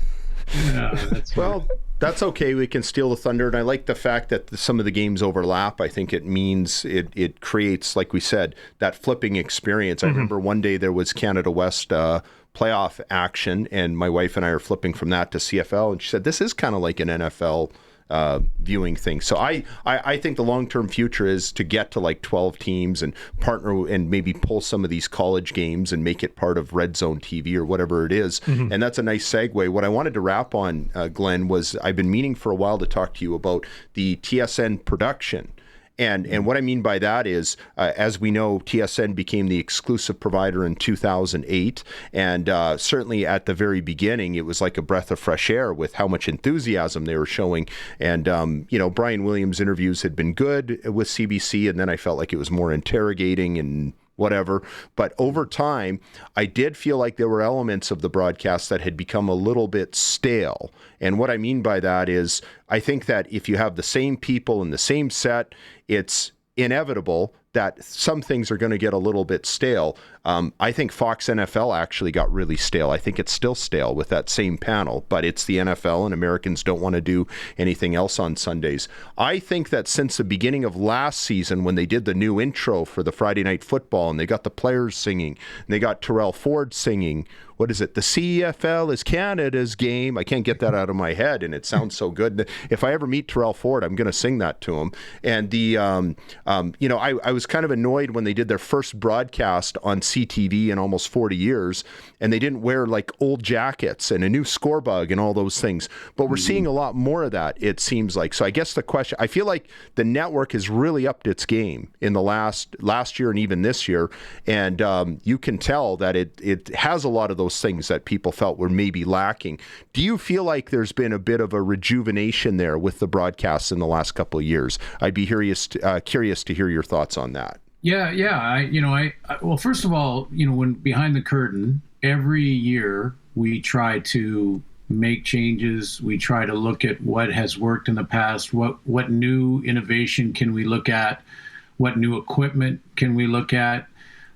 Well, that's okay. We can steal the thunder, and I like the fact that some of the games overlap. I think it means it creates, like we said, that flipping experience. I remember one day there was Canada West playoff action, and my wife and I are flipping from that to CFL, and she said, this is kind of like an NFL viewing thing. So I think the long-term future is to get to like 12 teams and partner and maybe pull some of these college games and make it part of Red Zone TV or whatever it is. And that's a nice segue. What I wanted to wrap on, Glenn, was I've been meaning for a while to talk to you about the TSN production. And what I mean by that is, as we know, TSN became the exclusive provider in 2008. And certainly at the very beginning, it was like a breath of fresh air with how much enthusiasm they were showing. And, Brian Williams' interviews had been good with CBC, and then I felt like it was more interrogating and whatever. But over time, I did feel like there were elements of the broadcast that had become a little bit stale. And what I mean by that is, I think that if you have the same people in the same set, it's inevitable that some things are going to get a little bit stale. I think Fox NFL actually got really stale. I think it's still stale with that same panel, but it's the NFL and Americans don't want to do anything else on Sundays. I think that since the beginning of last season, when they did the new intro for the Friday Night Football and they got the players singing and they got Terrell Ford singing, what is it? The CFL is Canada's game. I can't get that out of my head, and it sounds so good. If I ever meet Terrell Ford, I'm going to sing that to him. And I was kind of annoyed when they did their first broadcast on CTV in almost 40 years, and they didn't wear like old jackets and a new score bug and all those things. But we're seeing a lot more of that, it seems like. So I guess the question, I feel like the network has really upped its game in the last year and even this year. And you can tell that it has a lot of those things that people felt were maybe lacking. Do you feel like there's been a bit of a rejuvenation there with the broadcasts in the last couple of years? I'd be curious to hear your thoughts on that. Yeah. Well, first of all, when behind the curtain, every year we try to make changes. We try to look at what has worked in the past. What new innovation can we look at? What new equipment can we look at?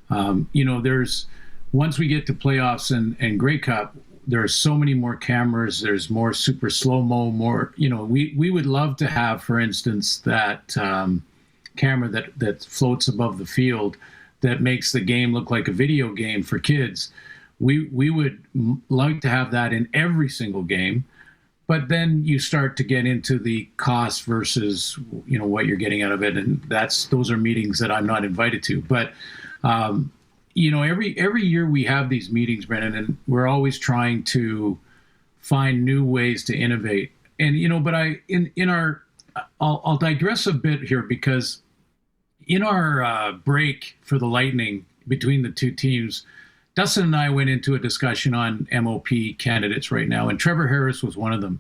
There's once we get to playoffs and Grey Cup, there are so many more cameras. There's more super slow-mo, more, we would love to have, for instance, that camera that floats above the field that makes the game look like a video game for kids. We would like to have that in every single game, but then you start to get into the cost versus, what you're getting out of it. And those are meetings that I'm not invited to, but, every year we have these meetings, Brendan, and we're always trying to find new ways to innovate. And, but I'll digress a bit here, because in our break for the Lightning between the two teams, Dustin and I went into a discussion on MOP candidates right now, and Trevor Harris was one of them.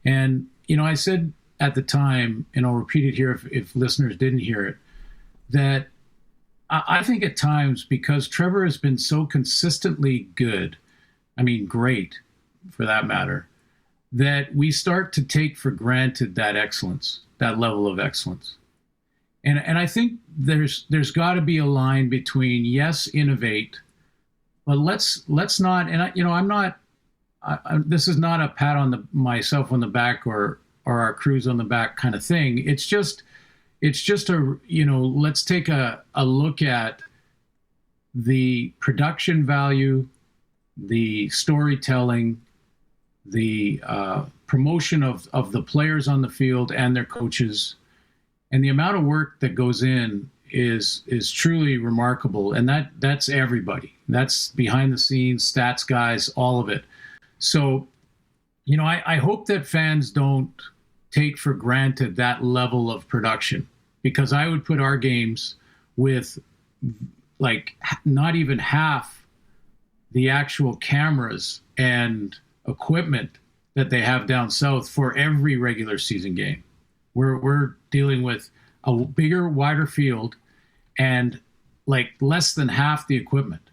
And, I said at the time, and I'll repeat it here if listeners didn't hear it, that I think at times, because Trevor has been so consistently good, great for that matter, that we start to take for granted that excellence, that level of excellence. And I think there's got to be a line between, yes, innovate, but let's not. And I'm not. This is not a pat on myself on the back or our crews on the back kind of thing. It's just a let's take a look at the production value, the storytelling, the promotion of the players on the field and their coaches. And the amount of work that goes in is truly remarkable. And that's everybody. That's behind the scenes, stats guys, all of it. So, I hope that fans don't take for granted that level of production, because I would put our games with like not even half the actual cameras and equipment that they have down south for every regular season game. We're dealing with a bigger, wider field and like less than half the equipment.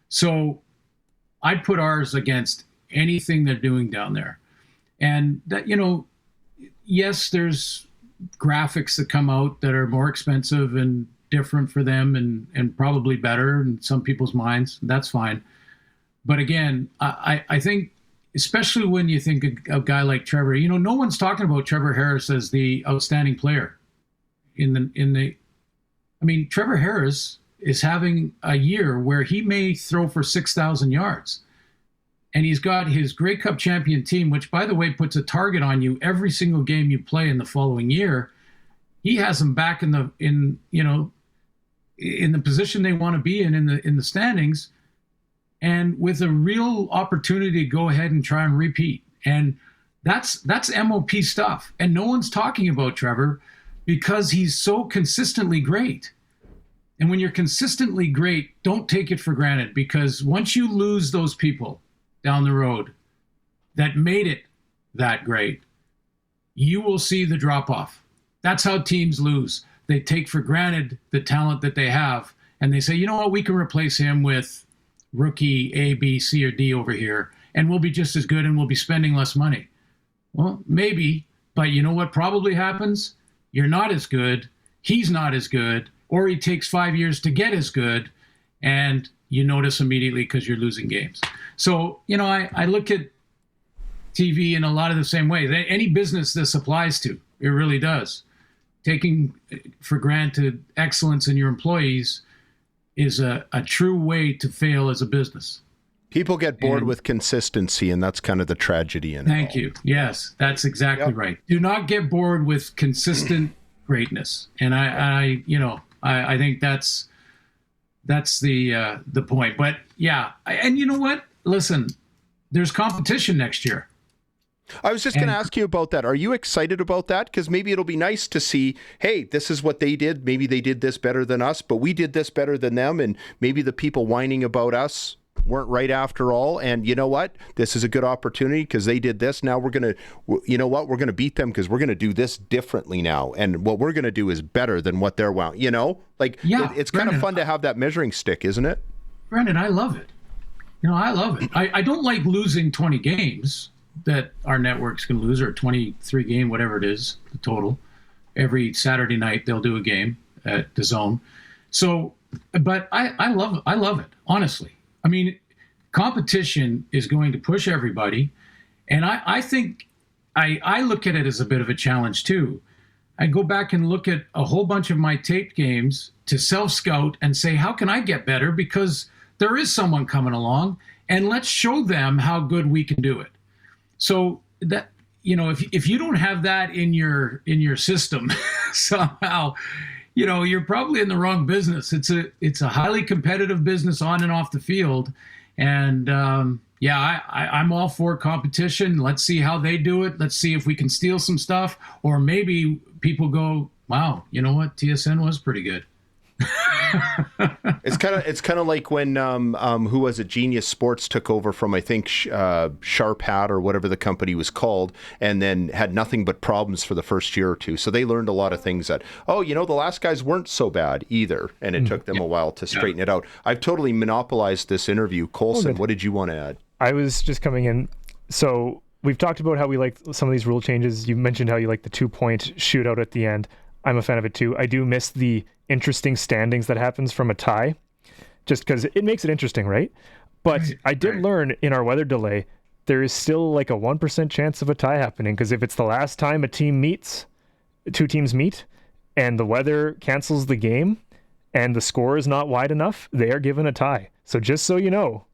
So I'd put ours against anything they're doing down there. And that, yes, there's graphics that come out that are more expensive and different for them and probably better in some people's minds. That's fine. But again, I think, especially when you think a guy like Trevor, no one's talking about Trevor Harris as the outstanding player Trevor Harris is having a year where he may throw for 6,000 yards. And he's got his Grey Cup champion team, which, by the way, puts a target on you every single game you play in the following year. He has them back in the position they want to be in the standings, and with a real opportunity to go ahead and try and repeat. And that's MOP stuff. And no one's talking about Trevor because he's so consistently great. And when you're consistently great, don't take it for granted, because once you lose those people down the road that made it that great, you will see the drop-off. That's how teams lose. They take for granted the talent that they have, and they say, you know what, we can replace him with rookie A, B, C, or D over here, and we'll be just as good and we'll be spending less money. Well, maybe, but you know what probably happens? You're not as good, he's not as good, or he takes 5 years to get as good, and you notice immediately because you're losing games. So, I look at TV in a lot of the same way. Any business this applies to, it really does. Taking for granted excellence in your employees is a true way to fail as a business. People get bored with consistency, and that's kind of the tragedy in it. Thank you. Yes, that's exactly right. Do not get bored with consistent greatness. And I think that's That's the point. But yeah, and you know what? Listen, there's competition next year. I was just going to ask you about that. Are you excited about that? Because maybe it'll be nice to see, hey, this is what they did. Maybe they did this better than us, but we did this better than them. And maybe the people whining about us weren't right after all. And you know what? This is a good opportunity because they did this. Now we're going to, you know what? We're going to beat them because we're going to do this differently now. And what we're going to do is better than what they're wound. You know, like it's kind of fun to have that measuring stick, isn't it? Brendan, I love it. You know, I love it. I don't like losing 20 games that our networks can lose, or 23 game, whatever it is, the total. Every Saturday night they'll do a game at the Zone. So, but I love it, honestly. I mean, competition is going to push everybody. And I think I look at it as a bit of a challenge too. I go back and look at a whole bunch of my taped games to self-scout and say, how can I get better? Because there is someone coming along, and let's show them how good we can do it. So that, you know, if you don't have that in your system somehow, you know, you're probably in the wrong business. It's a highly competitive business on and off the field. And I'm all for competition. Let's see how they do it. Let's see if we can steal some stuff, or maybe people go, wow, you know what? TSN was pretty good. It's kind of like when who was it? Genius Sports took over from, I think, Sharp Hat or whatever the company was called, and then had nothing but problems for the first year or two. So they learned a lot of things that, oh, you know, the last guys weren't so bad either, and it took them a while to straighten it out. I've totally monopolized this interview. Colson, what did you want to add? I was just coming in. So we've talked about how we like some of these rule changes. You mentioned how you like the 2-point shootout at the end. I'm a fan of it too. I do miss the interesting standings that happens from a tie, just because it makes it interesting, right? But I did learn in our weather delay, there is still like a 1% chance of a tie happening, because if it's the last time two teams meet, and the weather cancels the game, and the score is not wide enough, they are given a tie. So just so you know,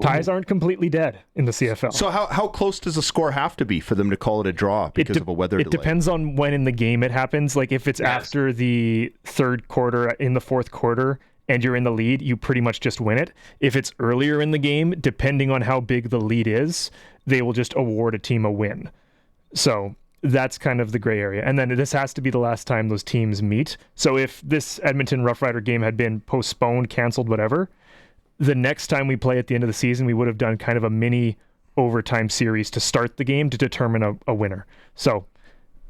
ties aren't completely dead in the CFL. So how close does the score have to be for them to call it a draw because of a weather delay? It depends on when in the game it happens. Like if it's after the third quarter, in the fourth quarter, and you're in the lead, you pretty much just win it. If it's earlier in the game, depending on how big the lead is, they will just award a team a win. So that's kind of the gray area. And then this has to be the last time those teams meet. So if this Edmonton Rough Rider game had been postponed, canceled, whatever, the next time we play at the end of the season, we would have done kind of a mini overtime series to start the game to determine a winner. So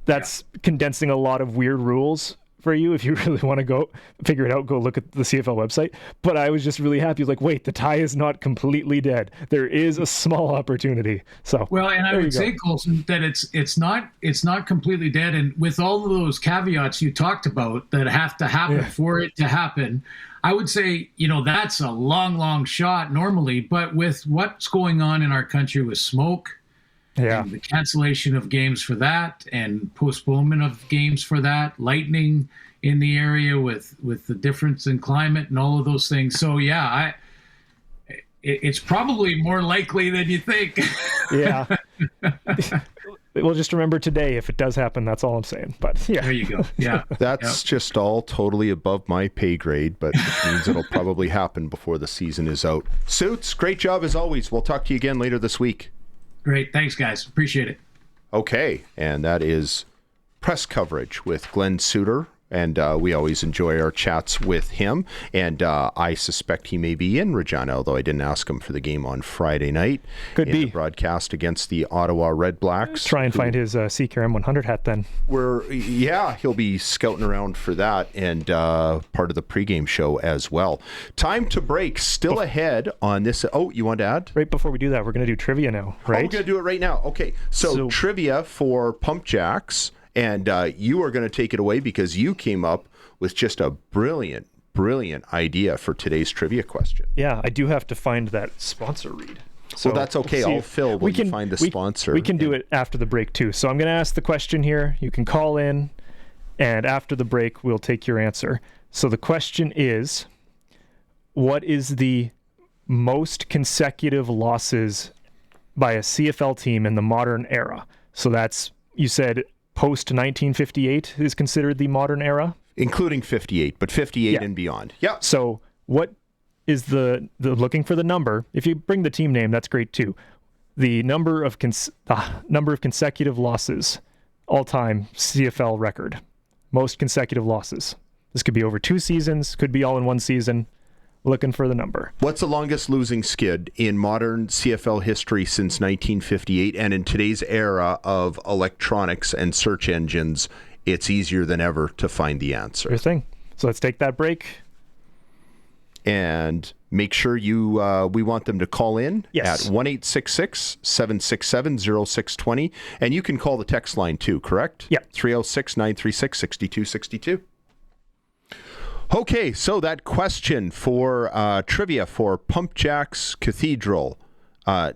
that's condensing a lot of weird rules for you. If you really want to go figure it out, go look at the CFL website. But I was just really happy. Like, wait, the tie is not completely dead. There is a small opportunity. So well, and I would say, Colson, that it's not completely dead. And with all of those caveats you talked about that have to happen for it to happen, I would say, you know, that's a long, long shot normally. But with what's going on in our country with smoke, and the cancellation of games for that, and postponement of games for that, lightning in the area with the difference in climate and all of those things. So it's probably more likely than you think. Yeah. Well, just remember today, if it does happen, that's all I'm saying. But yeah. There you go. Yeah. That's just all totally above my pay grade, but it means it'll probably happen before the season is out. Suits, great job as always. We'll talk to you again later this week. Great. Thanks, guys. Appreciate it. Okay. And that is press coverage with Glen Suitor. And we always enjoy our chats with him. And I suspect he may be in Regina, although I didn't ask him for the game on Friday night. Could be. The broadcast against the Ottawa Red Blacks. Try and find his CKRM 100 hat then. He'll be scouting around for that, and part of the pregame show as well. Time to break. Still ahead on this. Oh, you want to add? Right before we do that, we're going to do trivia now, right? Oh, we're going to do it right now. Okay. So trivia for Pumpjacks. And you are going to take it away because you came up with just a brilliant idea for today's trivia question. Yeah, I do have to find that sponsor read. So well, that's okay. I'll fill when you find the sponsor. We can do it after the break too. So I'm going to ask the question here. You can call in, and after the break, we'll take your answer. So the question is, what is the most consecutive losses by a CFL team in the modern era? So that's, you said, post 1958 is considered the modern era, including 58, but 58 and beyond. Yeah. So what is the looking for the number. If you bring the team name, that's great too. The number of consecutive losses, all-time CFL record, most consecutive losses. This could be over 2 seasons, could be all in 1 season. Looking for the number. What's the longest losing skid in modern CFL history since 1958? And in today's era of electronics and search engines, it's easier than ever to find the answer. Sure thing. So let's take that break. And make sure we want them to call in at 1-866-767-0620. And you can call the text line too, correct? Yeah. 306-936-6262. Okay, so that question for trivia for Pumpjacks Cathedral.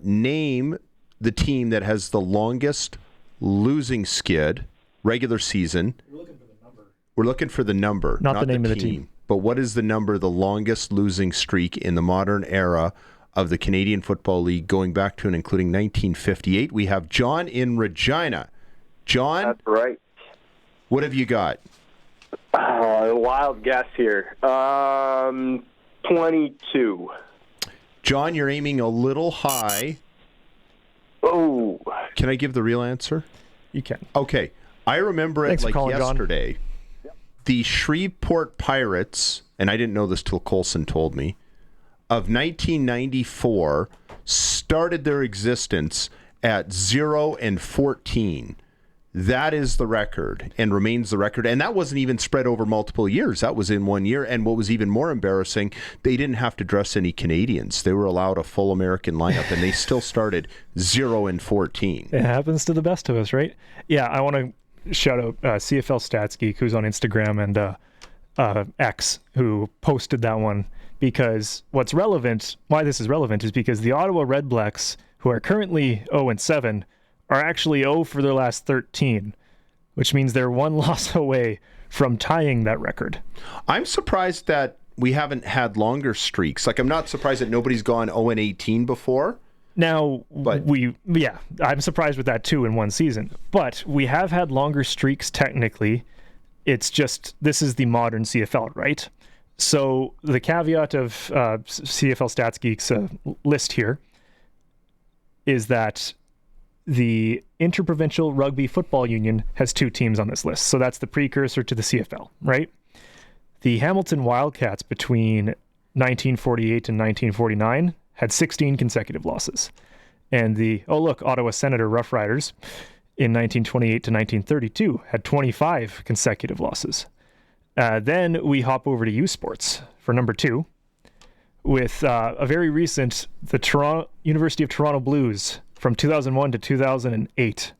Name the team that has the longest losing skid, regular season. We're looking for the number. Not the name of the team. But what is the number, the longest losing streak in the modern era of the Canadian Football League, going back to and including 1958? We have John in Regina. John? That's right. What have you got? A wild guess here. 22. John, you're aiming a little high. Oh. Can I give the real answer? You can. Okay. I remember it like yesterday. Yep. The Shreveport Pirates, and I didn't know this till Colson told me, of 1994 started their existence at 0-14. That is the record and remains the record. And that wasn't even spread over multiple years. That was in 1 year. And what was even more embarrassing, they didn't have to dress any Canadians. They were allowed a full American lineup, and they still started 0-14. It happens to the best of us, right? Yeah, I want to shout out CFL Stats Geek, who's on Instagram, and X, who posted that one, because what's relevant, why this is relevant, is because the Ottawa Red Blacks, who are currently 0-7, are actually 0 for their last 13, which means they're 1 loss away from tying that record. I'm surprised that we haven't had longer streaks. Like, I'm not surprised that nobody's gone 0-18 before. Now, I'm surprised with that too in 1 season. But we have had longer streaks technically. It's just, this is the modern CFL, right? So the caveat of CFL Stats Geek's list here is that the Interprovincial Rugby Football Union has 2 teams on this list. So that's the precursor to the CFL, right? The Hamilton Wildcats between 1948 and 1949 had 16 consecutive losses. And the, Ottawa Senator Rough Riders in 1928 to 1932 had 25 consecutive losses. Then we hop over to U Sports for number 2 with a very recent, the University of Toronto Blues from 2001 to 2008.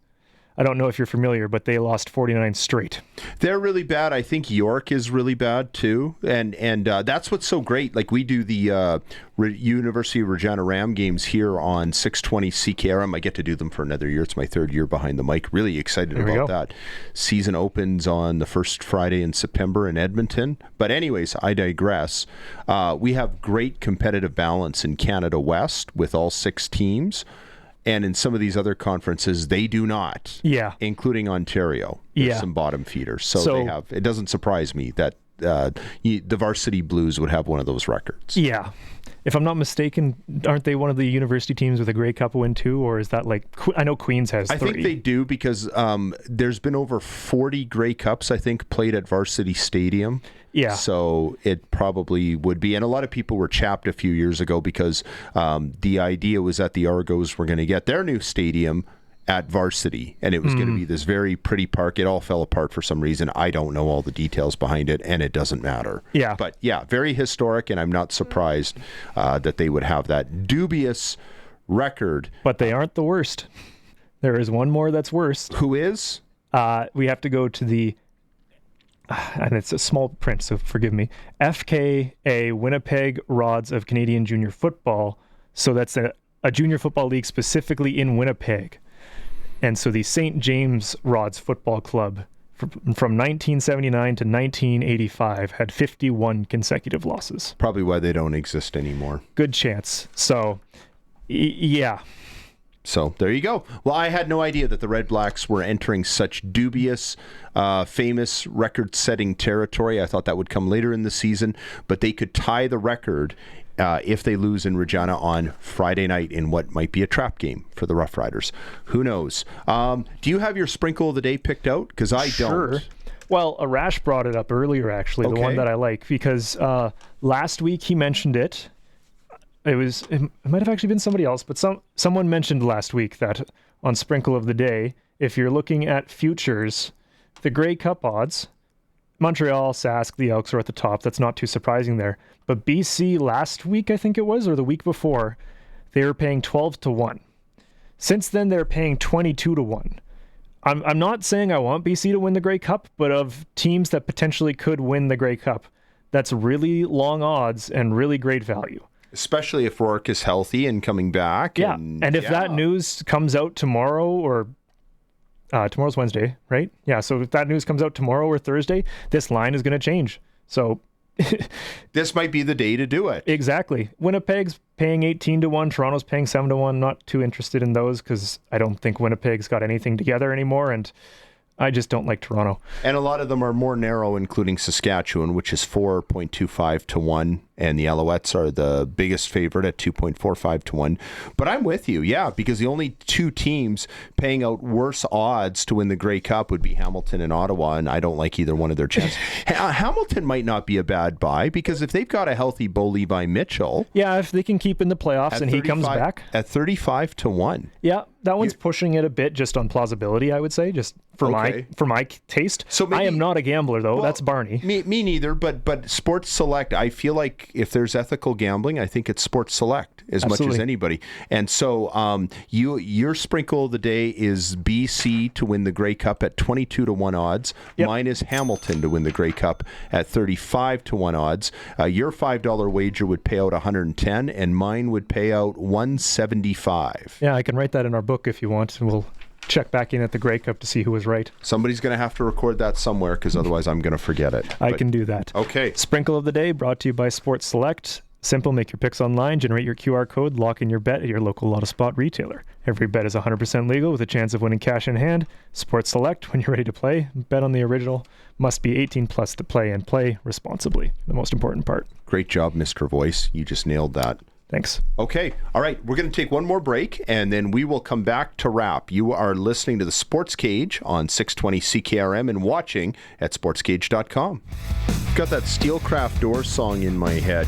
I don't know if you're familiar, but they lost 49 straight. They're really bad. I think York is really bad too, and that's what's so great. Like, we do the University of Regina Ram games here on 620 CKRM. I get to do them for another year. It's my 3rd year behind the mic. Really excited about that. Season opens on the first Friday in September in Edmonton. But anyways, I digress. We have great competitive balance in Canada West with all 6 teams. And in some of these other conferences, they do not. Yeah. Including Ontario. There's some bottom feeders. So they have. It doesn't surprise me that the Varsity Blues would have one of those records. Yeah. If I'm not mistaken, aren't they one of the university teams with a Grey Cup win too? Or is that like, I know Queens has 3. I think they do, because there's been over 40 Grey Cups, I think, played at Varsity Stadium. Yeah. So it probably would be. And a lot of people were chapped a few years ago because the idea was that the Argos were going to get their new stadium at Varsity, and it was going to be this very pretty park. It all fell apart for some reason. I don't know all the details behind it, and it doesn't matter. Yeah. But yeah, very historic, and I'm not surprised that they would have that dubious record. But they aren't the worst. There is one more that's worse. Who is? We have to go to the, and it's a small print, so forgive me, FKA Winnipeg Rods of Canadian Junior Football. So that's a junior football league specifically in Winnipeg. And so the St. James Rods Football Club from 1979 to 1985 had 51 consecutive losses. Probably why they don't exist anymore. Good chance. So, yeah. So there you go. Well, I had no idea that the Red Blacks were entering such dubious, famous record-setting territory. I thought that would come later in the season, but they could tie the record if they lose in Regina on Friday night in what might be a trap game for the Rough Riders. Who knows? Do you have your sprinkle of the day picked out? Because I don't. Well, Arash brought it up earlier, actually, the one that I like, because last week he mentioned it. It might have actually been somebody else, but someone mentioned last week that on Sprinkle of the Day, if you're looking at futures, the Grey Cup odds, Montreal, Sask, the Elks are at the top. That's not too surprising there. But BC last week, I think it was, or the week before, they were paying 12-1. Since then, they're paying 22-1. I'm not saying I want BC to win the Grey Cup, but of teams that potentially could win the Grey Cup, that's really long odds and really great value. Especially if Rourke is healthy and coming back. Yeah, and if that news comes out tomorrow or tomorrow's Wednesday, right? Yeah, so if that news comes out tomorrow or Thursday, this line is going to change. So this might be the day to do it. Exactly. Winnipeg's paying 18-1, Toronto's paying 7-1. Not too interested in those because I don't think Winnipeg's got anything together anymore, and I just don't like Toronto. And a lot of them are more narrow, including Saskatchewan, which is 4.25-1, and the Alouettes are the biggest favorite at 2.45-1. But I'm with you, yeah, because the only two teams paying out worse odds to win the Grey Cup would be Hamilton and Ottawa, and I don't like either one of their chances. Hamilton might not be a bad buy, because if they've got a healthy Bo Levi Mitchell... Yeah, if they can keep in the playoffs and he comes back. At 35-1. Yeah, that one's pushing it a bit just on plausibility, I would say, just for my taste. So maybe, I am not a gambler, though. Well, that's Barney. Me neither, but Sports Select, I feel like if there's ethical gambling, I think it's Sports Select as much as anybody. And so your sprinkle of the day is BC to win the Grey Cup at 22-1 odds. Yep. Mine is Hamilton to win the Grey Cup at 35-1 odds. Your $5 wager would pay out $110, and mine would pay out $175. Yeah, I can write that in our book if you want, and we'll check back in at the Grey Cup to see who was right. Somebody's going to have to record that somewhere, because otherwise I'm going to forget it. I can do that. Okay. Sprinkle of the Day brought to you by Sports Select. Simple, make your picks online, generate your QR code, lock in your bet at your local Lotto Spot retailer. Every bet is 100% legal with a chance of winning cash in hand. Sports Select, when you're ready to play, bet on the original. Must be 18 plus to play, and play responsibly. The most important part. Great job, Mr. Voice. You just nailed that. Thanks. Okay. All right. We're going to take one more break, and then we will come back to wrap. You are listening to the Sports Cage on 620 CKRM and watching at sportscage.com. Got that Steelcraft Door song in my head.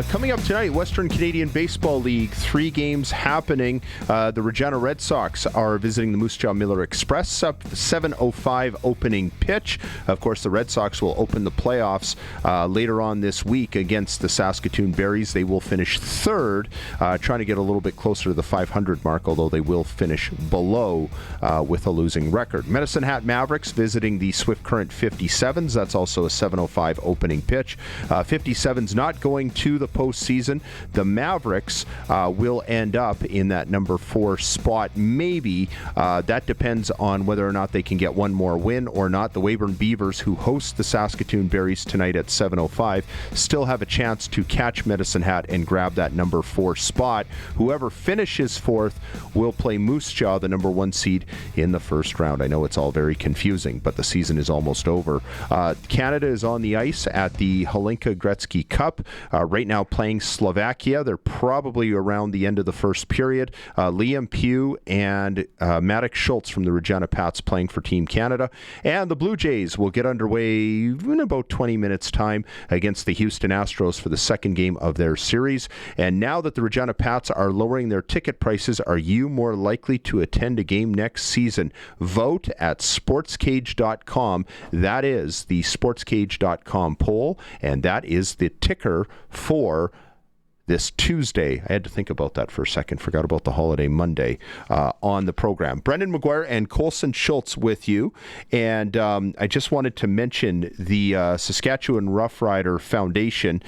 Coming up tonight, Western Canadian Baseball League, 3 games happening. The Regina Red Sox are visiting the Moose Jaw Miller Express, up 7:05 opening pitch. Of course, the Red Sox will open the playoffs later on this week against the Saskatoon Berries. They will finish third, trying to get a little bit closer to the 500 mark, although they will finish below with a losing record. Medicine Hat Mavericks visiting the Swift Current 57s. That's also a 7:05 opening pitch. 57's not going to the postseason. The Mavericks will end up in that number 4 spot. Maybe that depends on whether or not they can get one more win or not. The Weyburn Beavers, who host the Saskatoon Berries tonight at 7:05, still have a chance to catch Medicine Hat and grab that number 4 spot. Whoever finishes 4th will play Moose Jaw, the number 1 seed, in the first round. I know it's all very confusing, but the season is almost over. Canada is on the ice at the Hlinka Gretzky Cup. Right now playing Slovakia. They're probably around the end of the first period. Liam Pugh and Maddox Schultz from the Regina Pats playing for Team Canada. And the Blue Jays will get underway in about 20 minutes' time against the Houston Astros for the second game of their series. And now that the Regina Pats are lowering their ticket prices, are you more likely to attend a game next season? Vote at SportsCage.com. That is the SportsCage.com poll, and that is the ticker for this Tuesday. I had to think about that for a second. Forgot about the holiday Monday on the program. Brendan McGuire and Colson Schultz with you. And I just wanted to mention the Saskatchewan Rough Rider Foundation.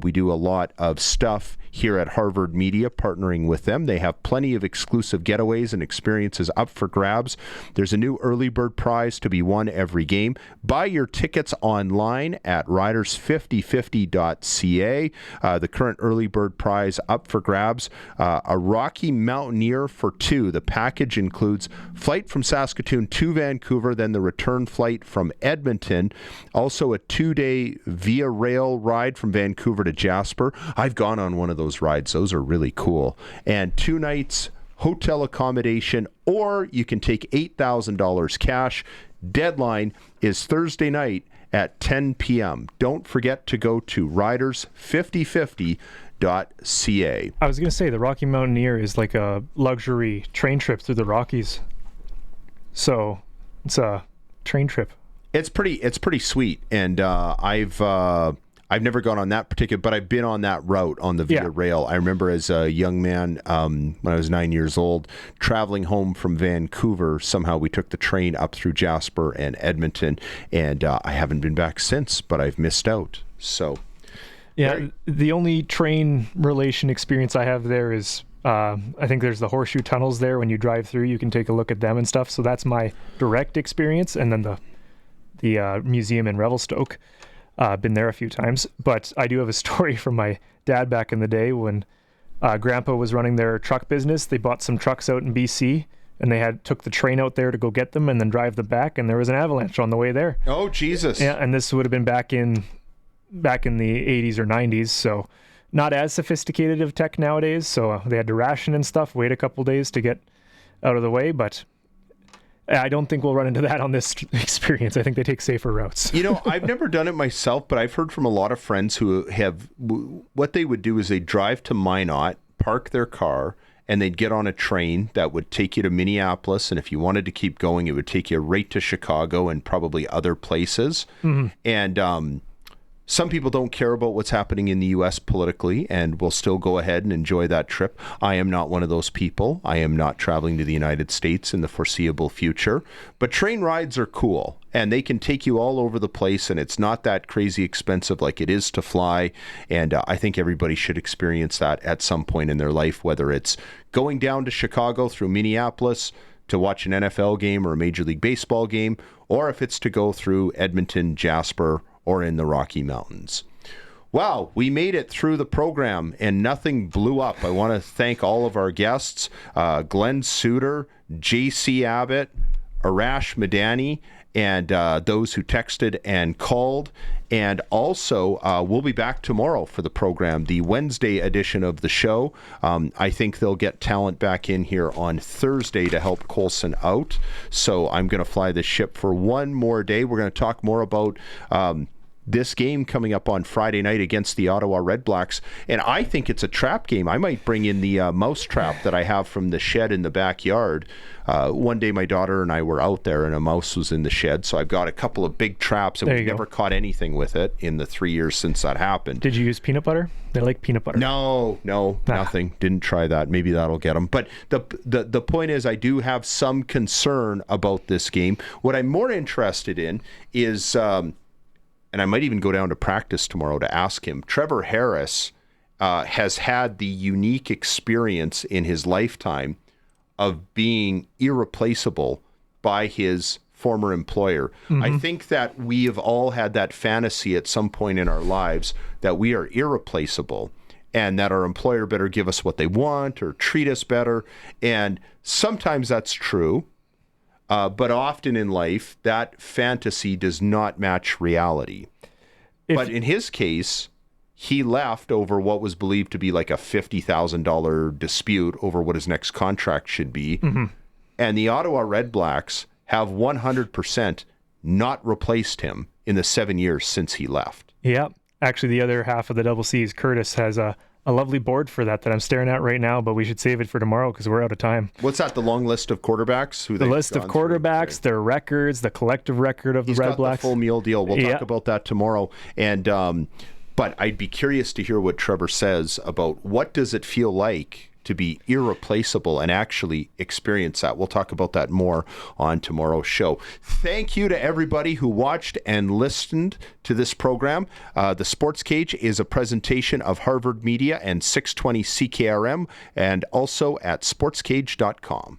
We do a lot of stuff here at Harvard Media, partnering with them. They have plenty of exclusive getaways and experiences up for grabs. There's a new early bird prize to be won every game. Buy your tickets online at riders5050.ca. The current early bird prize up for grabs, a Rocky Mountaineer for two. The package includes flight from Saskatoon to Vancouver, then the return flight from Edmonton. Also a 2-day via rail ride from Vancouver to Jasper. I've gone on one of those rides. Those are really cool. And 2 nights hotel accommodation, or you can take $8,000 cash. Deadline is Thursday night at 10 p.m. Don't forget to go to riders5050.ca. I was going to say the Rocky Mountaineer is like a luxury train trip through the Rockies. So it's a train trip. It's pretty sweet, and I've never gone on that particular, but I've been on that route on the Via Rail. I remember as a young man, when I was 9 years old, traveling home from Vancouver. Somehow we took the train up through Jasper and Edmonton, and I haven't been back since, but I've missed out. So, the only train relation experience I have there is I think there's the horseshoe tunnels there. When you drive through, you can take a look at them and stuff. So that's my direct experience, and then the museum in Revelstoke. Been there a few times, but I do have a story from my dad back in the day when Grandpa was running their truck business. They bought some trucks out in BC, and they took the train out there to go get them and then drive them back, and there was an avalanche on the way there. Oh, Jesus. Yeah, and this would have been back in the 80s or 90s, so not as sophisticated of tech nowadays, so they had to ration and stuff, wait a couple days to get out of the way, but I don't think we'll run into that on this experience. I think they take safer routes. I've never done it myself, but I've heard from a lot of friends who have, what they would do is they'd drive to Minot, park their car, and they'd get on a train that would take you to Minneapolis. And if you wanted to keep going, it would take you right to Chicago and probably other places. Mm-hmm. And some people don't care about what's happening in the U.S. politically and will still go ahead and enjoy that trip. I am not one of those people. I am not traveling to the United States in the foreseeable future. But train rides are cool, and they can take you all over the place, and it's not that crazy expensive like it is to fly. And I think everybody should experience that at some point in their life, whether it's going down to Chicago through Minneapolis to watch an NFL game or a Major League Baseball game, or if it's to go through Edmonton, Jasper, or in the Rocky Mountains. Wow, we made it through the program and nothing blew up. I want to thank all of our guests, Glen Suitor, JC Abbott, Arash Madani, and those who texted and called. And also, we'll be back tomorrow for the program, the Wednesday edition of the show. I think they'll get talent back in here on Thursday to help Colson out. So I'm going to fly this ship for one more day. We're going to talk more about this game coming up on Friday night against the Ottawa Red Blacks. And I think it's a trap game. I might bring in the mouse trap that I have from the shed in the backyard. One day my daughter and I were out there and a mouse was in the shed. So I've got a couple of big traps, and we've never caught anything with it in the 3 years since that happened. Did you use peanut butter? They like peanut butter. No, nothing. Didn't try that. Maybe that'll get them. But the point is, I do have some concern about this game. What I'm more interested in is... and I might even go down to practice tomorrow to ask him. Trevor Harris has had the unique experience in his lifetime of being irreplaceable by his former employer. Mm-hmm. I think that we have all had that fantasy at some point in our lives that we are irreplaceable and that our employer better give us what they want or treat us better. And sometimes that's true. But often in life, that fantasy does not match reality. But in his case, he left over what was believed to be like a $50,000 dispute over what his next contract should be. Mm-hmm. And the Ottawa Red Blacks have 100% not replaced him in the 7 years since he left. Yeah. Actually, the other half of the Double C's, Curtis, has a lovely board for that I'm staring at right now, but we should save it for tomorrow because we're out of time. What's that, the long list of quarterbacks? The list of quarterbacks, their records, the collective record of the Red Blacks. The full meal deal. We'll talk about that tomorrow. And but I'd be curious to hear what Trevor says about what does it feel like to be irreplaceable and actually experience that. We'll talk about that more on tomorrow's show. Thank you to everybody who watched and listened to this program. The Sports Cage is a presentation of Harvard Media and 620 CKRM, and also at sportscage.com.